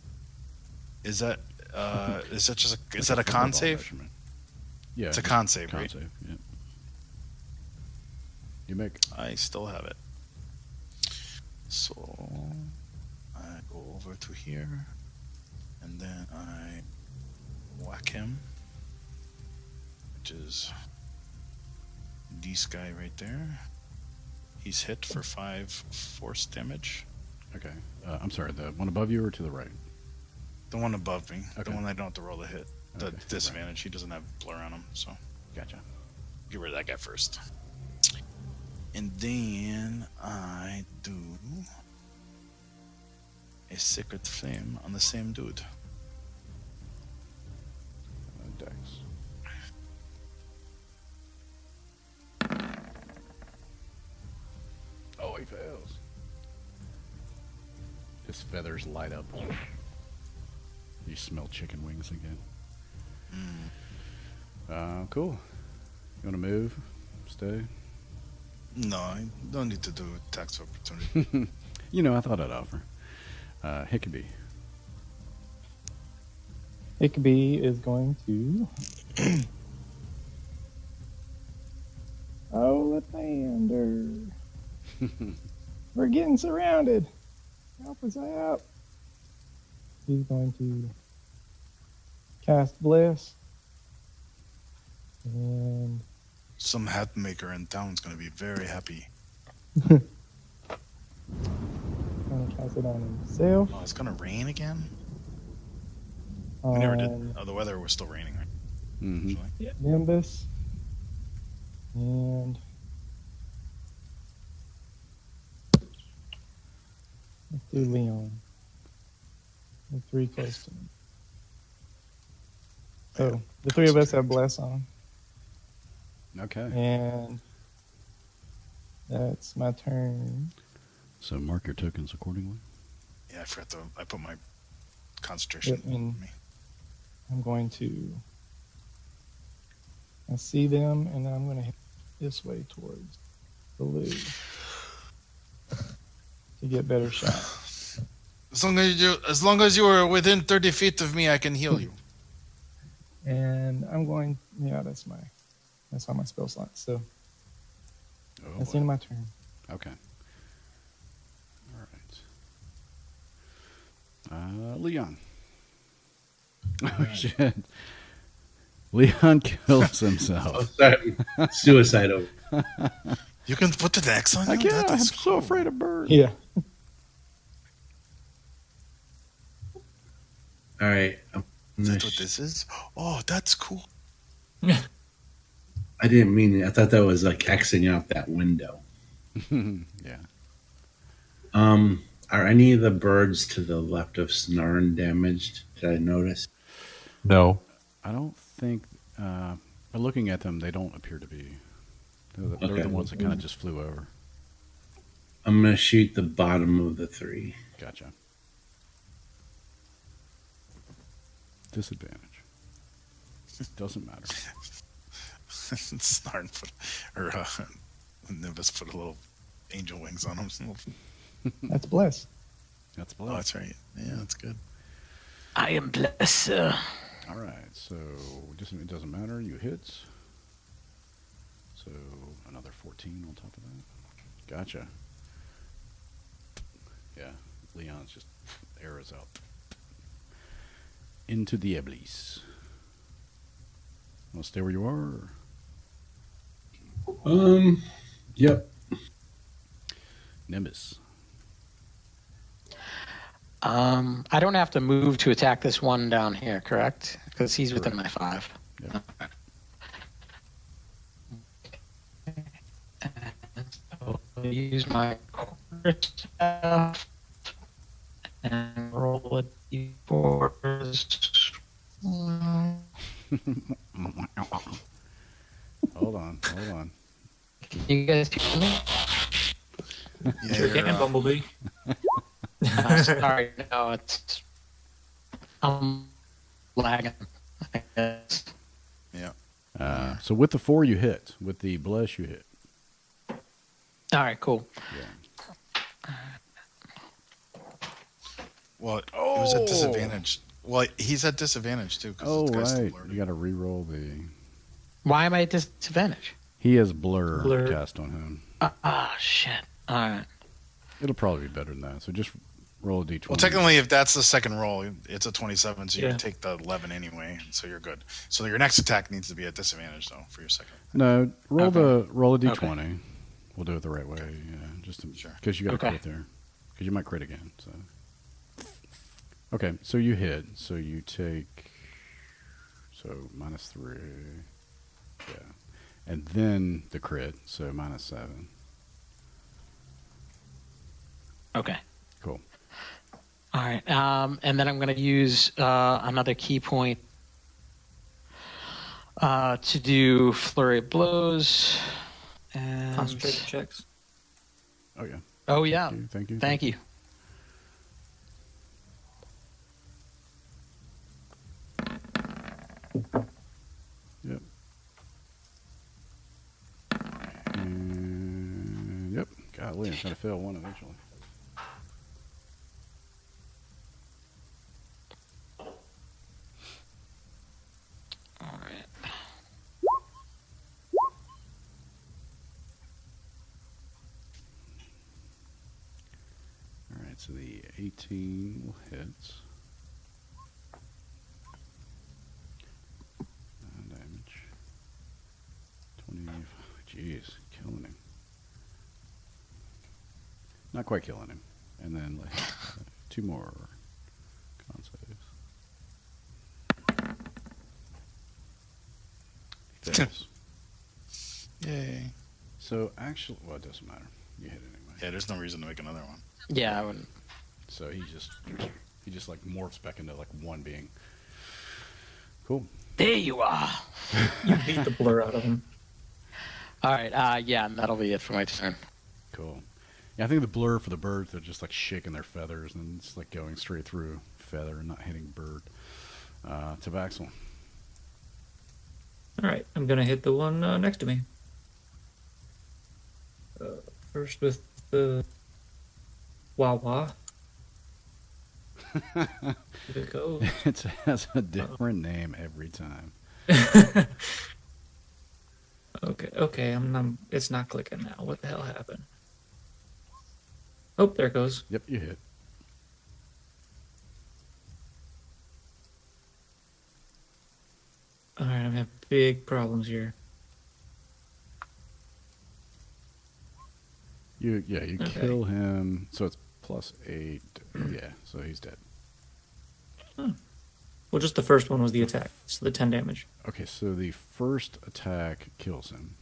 Is that just is that a con save? Measurement. Yeah. It's a just con save, con right? save, yeah. You make I still have it. So I go over to here, and then I whack him, which is this guy right there. He's hit for 5 force damage. okay. I'm sorry, the one above you or to the right? The one above me, the Okay. one I don't have to roll to hit. The Okay, disadvantage. He doesn't have blur on him, so Gotcha. get rid of that guy first. And then I do a Secret Flame on the same dude. Dex. Oh, he fails. His feathers light up. You smell chicken wings again. Cool. You want to move? Stay? No, I don't need to do tax opportunity. You know, I thought I'd offer. Hickabee. Hickabee is going to. Ollivander. We're getting surrounded. Help us out. He's going to cast Bless. And Some hat maker in town's gonna be very happy. going to cast it on himself. Oh, it's gonna rain again? We never did. On Oh, the weather was still raining, right? Mm-hmm. Actually. Nimbus. And let's do Leon. The 3 close to me. So the 3 of us have bless on. Okay. And that's my turn. So mark your tokens accordingly. Yeah, I forgot I put my concentration. Yep, and me. I'm going to. I see them, and I'm going to head this way towards blue to get better shot. As long as you are within 30 feet of me, I can heal you. And I'm going. Yeah, that's all my spell slots. So Oh, that's boy. the end of my turn. Okay. All right. Leon. Oh, shit. Leon kills Oh, himself. sorry. Suicide over. You can put the X on I you? can't. That I'm is so cool. afraid of birds. Yeah. All right. Is that what this is? Oh, that's cool. I didn't mean it. I thought that was like Xing out that window. Yeah. Are any of the birds to the left of Snarn damaged? Did I notice? No. I don't think, by looking at them, they don't appear to be. They're Okay. the ones that kind of just flew over. I'm gonna shoot the bottom of the 3. Gotcha. Disadvantage. Doesn't matter. Snarn put, or Nimbus put a little angel wings on him. That's bless. That's Oh, blood. that's right. Yeah, that's good. I am blessed, sir. All right. So it doesn't matter. You hit. So another 14 on top of that. Gotcha. Yeah. Leon's just arrows out. Into the Eblis. Want to stay where you are? Or? Yep. Nimbus. I don't have to move to attack this one down here, correct? Because he's within my 5. Yep. So I'll use my quarterstaff and roll a d4. Hold on. You guys hear me? Yeah, Sure you're, can, Bumblebee. Sorry, no, it's I'm lagging. I guess. yeah. So with the 4 you hit. With the bless you hit. All right, cool. Yeah. Well, it was at disadvantage. Well, he's at disadvantage too. Oh, this guy's still right. learning. You got to re-roll the... Why am I at disadvantage? He has blur Blur. cast on him. Shit. All right. It'll probably be better than that. So just roll a d20. Well, technically, if that's the second roll, it's a 27, so you Yeah. can take the 11 anyway, so you're good. So your next attack needs to be at disadvantage, though, for your second. No, roll Okay. roll a d20. Okay. We'll do it the right way. Yeah, just Sure. because you got to Okay. crit there. Because you might crit again. So okay, so you hit. So you take -3. Yeah, and then the crit. So -7. Okay. Cool. All right. And then I'm going to use another key point to do flurry of blows. And... Concentration checks. Oh yeah. Oh, yeah. Thank you. Thank you. Yep. And, yep. Golly, I'm going to fail one eventually. All right. All right, so the 18 will hit. 9 damage. 20. Jeez, killing him. Not quite killing him. And then like 2 more con saves. He fails. Yay. So actually, well, it doesn't matter. You hit it anyway. Yeah, there's no reason to make another one. Yeah, I wouldn't. So he just like morphs back into like one being. Cool. There you are. You beat the blur out of him. All right. Yeah, and that'll be it for my turn. Cool. Yeah, I think the blur for the birds, they're just like shaking their feathers and it's like going straight through feather and not hitting bird. Tabaxel. All right, I'm gonna hit the one next to me. First with the Wawa. Here it goes. It has a different name every time. Okay. I'm. It's not clicking now. What the hell happened? Oh, there it goes. Yep, you hit. All right, I'm having big problems here. You Okay. kill him. So it's +8. Yeah, so he's dead. Well, just the first one was the attack, so the 10 damage. Okay, so the first attack kills him.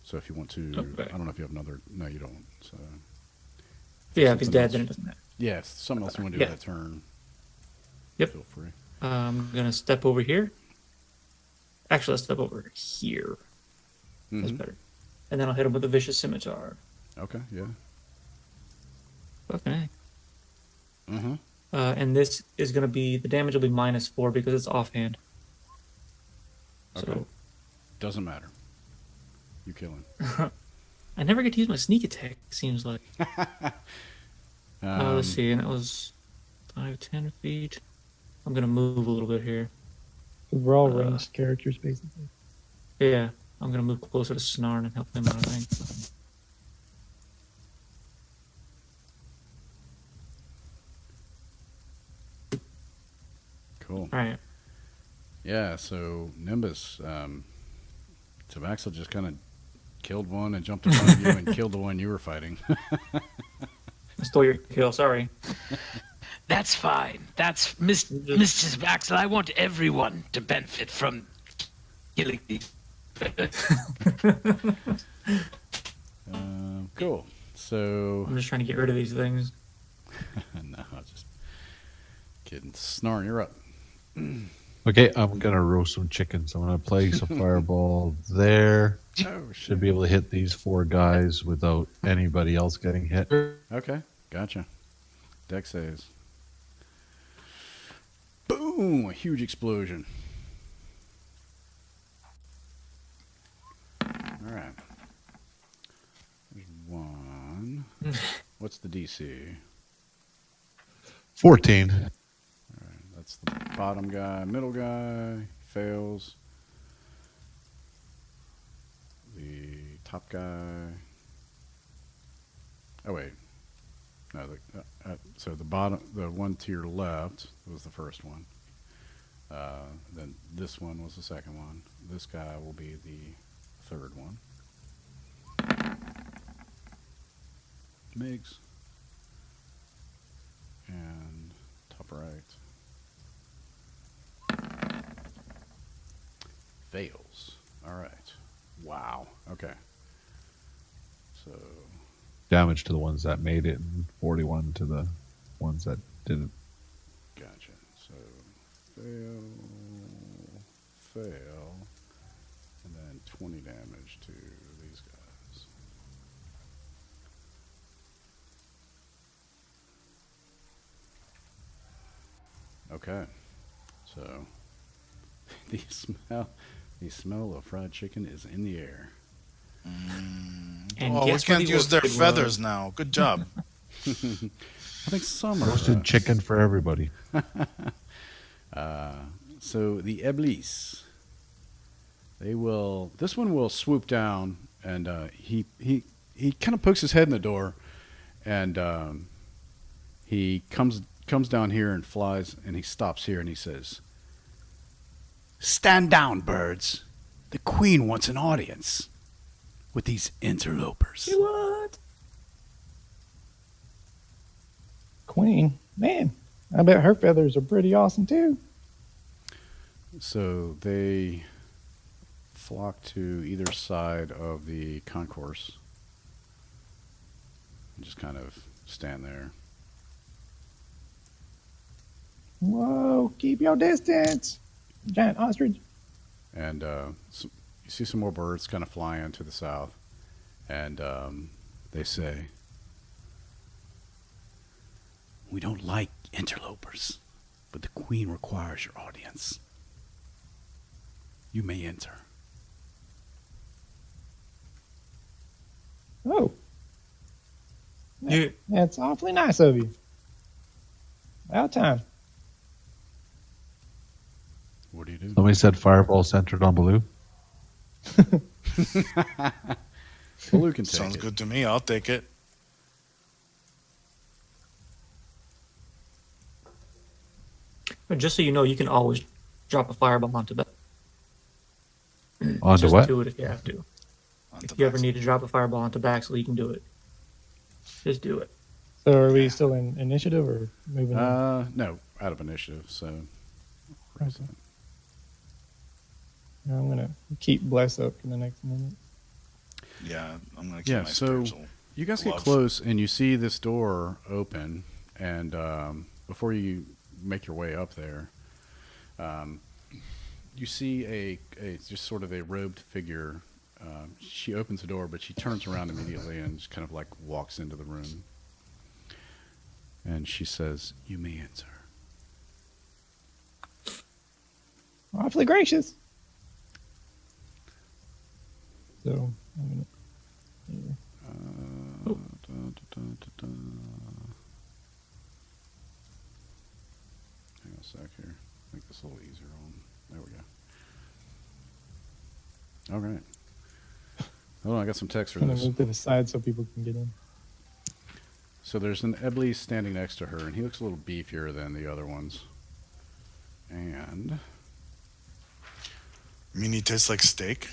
So if you want to, Okay. I don't know if you have another. No, you don't. So Yeah, if he's something dead, else- then it doesn't matter. yeah, if something else you want to do Yeah. that turn. Yep. Feel free. I'm gonna step over here. Actually, let's step over here. That's Mhm. better. And then I'll hit him with a vicious scimitar. Okay. Yeah. Fucking heck. Mm-hmm. And this is gonna be the damage will be -4 because it's offhand. Okay. So Doesn't matter. You kill him. I never get to use my sneak attack. Seems like. Let's Um, see, and it was 5, 10 feet. I'm gonna move a little bit here. 'Cause we're all ranged characters, basically. Yeah, I'm gonna move closer to Snarn and help him out. I think. Cool. All right. Yeah. So Nimbus, Tabaxel just kind of killed one and jumped in front of you and killed the one you were fighting. I stole your kill. Sorry. That's fine. That's Mr. Baxter. I want everyone to benefit from killing me. Cool. So I'm just trying to get rid of these things. no, just kidding. Snarn, you're up. Okay, I'm gonna roast some chickens. I'm gonna place a fireball there. Oh Should be able to hit these 4 guys without anybody else getting hit. Okay, gotcha. Dex saves. Boom! A huge explosion. All right. There's one. What's the DC? 14. That's the bottom guy. Middle guy fails. The top guy. Oh wait. No. So the bottom, the one to your left was the first one. Then this one was the second one. This guy will be the third one. Migs. And top right. Fails. All right. Wow. Okay. So Damage to the ones that made it, and 41 to the ones that didn't. gotcha. So fail, and then 20 damage to these guys. Okay. So the smell of fried chicken is in the air. And Oh, we guess where can't the use their orchid was? feathers now. Good job. I think some are. Roasted chicken for everybody. So the Eblis, they will. This one will swoop down, and he kind of pokes his head in the door, and he comes down here and flies, and he stops here, and he says, "Stand down, birds. The queen wants an audience with these interlopers." What? Queen, man, I bet her feathers are pretty awesome too. So they flock to either side of the concourse and just kind of stand there. Whoa, keep your distance. Giant ostrich. And you see some more birds kind of flying to the south. And they say, "We don't like interlopers, but the queen requires your audience. You may enter." Oh, You, that's awfully nice of you. About time. What do you do? Somebody said fireball centered on Baloo. Baloo can take Sounds it. good to me. I'll take it. but just so you know, you can always drop a fireball onto that. Onto Just what? do it if you have to. On If the you ever back. need to drop a fireball onto Baxley, you can do it. Just do it. So are we still in initiative or moving on? No, out of initiative. So Okay. I'm going to keep Bless up for the next minute. Yeah, I'm gonna keep Yeah, my so spiritual. you guys get glove. close and you see this door open, and before you make your way up there, you see a just sort of a robed figure. She opens the door, but she turns around immediately and just kind of like walks into the room. And she says, "You may enter." Awfully gracious. So I'm going to. Dun, dun, dun, dun, dun. Hang on a sec here. Make this a little easier on. There we go. All right. Hold on, I got some text for Going to this. move to the side so people can get in. So there's an Ebly standing next to her, and he looks a little beefier than the other ones. And I mean, he tastes like steak.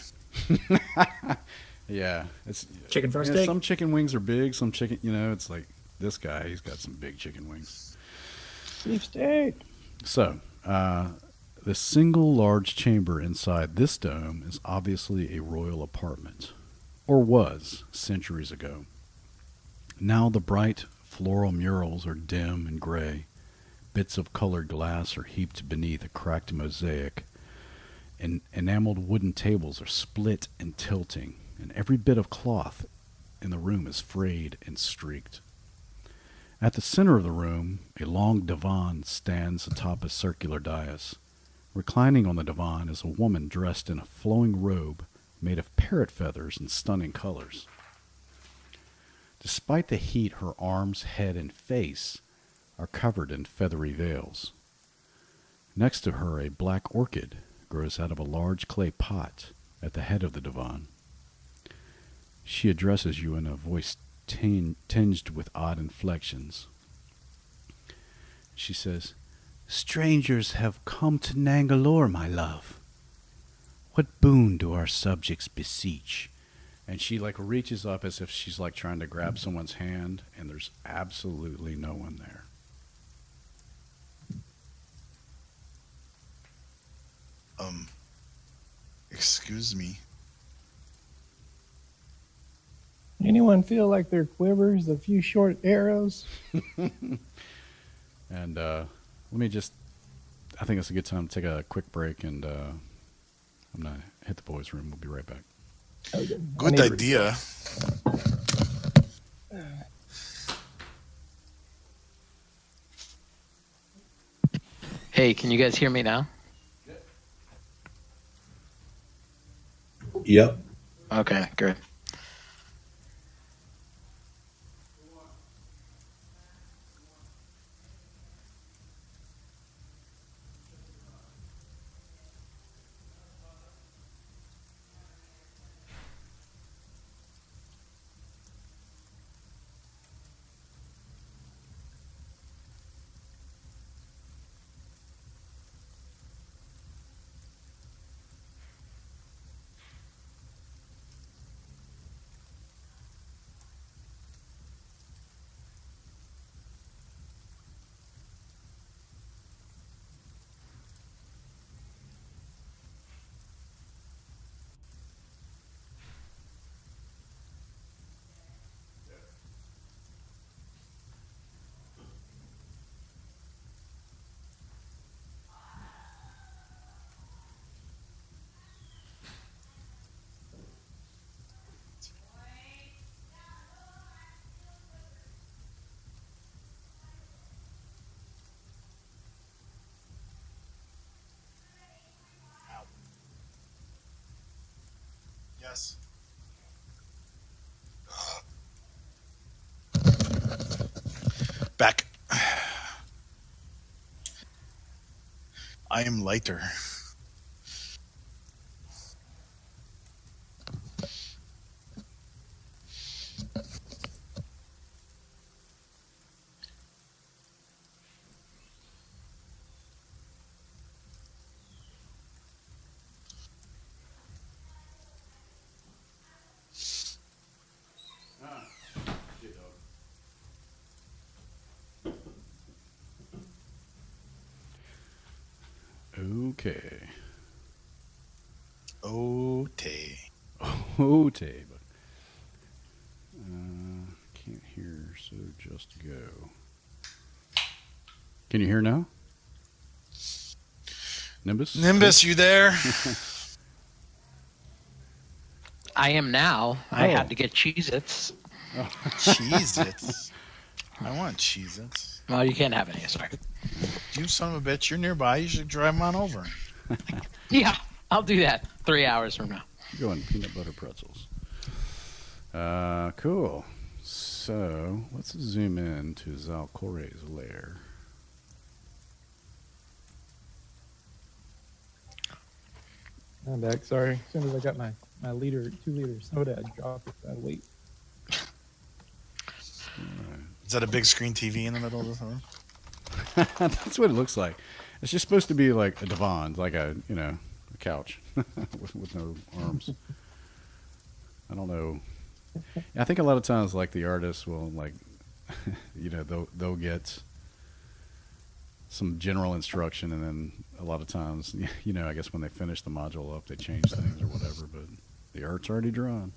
yeah, it's Chicken for a yeah, steak? some chicken wings are big. Some chicken, it's like this guy. He's got some big chicken wings. Beef steak. So, the single large chamber inside this dome is obviously a royal apartment, or was centuries ago. Now the bright floral murals are dim and gray. Bits of colored glass are heaped beneath a cracked mosaic, and enameled wooden tables are split and tilting, and every bit of cloth in the room is frayed and streaked. At the center of the room, a long divan stands atop a circular dais. Reclining on the divan is a woman dressed in a flowing robe made of parrot feathers and stunning colors. Despite the heat, her arms, head, and face are covered in feathery veils. Next to her, a black orchid grows out of a large clay pot at the head of the divan. She addresses you in a voice tinged with odd inflections. She says, "Strangers have come to Nangalore, my love. What boon do our subjects beseech?" And she like reaches up as if she's like trying to grab someone's hand, and there's absolutely no one there. Excuse me. Anyone feel like their quivers a few short arrows? And I think it's a good time to take a quick break, and I'm going to hit the boys' room. We'll be right back. Okay. I Good need to idea. Hey, can you guys hear me now? Yep. Okay, good. Yes. Back. I am lighter. Okay. Okay. Okay, but can't hear, so just go. Can you hear now? Nimbus? Nimbus, you there? I am now. I Oh. had to get Cheez-Its. Cheez-Its. I want Cheez-Its. Well, you can't have any. Sorry. You son of a bitch, you're nearby. You should drive them on over. Yeah, I'll do that 3 hours from now. Going peanut butter pretzels. Cool. So let's zoom in to Zalcore's lair. I'm back. Sorry. As soon as I got my 2-liter soda, I dropped it. I wait. Is that a big screen TV in the middle of the room? That's what it looks like. It's just supposed to be like a divan, like a couch with no arms. I don't know. I think a lot of times, like the artists will they'll get some general instruction, and then a lot of times, I guess when they finish the module up, they change things or whatever. But the art's already drawn.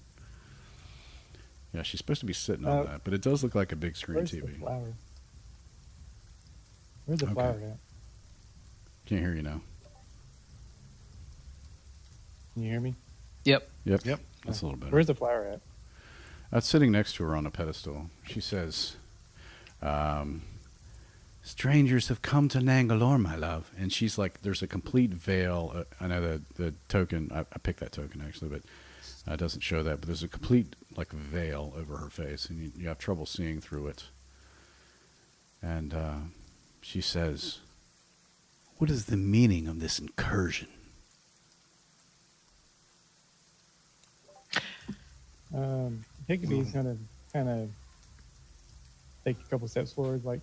Yeah, she's supposed to be sitting on that, but it does look like a big screen Where's TV. the flower? Where's the Okay. flower at? Can't hear you now. Can you hear me? Yep. Yep. Yep. That's a little better. Where's the flower at? That's sitting next to her on a pedestal. She says, strangers have come to Nangalore, my love. And she's like, there's a complete veil. I know the token, I picked that token actually, but it doesn't show that. But there's a complete like veil over her face, and you have trouble seeing through it. And she says, what is the meaning of this incursion? Hickabee's gonna kind of take a couple steps forward, like,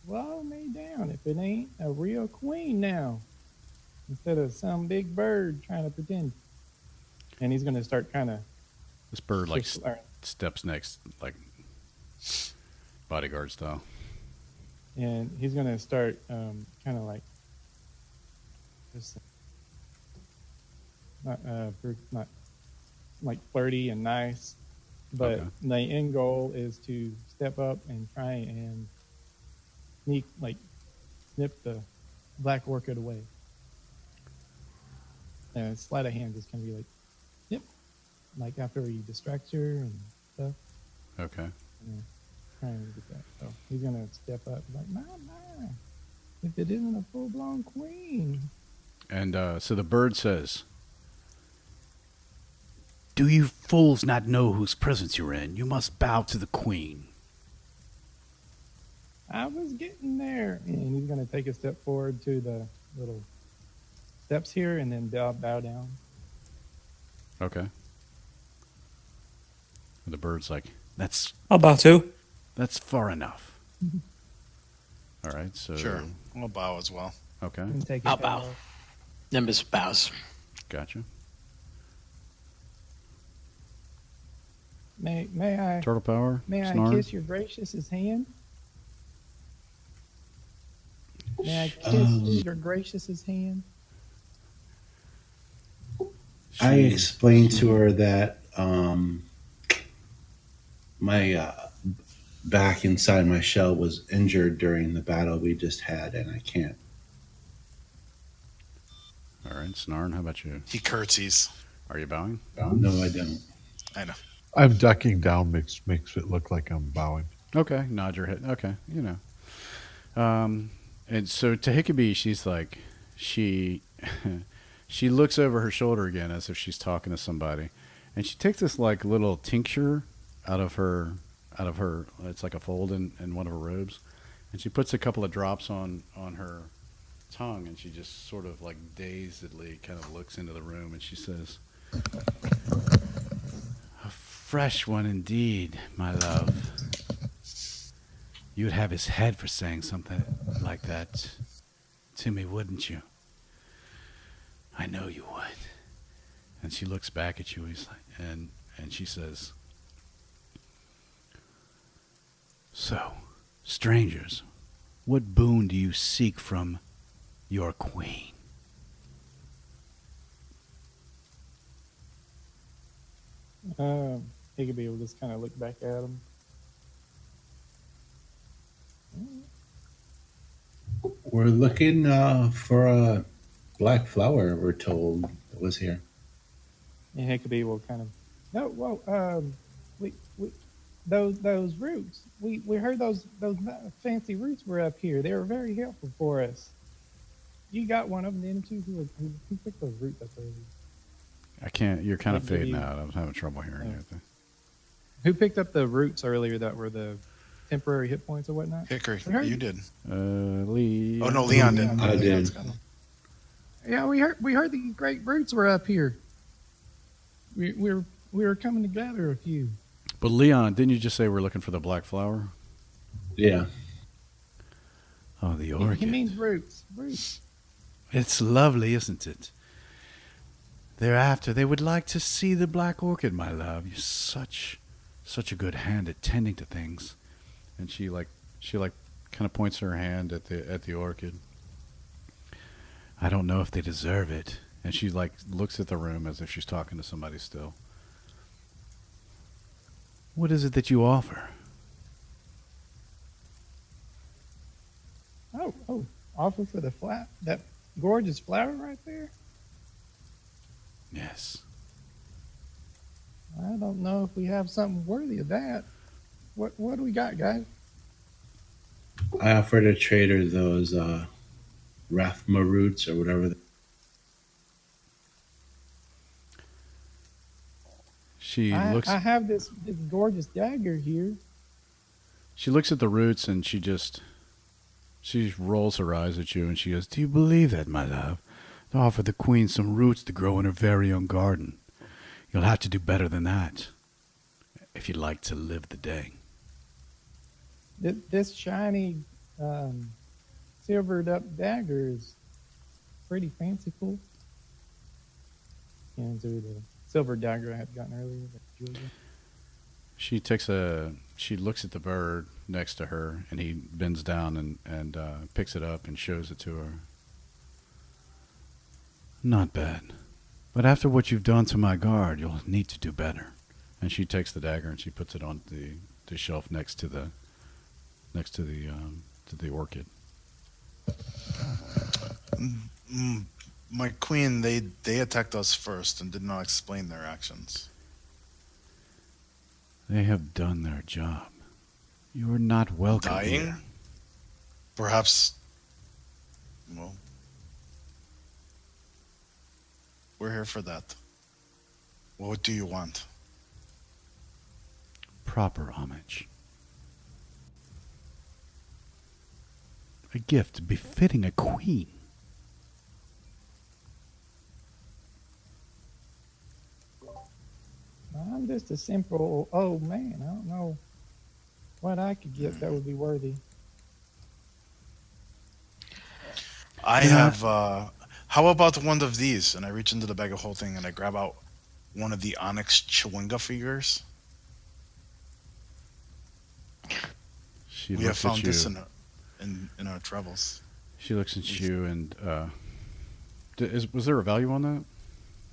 "Slow me down if it ain't a real queen now, instead of some big bird trying to pretend." And he's gonna start kind of This bird like steps next, like bodyguard style. and he's gonna start kind of like just not like flirty and nice, but Okay. the end goal is to step up and try and snip the black orchid away. And sleight of hand is gonna be like, yep, like after he distracts her and stuff. Okay. Trying to get that. So he's gonna step up like, my, if it isn't a full blown queen. And so the bird says, do you fools not know whose presence you're in? You must bow to the queen. I was getting there. And he's gonna take a step forward to the little steps here and then bow down. Okay. And the bird's like, that's I'll bow too. far enough. All right, so Sure. I'll bow as well. Okay, And take I'll bow. Nimbus bows. gotcha. May I Turtle power. may I Snarl? kiss your gracious's hand? May I kiss your gracious's hand? I explained to her that my back inside my shell was injured during the battle we just had, and I can't. All right, Snarn, how about you? He curtsies. Are you bowing? No, I don't. I know. I'm ducking down, makes it look like I'm bowing. Okay, nod your head. Okay, and so to Hickabee, she's like, she looks over her shoulder again as if she's talking to somebody, And she takes this like little tincture out of her it's like a fold in one of her robes, and she puts a couple of drops on her tongue, and she just sort of like dazedly kind of looks into the room, and she says, "A fresh one indeed, my love. You'd have his head for saying something like that to me, wouldn't you? I know you would." And she looks back at you, and she says, "So, strangers, what boon do you seek from your queen?" Higby will just kind of look back at him. We're looking for a black flower, we're told, that was here. And Hickaby will kind of, no, well, we those roots. We heard those fancy roots were up here. They were very helpful for us. You got one of them, didn't you? Who picked those roots up earlier? I can't. You're kind of Like, fading out. I'm having trouble hearing you. Who picked up the roots earlier that were the temporary hit points or whatnot? Hickory, We heard- you did. Lee. Oh no, Leon did. I did. Leon's got 'em. Yeah, we heard these great roots were up here. We were coming to gather a few. But Leon, didn't you just say we're looking for the black flower? Yeah. Oh, the He orchid. means roots. Roots. It's lovely, isn't it? Thereafter, they would like to see the black orchid, my love. You're such a good hand at tending to things. And she kind of points her hand at the orchid. I don't know if they deserve it. And she like looks at the room as if she's talking to somebody still. What is it that you offer? Oh, offer for that gorgeous flower right there? Yes. I don't know if we have something worthy of that. What do we got, guys? I offered a trader those Rathma roots or whatever. She I looks. have this gorgeous dagger here. She looks at the roots and she rolls her eyes at you and she goes, "Do you believe that, my love? To offer the queen some roots to grow in her very own garden. You'll have to do better than that if you'd like to live the day." This shiny, silvered up dagger is pretty fanciful. Hands her the silver dagger I had gotten earlier. Julia. She looks at the bird next to her and he bends down and picks it up and shows it to her. "Not bad. But after what you've done to my guard, you'll need to do better." And she takes the dagger and she puts it on the shelf next to the orchid. My queen, they attacked us first and did not explain their actions. They have done their job. You are not welcome Dying? here. Perhaps. Well, we're here for that. What do you want? Proper homage. A gift befitting a queen. I'm just a simple old man. I don't know what I could get that would be worthy. I Yeah. have. How about one of these? And I reach into the bag of holding and I grab out one of the Onyx Chewinga figures. She We have looks at found you. this in our travels. She looks at you and was there a value on that?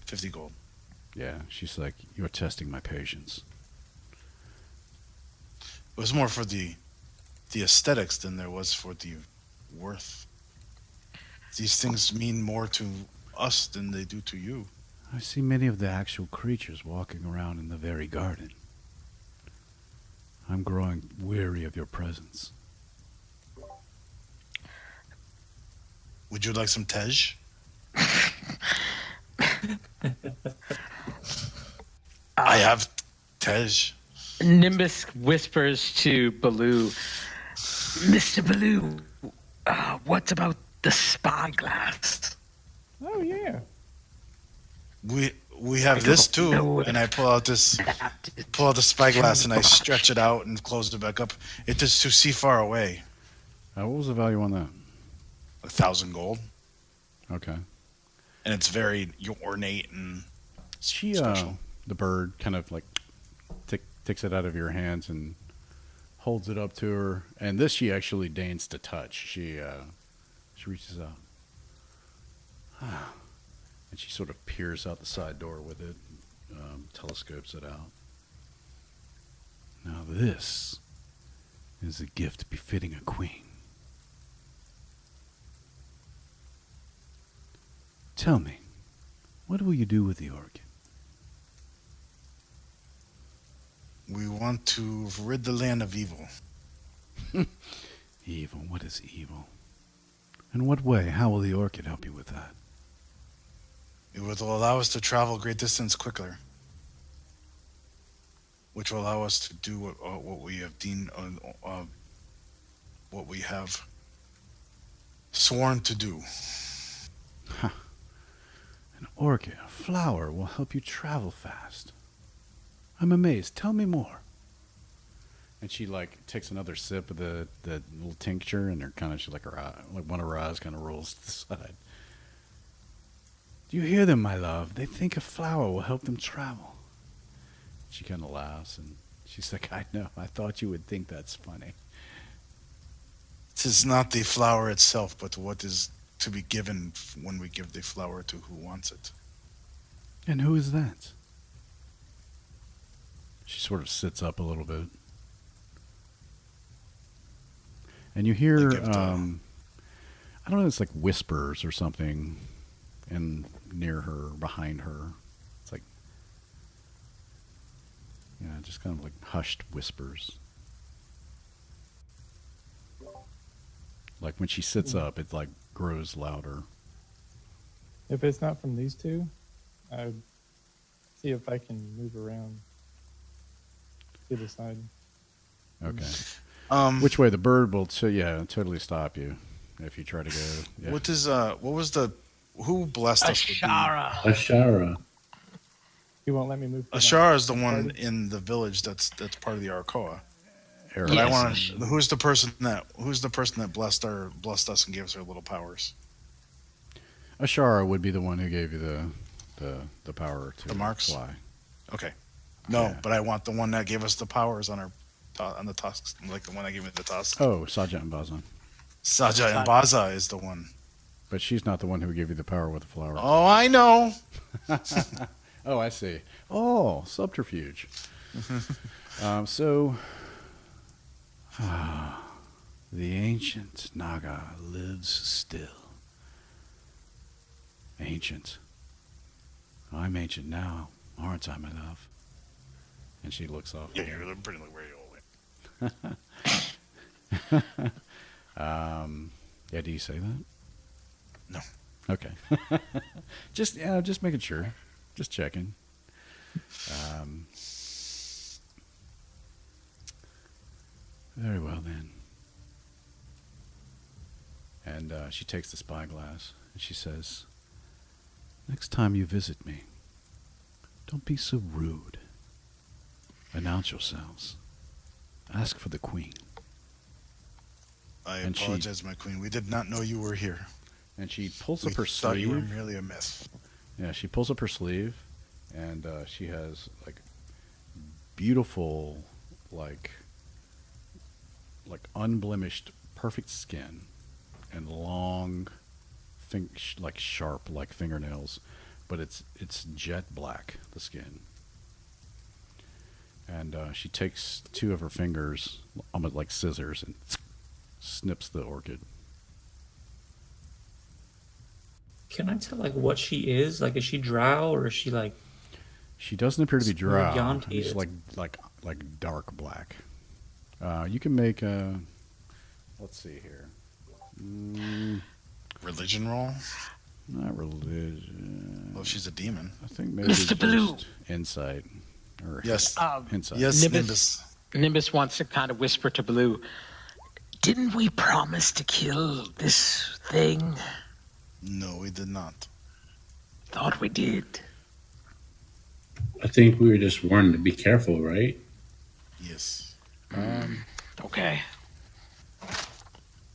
50 gold. Yeah, she's like, "You're testing my patience." It was more for the aesthetics than there was for the worth. These things mean more to us than they do to you. I see many of the actual creatures walking around in the very garden. I'm growing weary of your presence. Would you like some tej? I have Tej. Nimbus whispers to Baloo, Mr. Baloo, what about the spyglass? Oh yeah. We have this too, No. and I pull out the spyglass and I stretch it out and close it back up. It is to see far away. What was the value on that? 1,000 gold, Okay. and it's very ornate and She, special. the bird, kind of like takes it out of your hands and holds it up to her. And this she actually deigns to touch. She reaches out. And she sort of peers out the side door with it, telescopes it out. Now this is a gift befitting a queen. Tell me, what will you do with the orchid? We want to rid the land of evil. Evil? What is evil? In what way? How will the orchid help you with that? It will allow us to travel great distance quicker, which will allow us to do what we have deemed, what we have sworn to do. An orchid, a flower, will help you travel fast. I'm amazed. Tell me more. And she like takes another sip of the little tincture, and they're kind of she's like one of her eyes kind of rolls to the side. Do you hear them, my love? They think a flower will help them travel. She kind of laughs, and she's like, I know. I thought you would think that's funny. It is not the flower itself, but what is to be given when we give the flower to who wants it. And who is that? She sort of sits up a little bit. And you hear, Like if the- I don't know, it's like whispers or something and near her, behind her. It's like, yeah, just kind of like hushed whispers. Like when she sits up, it like grows louder. If it's not from these two, I'd see if I can move around to the side. Okay. Which way? The bird will, totally stop you if you try to go. Yeah. What is what was the who blessed us with the Asharra. Ashara. You won't let me move. to my Ashara is the one party? in the village that's part of the Arkoa. Eric. But I Yes. want to. Who's the person that blessed us and gave us our little powers? Asharra would be the one who gave you the power to The marks? fly. Okay. No, Yeah. but I want the one that gave us the powers on the tusks, like the one that gave me the tusks. Oh, Saja and Bazan. Saja and Baza is the one. But she's not the one who gave you the power with the flower. Oh, I know. Oh, I see. Oh, subterfuge. So, the ancient Naga lives still. Ancient. I'm ancient now, aren't I, my love? And she looks off. Yeah, you're pretty like very old. Yeah, do you say that? No. Okay. Just making sure. Just checking. Very well then. And she takes the spyglass and she says, "Next time you visit me, don't be so rude. Announce yourselves. Ask for the queen." I And she- apologize, my queen. We did not know you were here. And she pulls We up her thought you were sleeve. merely a myth. Yeah, she pulls up her sleeve, and she has like beautiful, like unblemished, perfect skin, and long, like sharp, like fingernails, but it's jet black, the skin. And she takes two of her fingers, almost like scissors, and snips the orchid. Can I tell like what she is? Like, is she drow or is she like? She doesn't appear to be It's drow. Yanti, She's it's- like dark black. You can make a. Let's see here. Religion roll? Not religion. Well, she's a demon. I think maybe Mr. Baloo. just insight. Or Yes. inside. Yes, Nimbus. Nimbus. Nimbus wants to kind of whisper to Blue. Didn't we promise to kill this thing? No, we did not. Thought we did. I think we were just warned to be careful, right? Yes. Okay.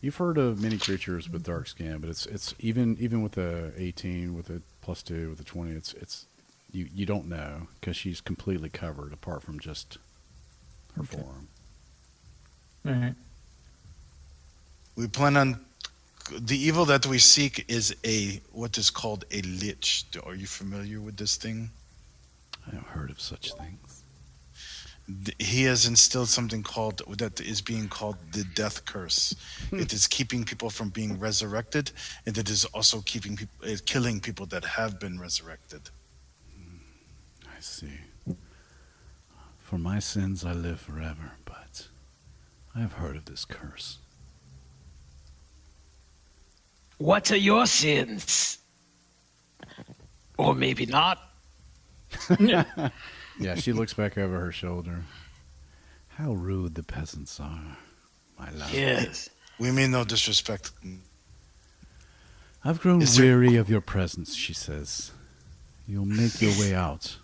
You've heard of many creatures with dark skin, but it's even with a 18, with a +2, with a 20, it's you don't know because she's completely covered apart from just her forearm. All right. We plan on the evil that we seek is what is called a lich. Are you familiar with this thing? I have heard of such things. He has instilled something that is being called the death curse. It is keeping people from being resurrected, and it is also killing people that have been resurrected. I see. For my sins I live forever, but I have heard of this curse. What are your sins? Or maybe not. Yeah, she looks back over her shoulder. How rude the peasants are, my love. Yes. We mean no disrespect. I've grown Is there- weary of your presence, she says. You'll make your way out.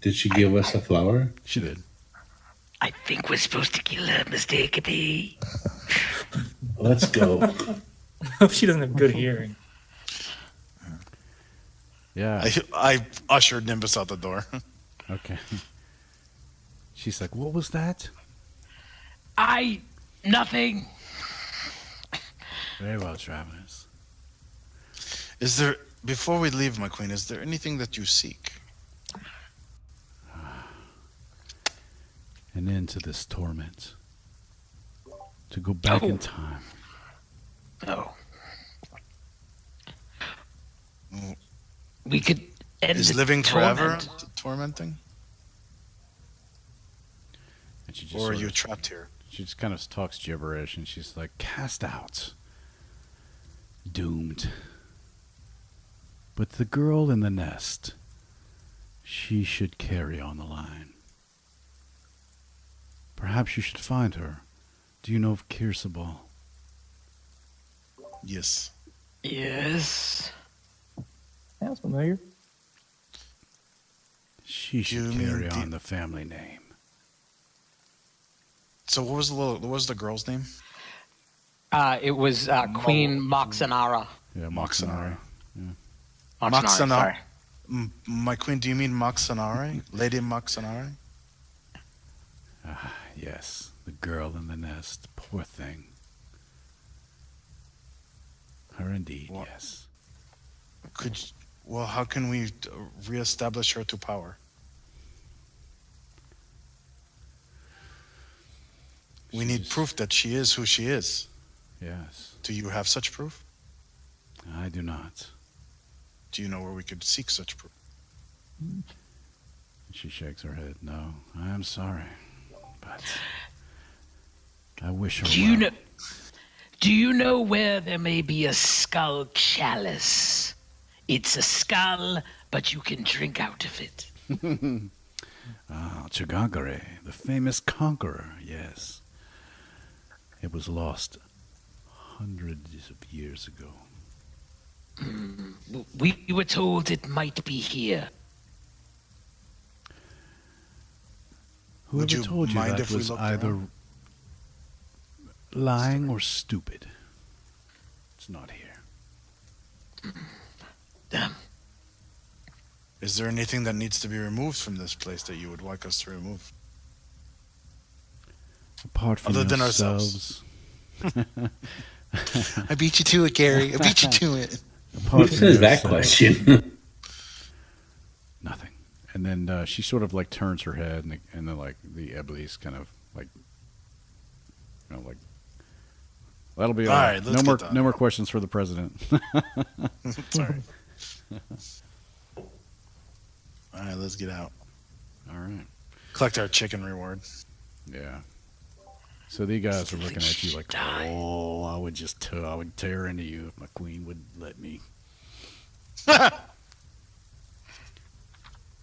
Did she give us a flower? She did. I think we're supposed to kill her mistakenly. Let's go. I hope she doesn't have good hearing. Yeah. I ushered Nimbus out the door. Okay. She's like, what was that? Nothing. Very well, travelers. Before we leave, my queen, is there anything that you seek? An end to this torment. To go back in Oh. time. No. Mm. We could end Is the living torment. forever tormenting? And she just Or are sort you of- trapped here? She just kind of talks gibberish, and she's like, cast out. Doomed. But the girl in the nest, she should carry on the line. Perhaps you should find her. Do you know of Kirsabal? Yes. Yes. Sounds familiar. She should You mean carry the- on the family name. So what was the girl's name? It was Queen Moxanara. Yeah, Moxanara. Moxanara, Moxanara. sorry. My queen, do you mean Moxanare? Lady Moxanare? Yes, the girl in the nest. Poor thing. Her indeed, What? yes. How can we reestablish her to power? We need She's- proof that she is who she is. Yes, Do you have such proof? I do not. Do you know where we could seek such proof? She shakes her head. No, I am sorry, but I wish her well. Do you know where there may be a skull chalice? It's a skull, but you can drink out of it. Ah, Chagagare, the famous conqueror, yes. It was lost hundreds of years ago. We were told it might be here. Whoever Would you told you mind that if we was looked either around? lying or stupid. It's not here. Damn. Is there anything that needs to be removed from this place that you would like us to remove? Apart from Other than yourselves. I beat you to it, Gary. I beat you to it. Apart Who from says that yourselves, question? Nothing. And then she sort of like turns her head, and then like the Eblis kind of like, like. That'll be all. All right, let's no get more, done. no more questions for the president. Sorry. All right, let's get out. All right. Collect our chicken reward. Yeah. So the guys are looking at you like, Die. oh, I would tear into you if my queen would let me.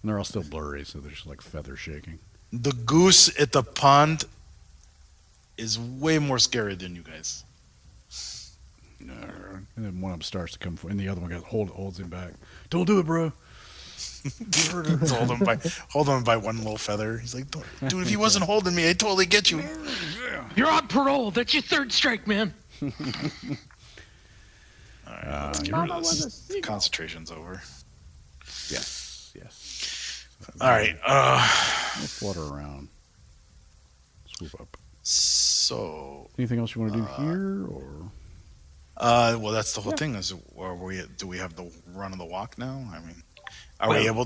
And they're all still blurry, so they're just like feather shaking. The goose at the pond is way more scary than you guys. And then one of them starts to come, and the other one holds him back. Don't do it, bro. Hold him by one little feather. He's like, dude, if he wasn't holding me, I'd totally get you. You're on parole. That's your third strike, man. All right, let's get rid of this. Concentration's over. Yes. All right. Let's flutter around. Swoop up. So, Anything else you want to do here, or? well, that's the whole thing. Do we have the run of the walk now? I mean, are we able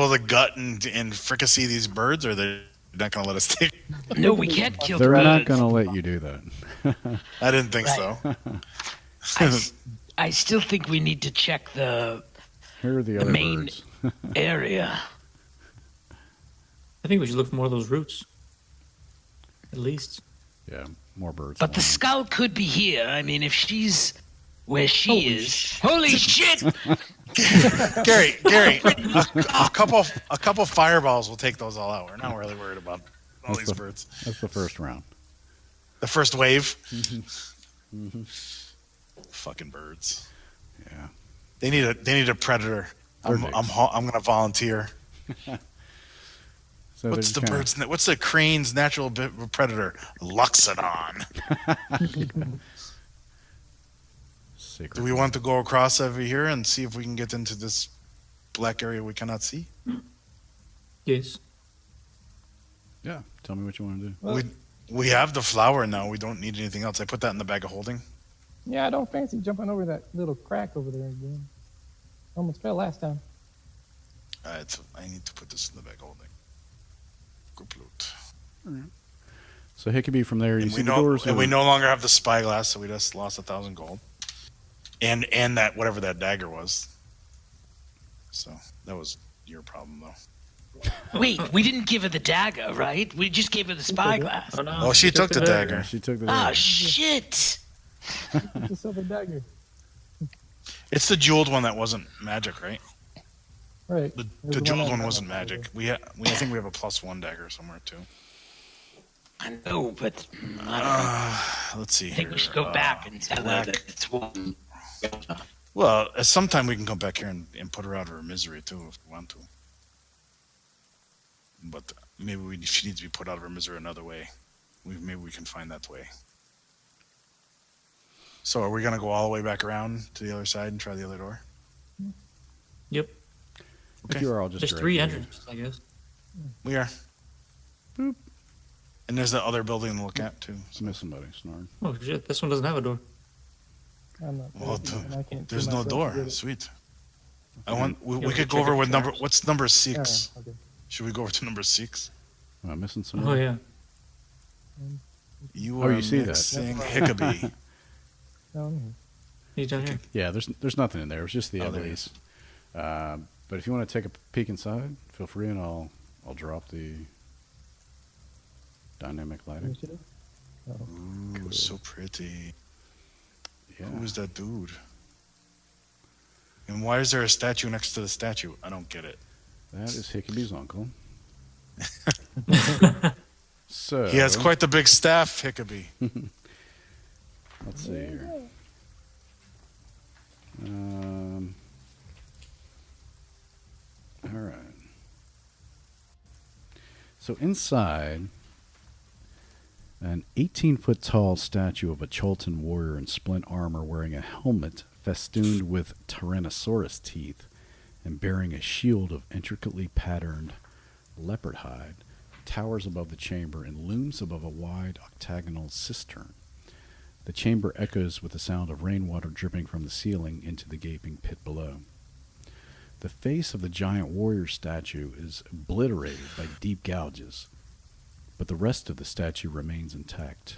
to gut and fricassee these birds, or they're not going to let us take? No, we can't kill the They're birds. not going to let you do that. I didn't think so. I still think we need to check the Here are the other main birds. area. I think we should look for more of those roots. At least. Yeah, more birds. But the flying. skull could be here. I mean, if she's where she is. Holy shit! Gary, a couple fireballs will take those all out. We're not really worried about all these birds. That's the first round. The first wave. Mm-hmm. Fucking birds. Yeah. They need a predator. I'm gonna volunteer. So What's the crane's natural predator? Luxodon. Secret. Do we want to go across over here and see if we can get into this black area we cannot see? Yes. Yeah. Tell me what you want to do. Well, We have the flower now. We don't need anything else. I put that in the bag of holding. yeah, I don't fancy jumping over that little crack over there again. Almost fell last time. I need to put this in the bag of holding. Group loot. So Hickabee from there. You And see we the doors. we no longer have the spyglass, so we just lost 1,000 gold. And that whatever that dagger was. So that was your problem, though. Wait, we didn't give her the dagger, right? We just gave her the spyglass. Oh, no. Oh, she took the dagger. Yeah, she took the. Ah, dagger. shit! It's a silver dagger. It's the jeweled one that wasn't magic, right? Right. The There's the jeweled one one I- wasn't magic. I think we have a +1 dagger somewhere too. I know, but I Let's see. don't think we should go back and tell her that it's one. Well, at some time we can come back here and put her out of her misery too if we want to. But maybe she needs to be put out of her misery another way. Maybe we can find that way. So are we gonna go all the way back around to the other side and try the other door? Yep. If you are, I'll just. There's drag 3 you. entrances, I guess. We are. Boop. And there's that other building to look at too. I missed somebody. Snarl. Oh shit! This one doesn't have a door. I'm not Well, and I can't there's see no myself to door. get it. Sweet. We Yeah, could we go check over it with for number. traps. What's number Oh, 6? okay. Should we go over to number 6? Am I missing Oh somebody? yeah. You Oh, are you see that. mixing Hickabee. No, I'm here. He's down here. Yeah. There's nothing in there. It was just the Oh, there ebonies. But if you want to take a peek inside, feel free, and I'll drop the dynamic lighting. Initiative? Oh, Ooh, so pretty. Yeah. Who is that dude? And why is there a statue next to the statue? I don't get it. That is Hickabee's uncle. So He has quite the big staff, Hickabee. Let's see here. All right. So inside, an 18-foot tall statue of a Cholton warrior in splint armor wearing a helmet festooned with Tyrannosaurus teeth and bearing a shield of intricately patterned leopard hide towers above the chamber and looms above a wide octagonal cistern. The chamber echoes with the sound of rainwater dripping from the ceiling into the gaping pit below. The face of the giant warrior statue is obliterated by deep gouges, but the rest of the statue remains intact.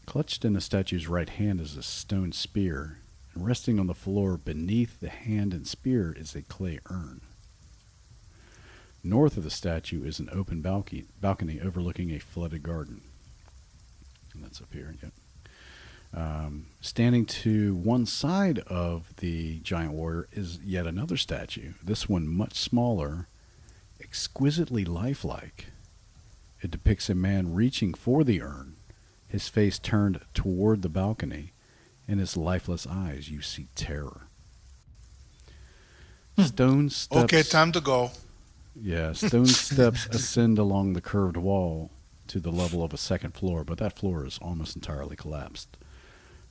Clutched in the statue's right hand is a stone spear, and resting on the floor beneath the hand and spear is a clay urn. North of the statue is an open balcony overlooking a flooded garden. And that's up here, yep. Standing to one side of the giant warrior is yet another statue, this one much smaller exquisitely lifelike. It depicts a man reaching for the urn, his face turned toward the balcony. In his lifeless eyes, you see terror. Stone steps. Okay, time to go. Yeah, stone steps ascend along the curved wall to the level of a second floor, but that floor is almost entirely collapsed.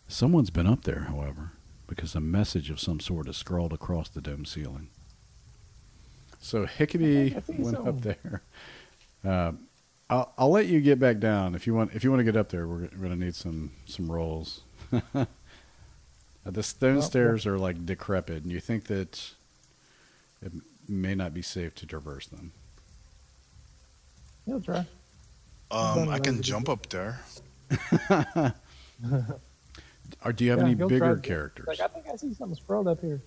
Someone's been up there, however, because a message of some sort is scrawled across the dome ceiling. So Hickeby I think went so. up there. I'll let you get back down if you want. If you want to get up there, we're going to need some rolls. The stone stairs are like decrepit, and you think that it may not be safe to traverse them. He'll try. I can jump up there. Or do you have Yeah, any he'll bigger try. characters? Like, I think I see something sprawled up here.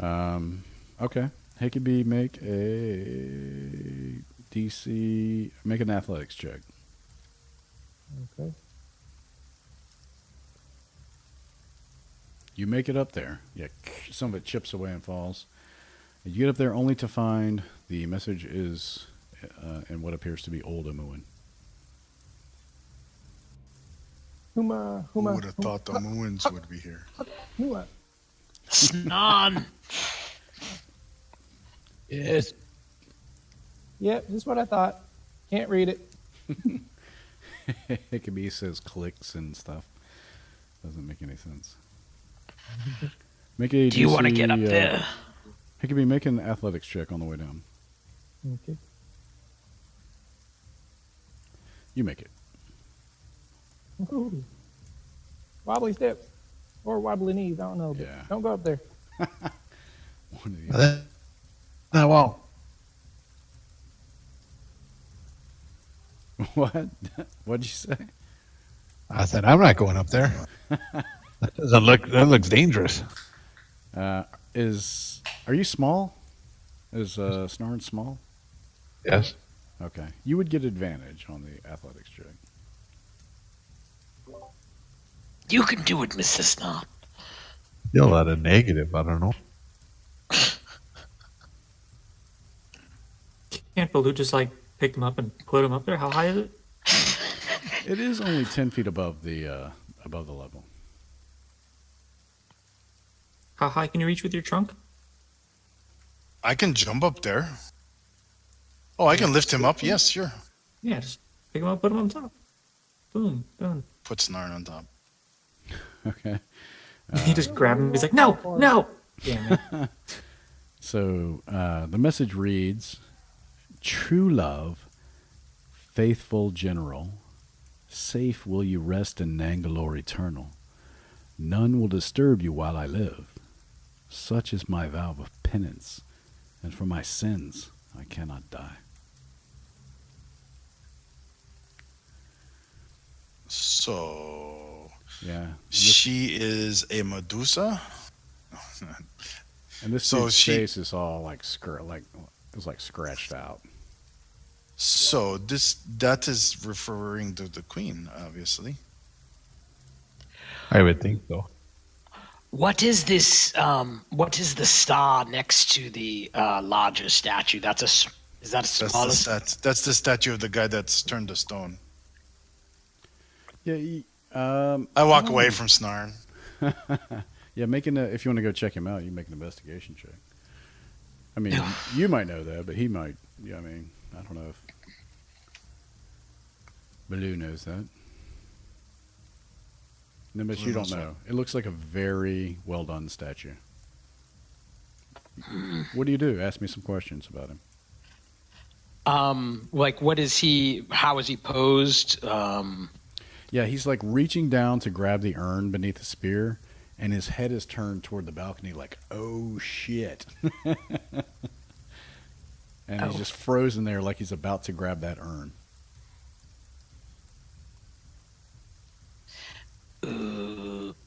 Okay. Hickeby, make a DC. Make an athletics check. Okay. You make it up there. Yeah, some of it chips away and falls. You get up there only to find the message is in what appears to be Old Amuan. Huma, Who Huma, would have thought the Moons would be here? Huma. Snan. Yes. Yep, just what I thought. Can't read it. Hickeby says clicks and stuff. Doesn't make any sense. Make a Do you want to DC, get up there? Hickeby, make an athletics check on the way down. Okay. You make it. Ooh. Wobbly steps. Or wobbly knees. I don't know. But Yeah. Don't go up there. One of the I won't. What? What'd you say? I said I'm not going up there. That doesn't look. That looks dangerous. Are you small? Is Snarn small? Yes. Okay. You would get advantage on the athletics check. You can do it, Mr. Snan. Still at a negative. I don't know. Can't Baloo just like pick him up and put him up there? How high is it? It is only 10 feet above the level. How high can you reach with your trunk? I can jump up there. Oh, I can lift him up. Yes, sure. Yeah, just pick him up, put him on top. Boom, done. Put Snarn on top. Okay. He just grabbed him. He's like, no, no. Damn it. So the message reads, "True love, faithful general, safe will you rest in Nangalore eternal. None will disturb you while I live. Such is my vow of penance, and for my sins I cannot die." So Yeah. she is a Medusa. And this So dude's she- face is all like it's like scratched out. So that is referring to the queen, obviously. I would think so. What is this? What is the star next to the larger statue? Is that a smallest? That's the statue of the guy that's turned to stone. Yeah. I walk away from Snarn. Yeah, if you want to go check him out, you make an investigation check. I mean, you might know that, but he might. Yeah, I mean, I don't know if Baloo knows that. No, but you don't know. It looks like a very well done statue. What do you do? Ask me some questions about him. Like, what is he? How is he posed? Yeah, he's like reaching down to grab the urn beneath the spear, and his head is turned toward the balcony like, oh shit. And he's just frozen there like he's about to grab that urn.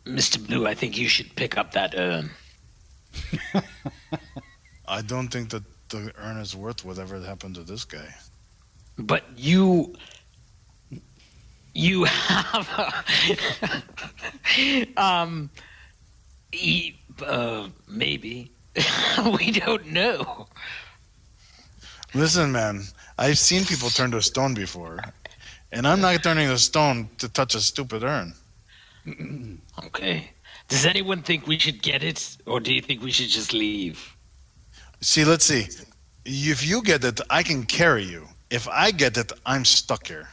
Mr. Blue, I think you should pick up that urn. I don't think that the urn is worth whatever happened to this guy. But you have maybe we don't know. Listen, man. I've seen people turn to stone before, and I'm not turning to stone to touch a stupid urn. Okay. Does anyone think we should get it, or do you think we should just leave? See, let's see. If you get it, I can carry you. If I get it, I'm stuck here.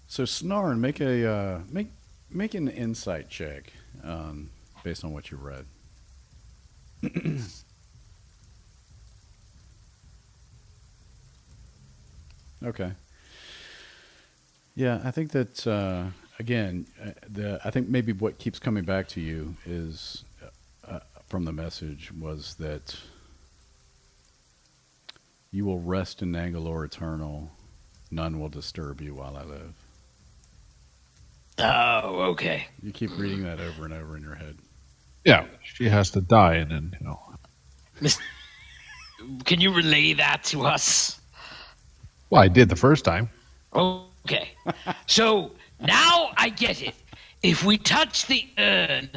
So Snarn, make an insight check based on what you read. Okay. Yeah, I think that again, I think maybe what keeps coming back to you is from the message was that you will rest in Nangalore eternal. None will disturb you while I live. Oh, okay. You keep reading that over and over in your head. Yeah, she has to die, and then Can you relay that to us? Well, I did the first time. Okay. So now I get it. If we touch the urn,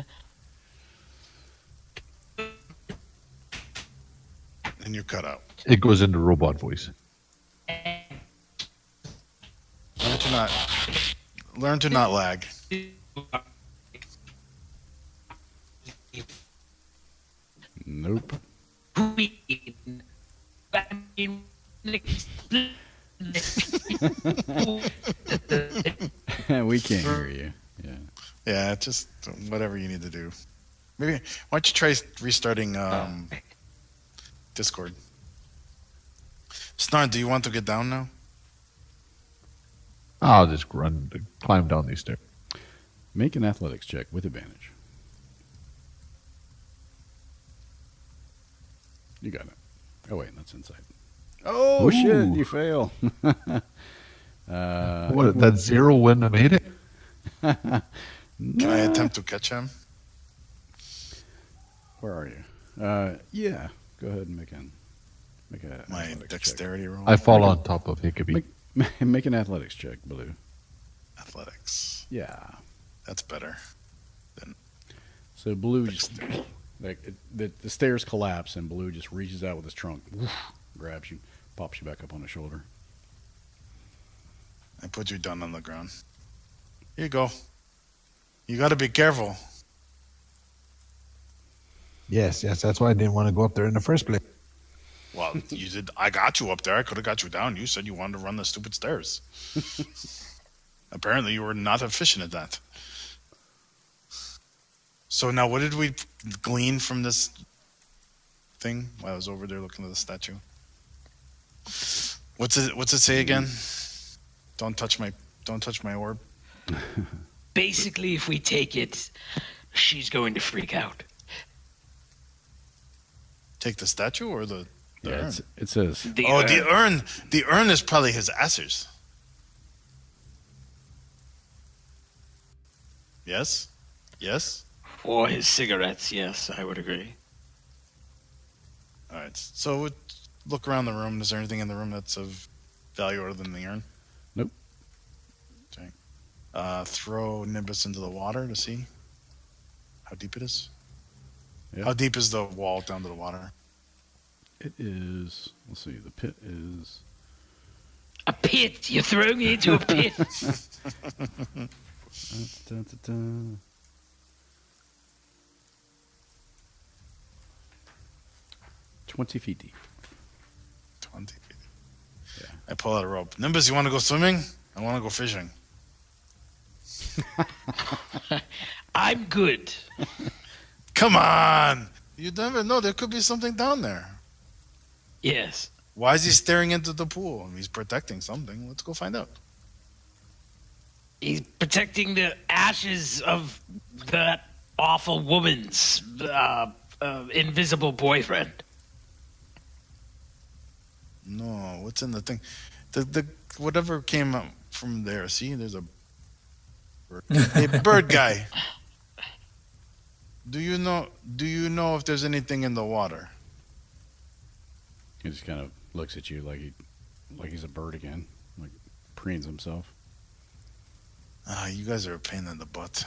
And you're cut out. It goes into robot voice. Learn to not lag. Nope. queen. I mean, We can't hear you. Yeah. Yeah, just whatever you need to do. Maybe why don't you try restarting Discord? Snarn, do you want to get down now? I'll just climb down these stairs. Make an athletics check with advantage. You got it. Oh wait, that's insight. Oh shit! Ooh. You fail. What? That zero wouldn't have made it. Can I attempt to catch him? Where are you? Yeah. Go ahead and make a My athletics dexterity roll. I fall on top of Hickabee. Make an athletics check, Blue. Athletics. Yeah. That's better. So Blue just the stairs collapse and Blue just reaches out with his trunk, grabs you, pops you back up on the shoulder. I put you down on the ground. Here you go. You got to be careful. Yes, that's why I didn't want to go up there in the first place. Well, you did. I got you up there. I could have got you down. You said you wanted to run the stupid stairs. Apparently, you were not efficient at that. So now, what did we glean from this thing while I was over there looking at the statue? What's it say again? Don't touch my orb. basically, if we take it, she's going to freak out. Take the statue or the urn? It says The Oh, urn. the urn. The urn is probably his ashes. Yes? Yes? Or his cigarettes, yes, I would agree. All right. So look around the room. Is there anything in the room that's of value other than the urn? Nope. Okay. Throw Nimbus into the water to see how deep it is. Yeah. How deep is the wall down to the water? it is. Let's see. The pit is. A pit! You're throwing me into a pit! Dun, dun, dun. $20 feet deep. 20 feet. Yeah. I pull out a rope. Nimbus, you want to go swimming? I want to go fishing. I'm good. Come on! You never know. There could be something down there. Yes. Why is he staring into the pool? He's protecting something. Let's go find out. He's protecting the ashes of that awful woman's invisible boyfriend. No, what's in the thing? The whatever came out from there. See, there's a bird. Hey, bird guy. Do you know if there's anything in the water? He just kind of looks at you like he's a bird again, like preens himself. Ah, you guys are a pain in the butt.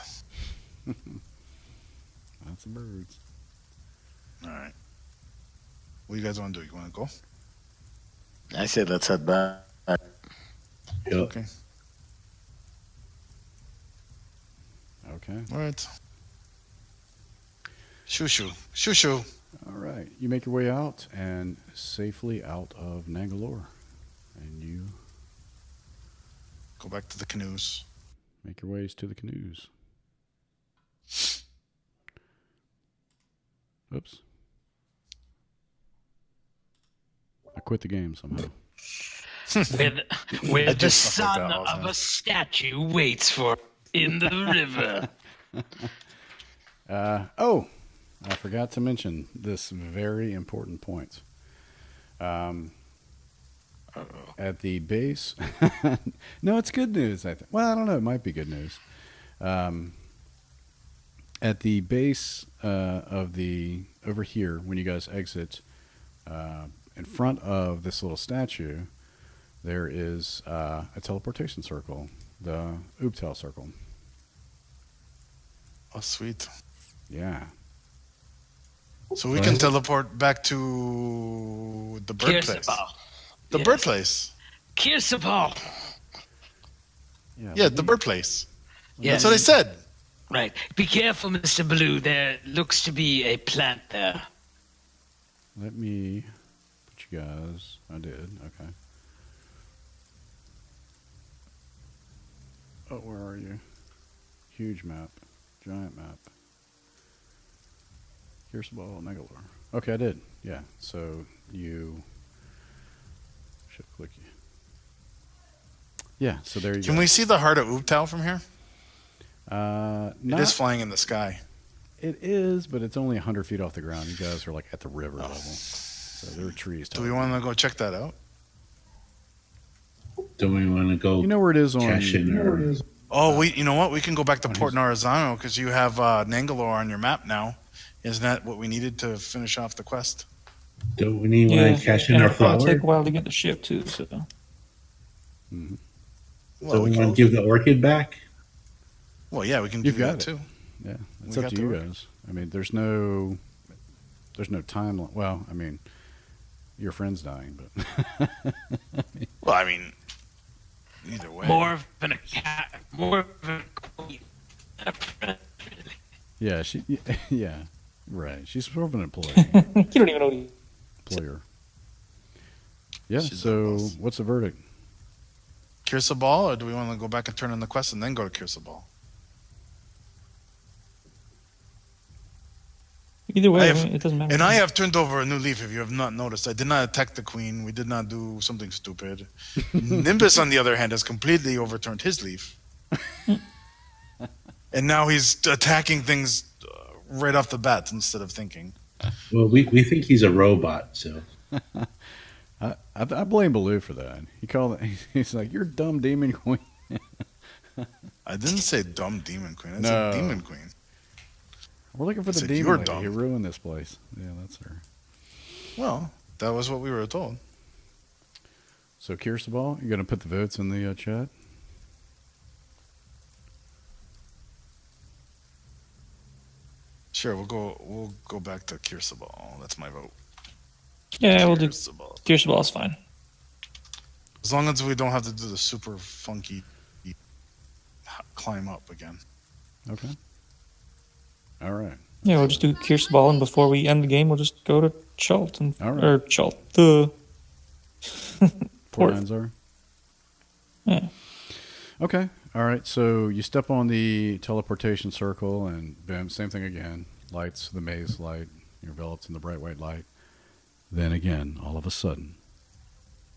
Lots of birds. All right. What do you guys want to do? You want to go? I say let's head back. Yep. Okay. Okay. All right. Shoo shoo. Shoo shoo. All right. You make your way out and safely out of Nangalore. And you Go back to the canoes. make your ways to the canoes. Oops. I quit the game somehow. Where I the do stuff like son that all the of time. a statue waits for in the river. I forgot to mention this very important point. At the base, no, it's good news. I think. Well, I don't know. It might be good news. At the base of the over here, when you guys exit, in front of this little statue, there is a teleportation circle, the Ooptel circle. Oh, sweet. Yeah. So we can teleport back to the birthplace. Kirsabal. The Yes. birthplace. Kirsabal. Yeah, the birthplace. Yes. That's what I said. Right. Be careful, Mr. Blue. There looks to be a plant there. Let me put you guys. I did. Okay. Oh, where are you? Huge map. Giant map. Here's the ball, Nangalore. Okay, I did. Yeah. So you shift click. Yeah. So there you go. Can we see the heart of Ooptal from here? Not, It is flying in the sky. It is, but it's only 100 feet off the ground. You guys are like at the river level. So there are trees. Do we want to go check that out? Do we want to go You know where it is on. cash in our... Oh, you know what? We can go back to on Port his- Narazano because you have Nangalore on your map now. Isn't that what we needed to finish off the quest? Do we need to cash in and our it'll probably flower? take a while to get the ship too. So Mhm. So we want to give the orchid back? Well, yeah, we can You've do got that it. too. Yeah, it's We up got to you the guys. I mean, there's no time. Well, I mean, your friend's dying, but Well, I mean, either way. More of a queen than a friend. yeah, yeah, right. She's sort of an employee. you don't even know. employer. Yeah. She's So, the boss. what's the verdict? Kirsabal, or do we want to go back and turn in the quest and then go to Kirsabal? Either way, I have- it doesn't matter. And I have turned over a new leaf, if you have not noticed. I did not attack the queen. We did not do something stupid. Nimbus, on the other hand, has completely overturned his leaf. And now he's attacking things right off the bat instead of thinking. Well, we think he's a robot, so... I blame Baloo for that. He called it. He's like, "You're dumb, demon queen." I didn't say dumb demon queen. I No. said demon queen. We're looking for the Said demon you're lady dumb. who ruined this place. Yeah, that's her. Well, that was what we were told. So, Kirsabal, you going to put the votes in the chat? Sure, we'll go back to Kirsabal. That's my vote. Yeah, we'll do. Kirsabal. Kirsabal is fine. As long as we don't have to do the super funky climb up again. Okay. All right. Yeah, we'll just do Kirsabal, and before we end the game, we'll just go to Chult and All right. or Chult the Port port. Anzar. Yeah. Okay. All right. So you step on the teleportation circle, and boom, same thing again. Lights, the maze light. You're enveloped in the bright white light. Then again, all of a sudden,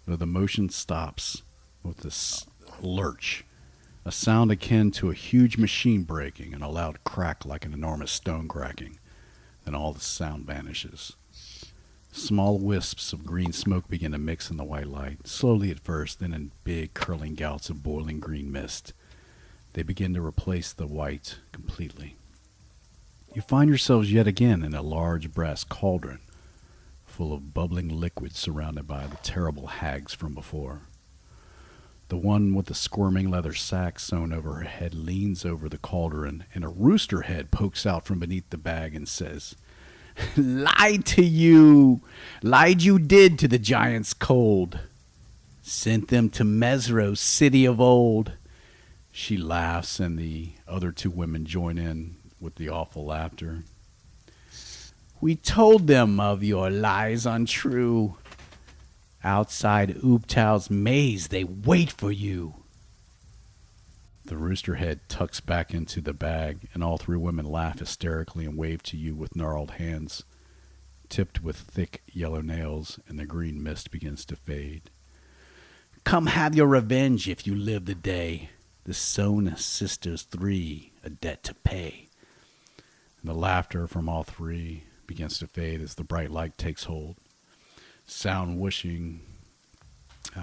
the motion stops with this lurch, a sound akin to a huge machine breaking, and a loud crack like an enormous stone cracking. Then all the sound vanishes. Small wisps of green smoke begin to mix in the white light, slowly at first, then in big curling gouts of boiling green mist. They begin to replace the white completely. You find yourselves yet again in a large brass cauldron, full of bubbling liquid surrounded by the terrible hags from before. The one with the squirming leather sack sewn over her head leans over the cauldron, and a rooster head pokes out from beneath the bag and says, "Lied to you! Lied you did to the giant's cold." Sent them to Mesro, city of old. She laughs, and the other two women join in with the awful laughter. We told them of your lies untrue. Outside Ooptow's maze, they wait for you. The rooster head tucks back into the bag, and all three women laugh hysterically and wave to you with gnarled hands, tipped with thick yellow nails, and the green mist begins to fade. Come have your revenge if you live the day. The Sohn sisters three, a debt to pay. And the laughter from all three begins to fade as the bright light takes hold. Sound whooshing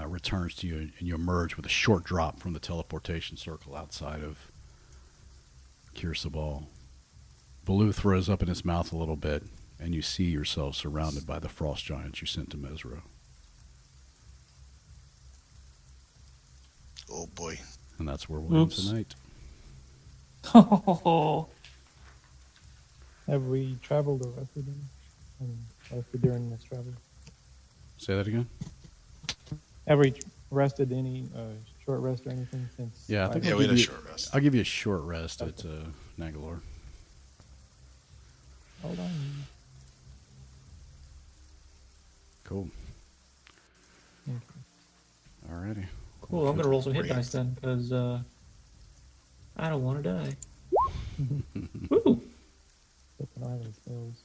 returns to you, and you emerge with a short drop from the teleportation circle outside of Kirsabal. Baloo throws up in his mouth a little bit, and you see yourself surrounded by the frost giants you sent to Mesro. Oh boy. And that's where we'll end tonight. Oh, Have we traveled or rested rested during this travel? Say that again? Have we rested any short rest or anything since? Yeah, I think Yeah, I'll we had give a you- short rest. I'll give you a short rest at Nangalore. Hold on. Cool. Okay. Alrighty. cool. I'm gonna roll some hit dice then, because I don't want to die. Ooh. Keep an eye on spells.